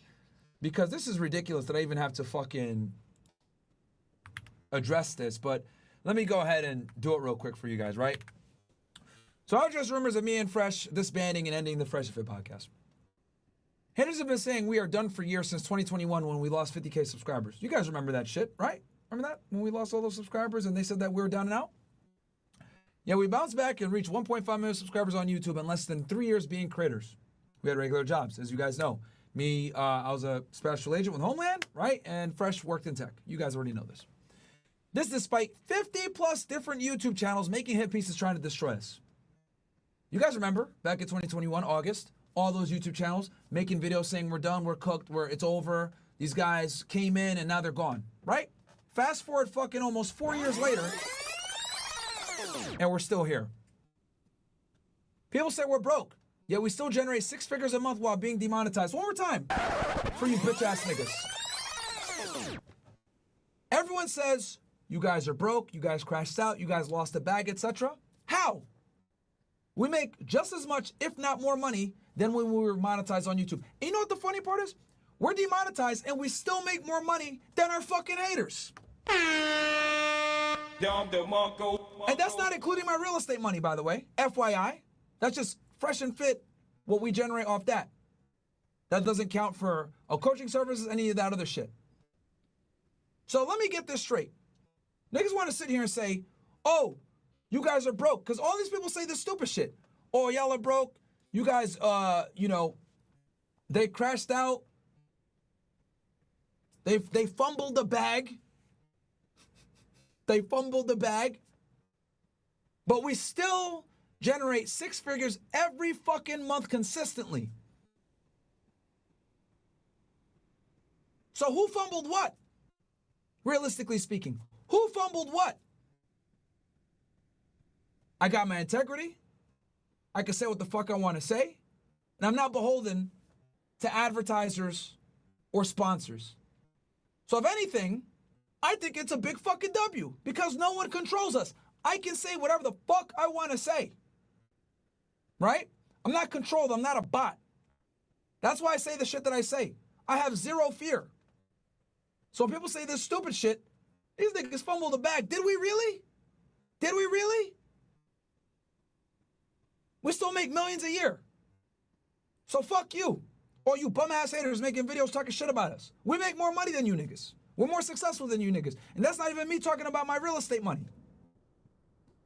Because this is ridiculous that I even have to fucking address this, but let me go ahead and do it real quick for you guys, right? So I'll address rumors of me and Fresh disbanding and ending the Fresh and Fit podcast. Haters have been saying we are done for years since 2021 when we lost 50K subscribers. You guys remember that shit, right? Remember that? When we lost all those subscribers and they said that we were down and out? Yeah, we bounced back and reached 1.5 million subscribers on YouTube in less than 3 years being creators. We had regular jobs, as you guys know. Me, I was a special agent with Homeland, right? And Fresh worked in tech. You guys already know this. This despite 50 plus different YouTube channels making hit pieces trying to destroy us. You guys remember back in 2021, August, all those YouTube channels making videos saying we're done, we're cooked, it's over. These guys came in and now they're gone, right? Fast forward fucking almost 4 years later, and we're still here. People say we're broke, yet we still generate 6 figures a month while being demonetized. One more time for you bitch ass niggas. Everyone says you guys are broke, you guys crashed out, you guys lost a bag, etc. How? We make just as much, if not more money than when we were monetized on YouTube. And you know what the funny part is? We're demonetized and we still make more money than our fucking haters. And that's not including my real estate money, by the way. FYI. That's just Fresh and Fit, what we generate off that. That doesn't count for coaching services, any of that other shit. So let me get this straight. Niggas want to sit here and say, oh, you guys are broke. Because all these people say this stupid shit. Oh, y'all are broke. You guys, they crashed out. They fumbled the bag. They fumbled the bag. But we still generate 6 figures every fucking month consistently. So who fumbled what? Realistically speaking, who fumbled what? I got my integrity. I can say what the fuck I want to say. And I'm not beholden to advertisers or sponsors. So if anything, I think it's a big fucking W because no one controls us. I can say whatever the fuck I want to say. Right? I'm not controlled. I'm not a bot. That's why I say the shit that I say. I have zero fear. So when people say this stupid shit, these niggas fumbled the bag. Did we really? Did we really? We still make millions a year. So fuck you. Or you bum ass haters making videos talking shit about us. We make more money than you niggas. We're more successful than you niggas. And that's not even me talking about my real estate money.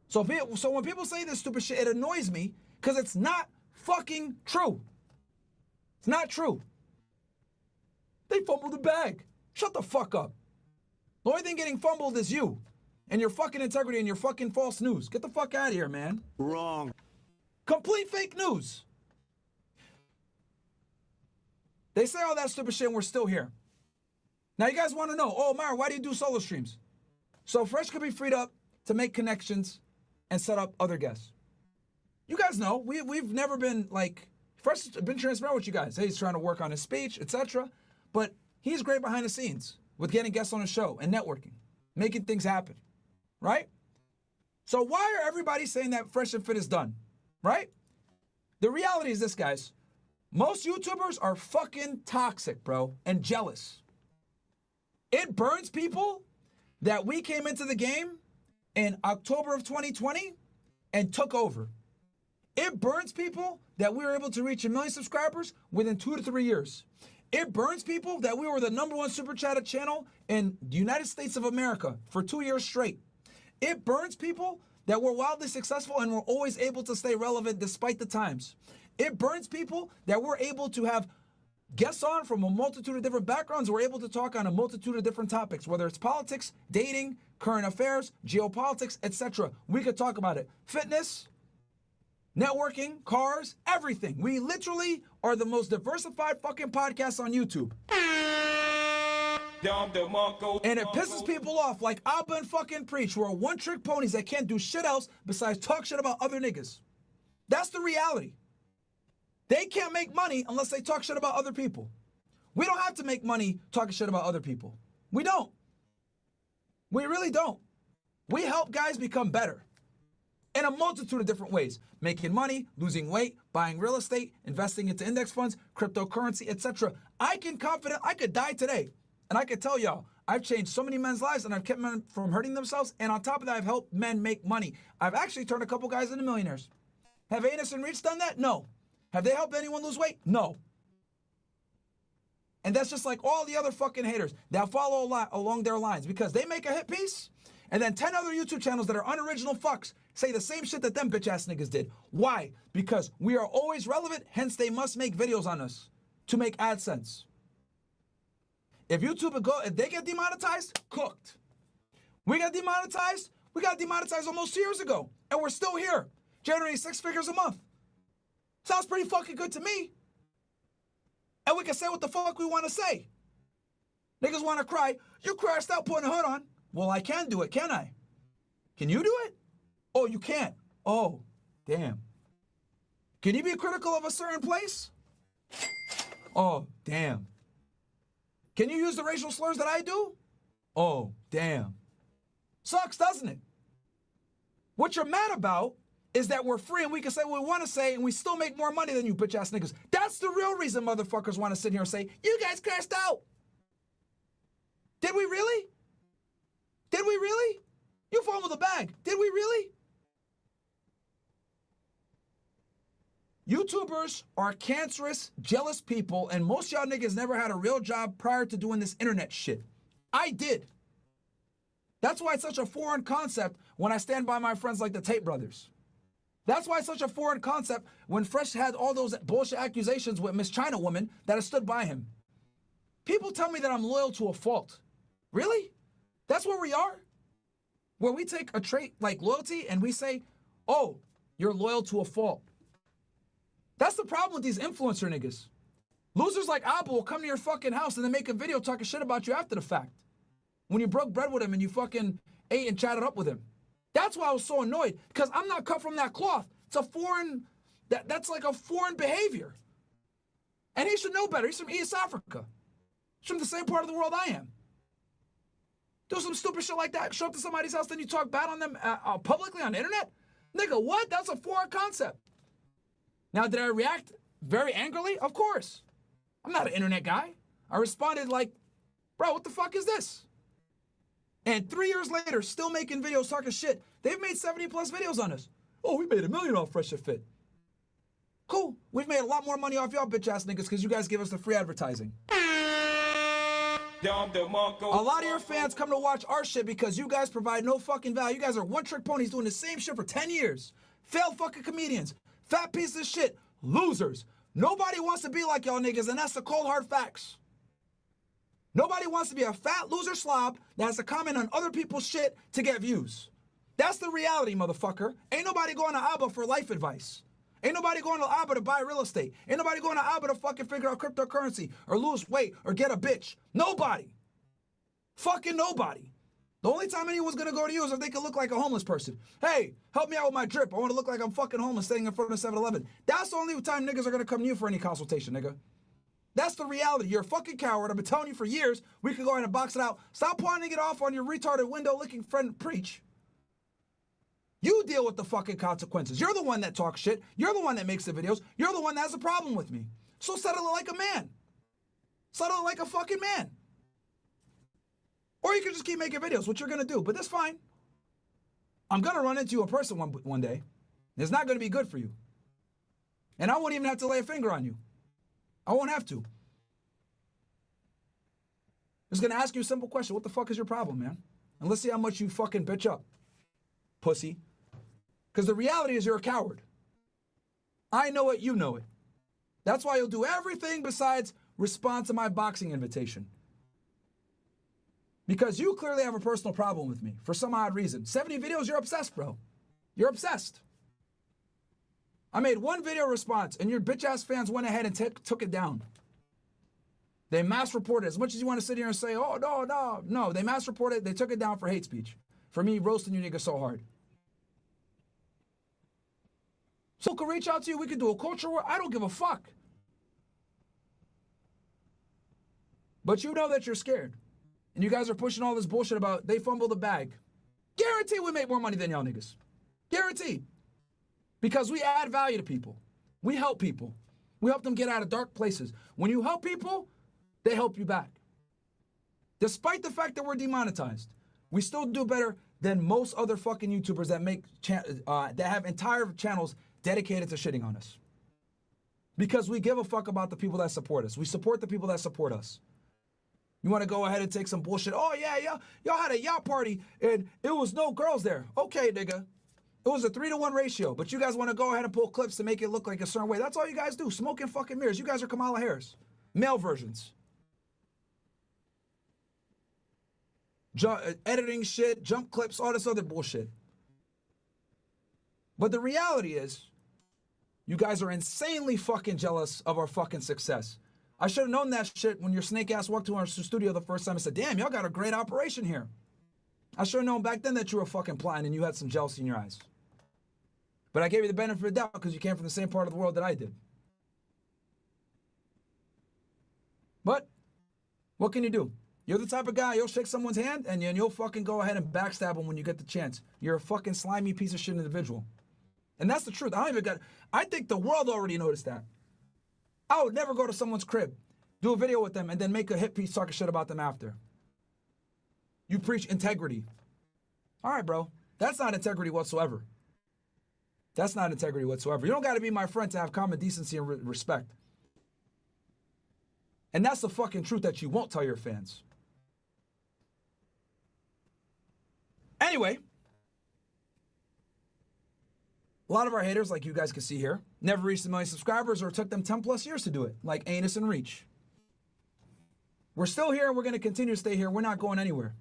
So when people say this stupid shit, it annoys me because it's not fucking true. It's not true. They fumbled the bag. Shut the fuck up. The only thing getting fumbled is you and your fucking integrity and your fucking false news. Get the fuck out of here, man. Wrong. Complete fake news. They say all that stupid shit and we're still here. Now you guys want to know, oh, Myron, why do you do solo streams? So Fresh could be freed up to make connections and set up other guests. You guys know, we've never been like, Fresh has been transparent with you guys. Hey, he's trying to work on his speech, etc. But he's great behind the scenes with getting guests on his show and networking, making things happen, right? So why are everybody saying that Fresh and Fit is done, right? The reality is this, guys. Most YouTubers are fucking toxic, bro, and jealous. It burns people that we came into the game in October of 2020 and took over. It burns people that we were able to reach 1 million subscribers within 2 to 3 years. It burns people that we were the #1 super chatted channel in the United States of America for 2 years straight. It burns people that were wildly successful and were always able to stay relevant despite the times. It burns people that we're able to have guests on from a multitude of different backgrounds. We're able to talk on a multitude of different topics, whether it's politics, dating, current affairs, geopolitics, etc. We could talk about it. Fitness, networking, cars, everything. We literally are the most diversified fucking podcast on YouTube. And it pisses people off like Abba and fucking Preach, who are one-trick ponies that can't do shit else besides talk shit about other niggas. That's the reality. They can't make money unless they talk shit about other people. We don't have to make money talking shit about other people. We don't. We really don't. We help guys become better in a multitude of different ways. Making money, losing weight, buying real estate, investing into index funds, cryptocurrency, etc. I could die today. And I could tell y'all, I've changed so many men's lives and I've kept men from hurting themselves. And on top of that, I've helped men make money. I've actually turned a couple guys into millionaires. Have Anus and Reach done that? No. Have they helped anyone lose weight? No. And that's just like all the other fucking haters that follow along their lines because they make a hit piece and then 10 other YouTube channels that are unoriginal fucks say the same shit that them bitch ass niggas did. Why? Because we are always relevant, hence they must make videos on us to make AdSense. If YouTube if they get demonetized, cooked. We got demonetized almost 2 years ago, and we're still here, generating 6 figures a month. Sounds pretty fucking good to me. And we can say what the fuck we want to say. Niggas want to cry, you crashed out putting a hood on. Well, I can do it, can I? Can you do it? Oh, you can't. Oh, damn. Can you be critical of a certain place? Oh, damn. Can you use the racial slurs that I do? Oh, damn. Sucks, doesn't it? What you're mad about is that we're free and we can say what we want to say and we still make more money than you bitch ass niggas. That's the real reason motherfuckers want to sit here and say, you guys crashed out. Did we really? Did we really? You fumbled the bag. Did we really? YouTubers are cancerous, jealous people, and most y'all niggas never had a real job prior to doing this internet shit. I did. That's why it's such a foreign concept when I stand by my friends like the Tate brothers. That's why it's such a foreign concept when Fresh had all those bullshit accusations with Miss China Woman that I stood by him. People tell me that I'm loyal to a fault. Really? That's where we are? Where we take a trait like loyalty and we say, oh, you're loyal to a fault. That's the problem with these influencer niggas. Losers like Abba will come to your fucking house and then make a video talking shit about you after the fact. When you broke bread with him and you fucking ate and chatted up with him. That's why I was so annoyed, because I'm not cut from that cloth. It's a foreign, that's like a foreign behavior. And he should know better. He's from East Africa. He's from the same part of the world I am. Do some stupid shit like that. Show up to somebody's house, then you talk bad on them publicly on the internet? Nigga, what? That's a foreign concept. Now, did I react very angrily? Of course. I'm not an internet guy. I responded like, bro, what the fuck is this? And 3 years later, still making videos talking shit. They've made 70 plus videos on us. Oh, we made $1 million off Fresh&Fit. Cool. We've made a lot more money off y'all bitch ass niggas because you guys give us the free advertising. A lot of your fans come to watch our shit because you guys provide no fucking value. You guys are one-trick ponies doing the same shit for 10 years. Failed fucking comedians. Fat piece of shit. Losers. Nobody wants to be like y'all niggas, and that's the cold hard facts. Nobody wants to be a fat loser slob that has to comment on other people's shit to get views. That's the reality, motherfucker. Ain't nobody going to Abba for life advice. Ain't nobody going to Abba to buy real estate. Ain't nobody going to Abba to fucking figure out cryptocurrency or lose weight or get a bitch. Nobody. Fucking nobody. The only time anyone's going to go to you is if they can look like a homeless person. Hey, help me out with my drip. I want to look like I'm fucking homeless sitting in front of 7-Eleven. That's the only time niggas are going to come to you for any consultation, nigga. That's the reality. You're a fucking coward. I've been telling you for years. We can go ahead and box it out. Stop pointing it off on your retarded window-licking friend Preach. You deal with the fucking consequences. You're the one that talks shit. You're the one that makes the videos. You're the one that has a problem with me. So settle it like a man. Settle it like a fucking man. Or you can just keep making videos, which you're going to do. But that's fine. I'm going to run into you in person one day. It's not going to be good for you. And I won't even have to lay a finger on you. I won't have to. I'm just going to ask you a simple question. What the fuck is your problem, man? And let's see how much you fucking bitch up, pussy. Because the reality is you're a coward. I know it, you know it. That's why you'll do everything besides respond to my boxing invitation. Because you clearly have a personal problem with me for some odd reason. 70 videos, you're obsessed, bro. You're obsessed. I made one video response, and your bitch-ass fans went ahead and took it down. They mass reported. As much as you want to sit here and say, oh, no, they mass reported. They took it down for hate speech. For me, roasting you niggas so hard. So could reach out to you. We could do a culture war. I don't give a fuck. But you know that you're scared. And you guys are pushing all this bullshit about they fumbled the bag. Guarantee we make more money than y'all niggas. Guaranteed. Because we add value to people. We help people. We help them get out of dark places. When you help people, they help you back. Despite the fact that we're demonetized, we still do better than most other fucking YouTubers that make that have entire channels dedicated to shitting on us. Because we give a fuck about the people that support us. We support the people that support us. You want to go ahead and take some bullshit? Oh, yeah, y'all had a yacht party and it was no girls there. Okay, nigga. It was a 3-to-1 ratio, but you guys want to go ahead and pull clips to make it look like a certain way. That's all you guys do. Smoke and fucking mirrors. You guys are Kamala Harris. Male versions. Editing shit, jump clips, all this other bullshit. But the reality is, you guys are insanely fucking jealous of our fucking success. I should have known that shit when your snake ass walked to our studio the first time and said, damn, y'all got a great operation here. I should have known back then that you were fucking plotting and you had some jealousy in your eyes. But I gave you the benefit of the doubt because you came from the same part of the world that I did. But what can you do? You're the type of guy, you'll shake someone's hand and you'll fucking go ahead and backstab them when you get the chance. You're a fucking slimy piece of shit individual. And that's the truth. I think the world already noticed that. I would never go to someone's crib, do a video with them, and then make a hit piece talking shit about them after. You preach integrity. All right, bro. That's not integrity whatsoever. That's not integrity whatsoever. You don't got to be my friend to have common decency and respect. And that's the fucking truth that you won't tell your fans. Anyway, a lot of our haters, like you guys can see here, never reached 1 million subscribers or it took them 10 plus years to do it, like Anus and Reach. We're still here and we're going to continue to stay here. We're not going anywhere.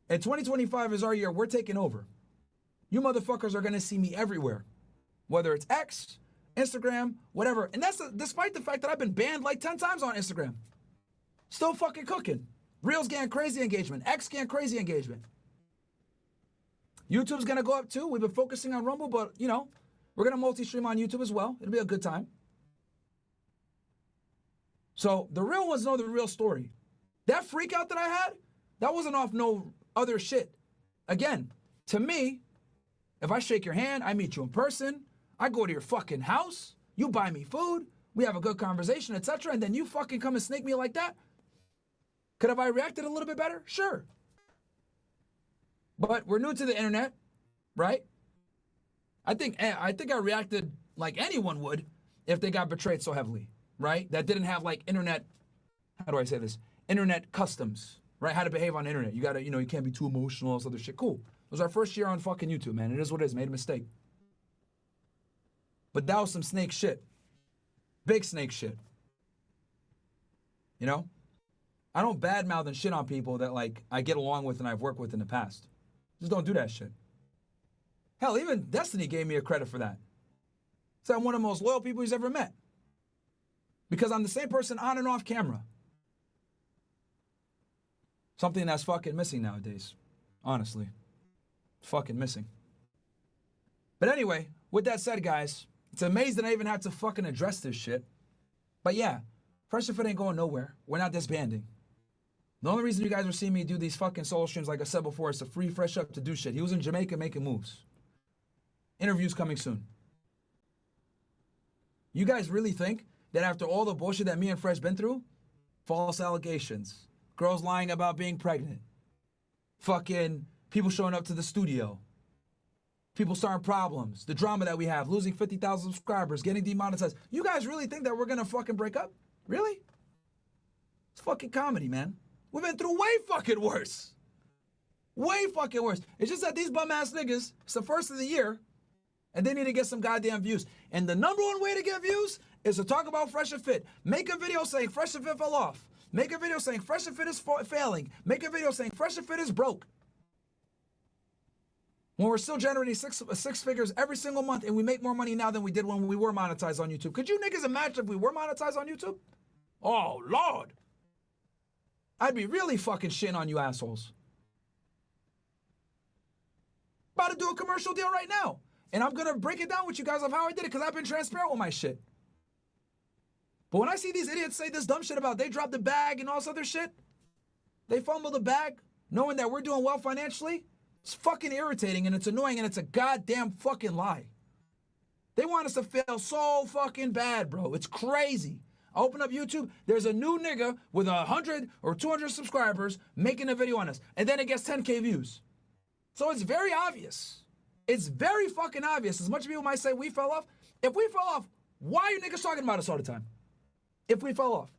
And 2025 is our year. We're taking over. You motherfuckers are going to see me everywhere, whether it's X, Instagram, whatever. And that's despite the fact that I've been banned like 10 times on Instagram. Still fucking cooking. Reels getting crazy engagement. X getting crazy engagement. YouTube's going to go up too. We've been focusing on Rumble, but, you know, we're going to multi-stream on YouTube as well. It'll be a good time. So the real ones know the real story. That freak out that I had, that wasn't off no other shit. Again, to me, if I shake your hand, I meet you in person, I go to your fucking house, you buy me food, we have a good conversation, etc., and then you fucking come and snake me like that? Could have I reacted a little bit better? Sure. But we're new to the internet, right? I think I reacted like anyone would if they got betrayed so heavily, right? That didn't have like internet, how do I say this? Internet customs, right? How to behave on the internet. You gotta, you know, you can't be too emotional, all this other shit. Cool. It was our first year on fucking YouTube, man. It is what it is. Made a mistake. But that was some snake shit. Big snake shit. You know? I don't badmouth and shit on people that like I get along with and I've worked with in the past. Just don't do that shit. Hell, even Destiny gave me a credit for that. So I'm one of the most loyal people he's ever met. Because I'm the same person on and off camera. Something that's fucking missing nowadays. Honestly. Fucking missing. But anyway, with that said, guys, it's amazing I even have to fucking address this shit. But yeah, Fresh&Fit ain't going nowhere. We're not disbanding. The only reason you guys are seeing me do these fucking solo streams, like I said before, is to free Fresh up to do shit. He was in Jamaica making moves. Interviews coming soon. You guys really think that after all the bullshit that me and Fresh been through, false allegations, girls lying about being pregnant, fucking people showing up to the studio, people starting problems, the drama that we have, losing 50,000 subscribers, getting demonetized. You guys really think that we're gonna fucking break up? Really? It's fucking comedy, man. We've been through way fucking worse. Way fucking worse. It's just that these bum ass niggas, it's the first of the year, and they need to get some goddamn views. And the number one way to get views is to talk about Fresh&Fit. Make a video saying Fresh&Fit fell off. Make a video saying Fresh&Fit is failing. Make a video saying Fresh&Fit is broke. When we're still generating six figures every single month and we make more money now than we did when we were monetized on YouTube. Could you niggas imagine if we were monetized on YouTube? Oh, Lord. I'd be really fucking shitting on you assholes. About to do a commercial deal right now. And I'm going to break it down with you guys of how I did it because I've been transparent with my shit. But when I see these idiots say this dumb shit about they dropped the bag and all this other shit, they fumble the bag knowing that we're doing well financially, it's fucking irritating and it's annoying and it's a goddamn fucking lie. They want us to fail so fucking bad, bro. It's crazy. I open up YouTube, there's a new nigga with 100 or 200 subscribers making a video on us. And then it gets 10K views. So it's very obvious. It's very fucking obvious. As much as people might say we fell off, if we fell off, why are you niggas talking about us all the time? If we fell off.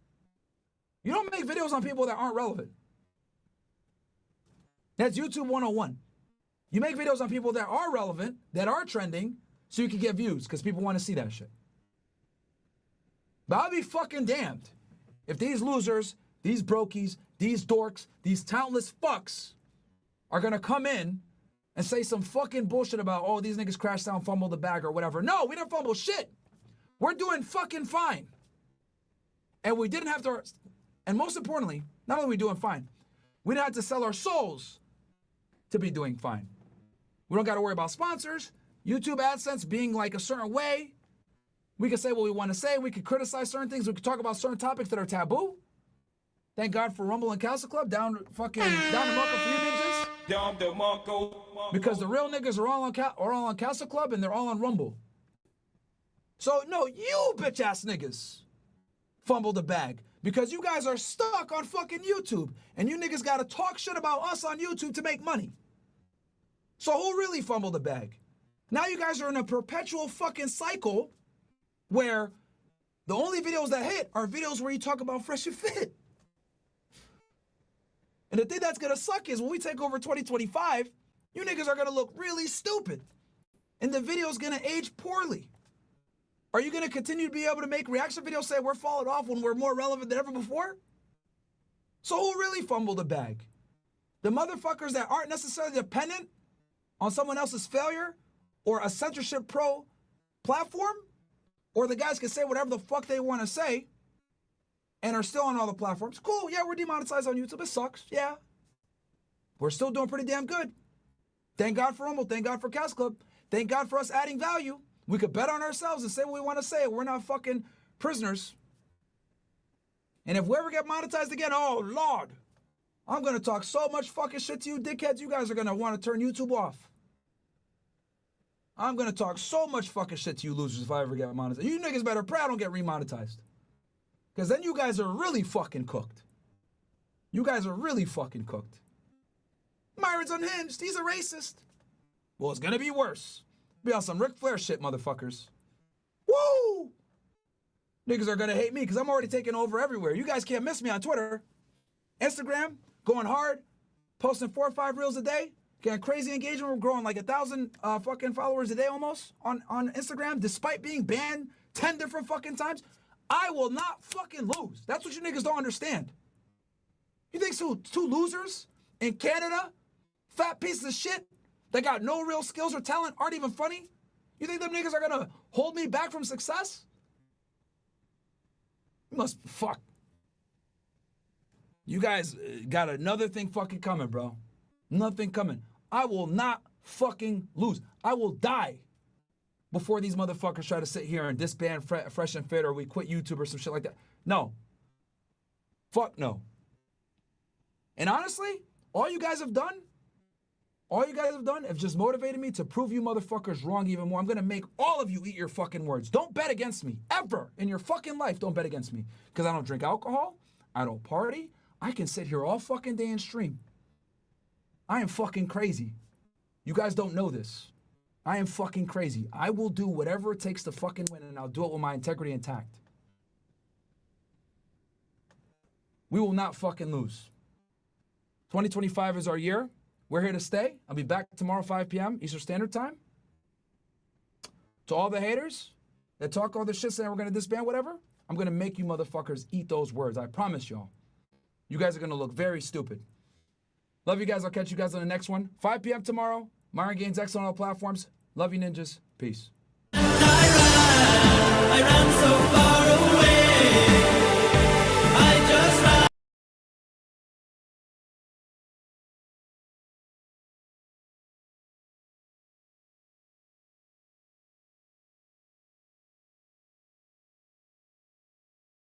You don't make videos on people that aren't relevant. That's YouTube 101. You make videos on people that are relevant, that are trending, so you can get views, because people want to see that shit. But I'll be fucking damned if these losers, these brokies, these dorks, these talentless fucks are going to come in and say some fucking bullshit about, oh, these niggas crashed down, fumbled the bag or whatever. No, we didn't fumble shit. We're doing fucking fine. And we didn't have to, and most importantly, not only are we doing fine, we didn't have to sell our souls to be doing fine. We don't got to worry about sponsors, YouTube AdSense being like a certain way. We can say what we want to say. We can criticize certain things. We can talk about certain topics that are taboo. Thank God for Rumble and CastleClub. Down the market for you ninjas. Down the market. Because the real niggas are all on CastleClub and they're all on Rumble. So no, you bitch ass niggas fumbled the bag because you guys are stuck on fucking YouTube and you niggas got to talk shit about us on YouTube to make money. So who really fumbled the bag? Now you guys are in a perpetual fucking cycle where the only videos that hit are videos where you talk about Fresh and Fit. And the thing that's gonna suck is when we take over 2025, you niggas are gonna look really stupid. And the video's gonna age poorly. Are you gonna continue to be able to make reaction videos say we're falling off when we're more relevant than ever before? So who really fumbled the bag? The motherfuckers that aren't necessarily dependent on someone else's failure or a censorship pro platform? Or the guys can say whatever the fuck they want to say and are still on all the platforms. Cool, yeah, we're demonetized on YouTube. It sucks, yeah. We're still doing pretty damn good. Thank God for Rumble. Thank God for CastleClub. Thank God for us adding value. We could bet on ourselves and say what we want to say. We're not fucking prisoners. And if we ever get monetized again, oh, Lord, I'm going to talk so much fucking shit to you dickheads, you guys are going to want to turn YouTube off. I'm going to talk so much fucking shit to you losers if I ever get monetized. You niggas better pray I don't get remonetized. Because then you guys are really fucking cooked. You guys are really fucking cooked. Myron's unhinged. He's a racist. Well, it's going to be worse. Be on some Ric Flair shit, motherfuckers. Woo! Niggas are going to hate me because I'm already taking over everywhere. You guys can't miss me on Twitter. Instagram, going hard. Posting 4 or 5 reels a day. Getting crazy engagement. We're growing like 1,000 fucking followers a day almost on Instagram, despite being banned 10 different fucking times. I will not fucking lose. That's what you niggas don't understand. You think two losers in Canada, fat pieces of shit that got no real skills or talent, aren't even funny? You think them niggas are gonna hold me back from success? You must fuck. You guys got another thing fucking coming, bro. Nothing coming. I will not fucking lose. I will die before these motherfuckers try to sit here and disband Fresh and Fit or we quit YouTube or some shit like that. No. Fuck no. And honestly, all you guys have done have just motivated me to prove you motherfuckers wrong even more. I'm going to make all of you eat your fucking words. Don't bet against me. Ever in your fucking life, don't bet against me. Because I don't drink alcohol. I don't party. I can sit here all fucking day and stream. I am fucking crazy. You guys don't know this. I am fucking crazy. I will do whatever it takes to fucking win, and I'll do it with my integrity intact. We will not fucking lose. 2025 is our year. We're here to stay. I'll be back tomorrow, 5 p.m. Eastern Standard Time. To all the haters that talk all this shit saying we're going to disband whatever, I'm going to make you motherfuckers eat those words. I promise y'all. You guys are going to look very stupid. Love you guys. I'll catch you guys on the next one. 5 p.m. tomorrow. Myron Gaines X on all platforms. Love you, ninjas. Peace.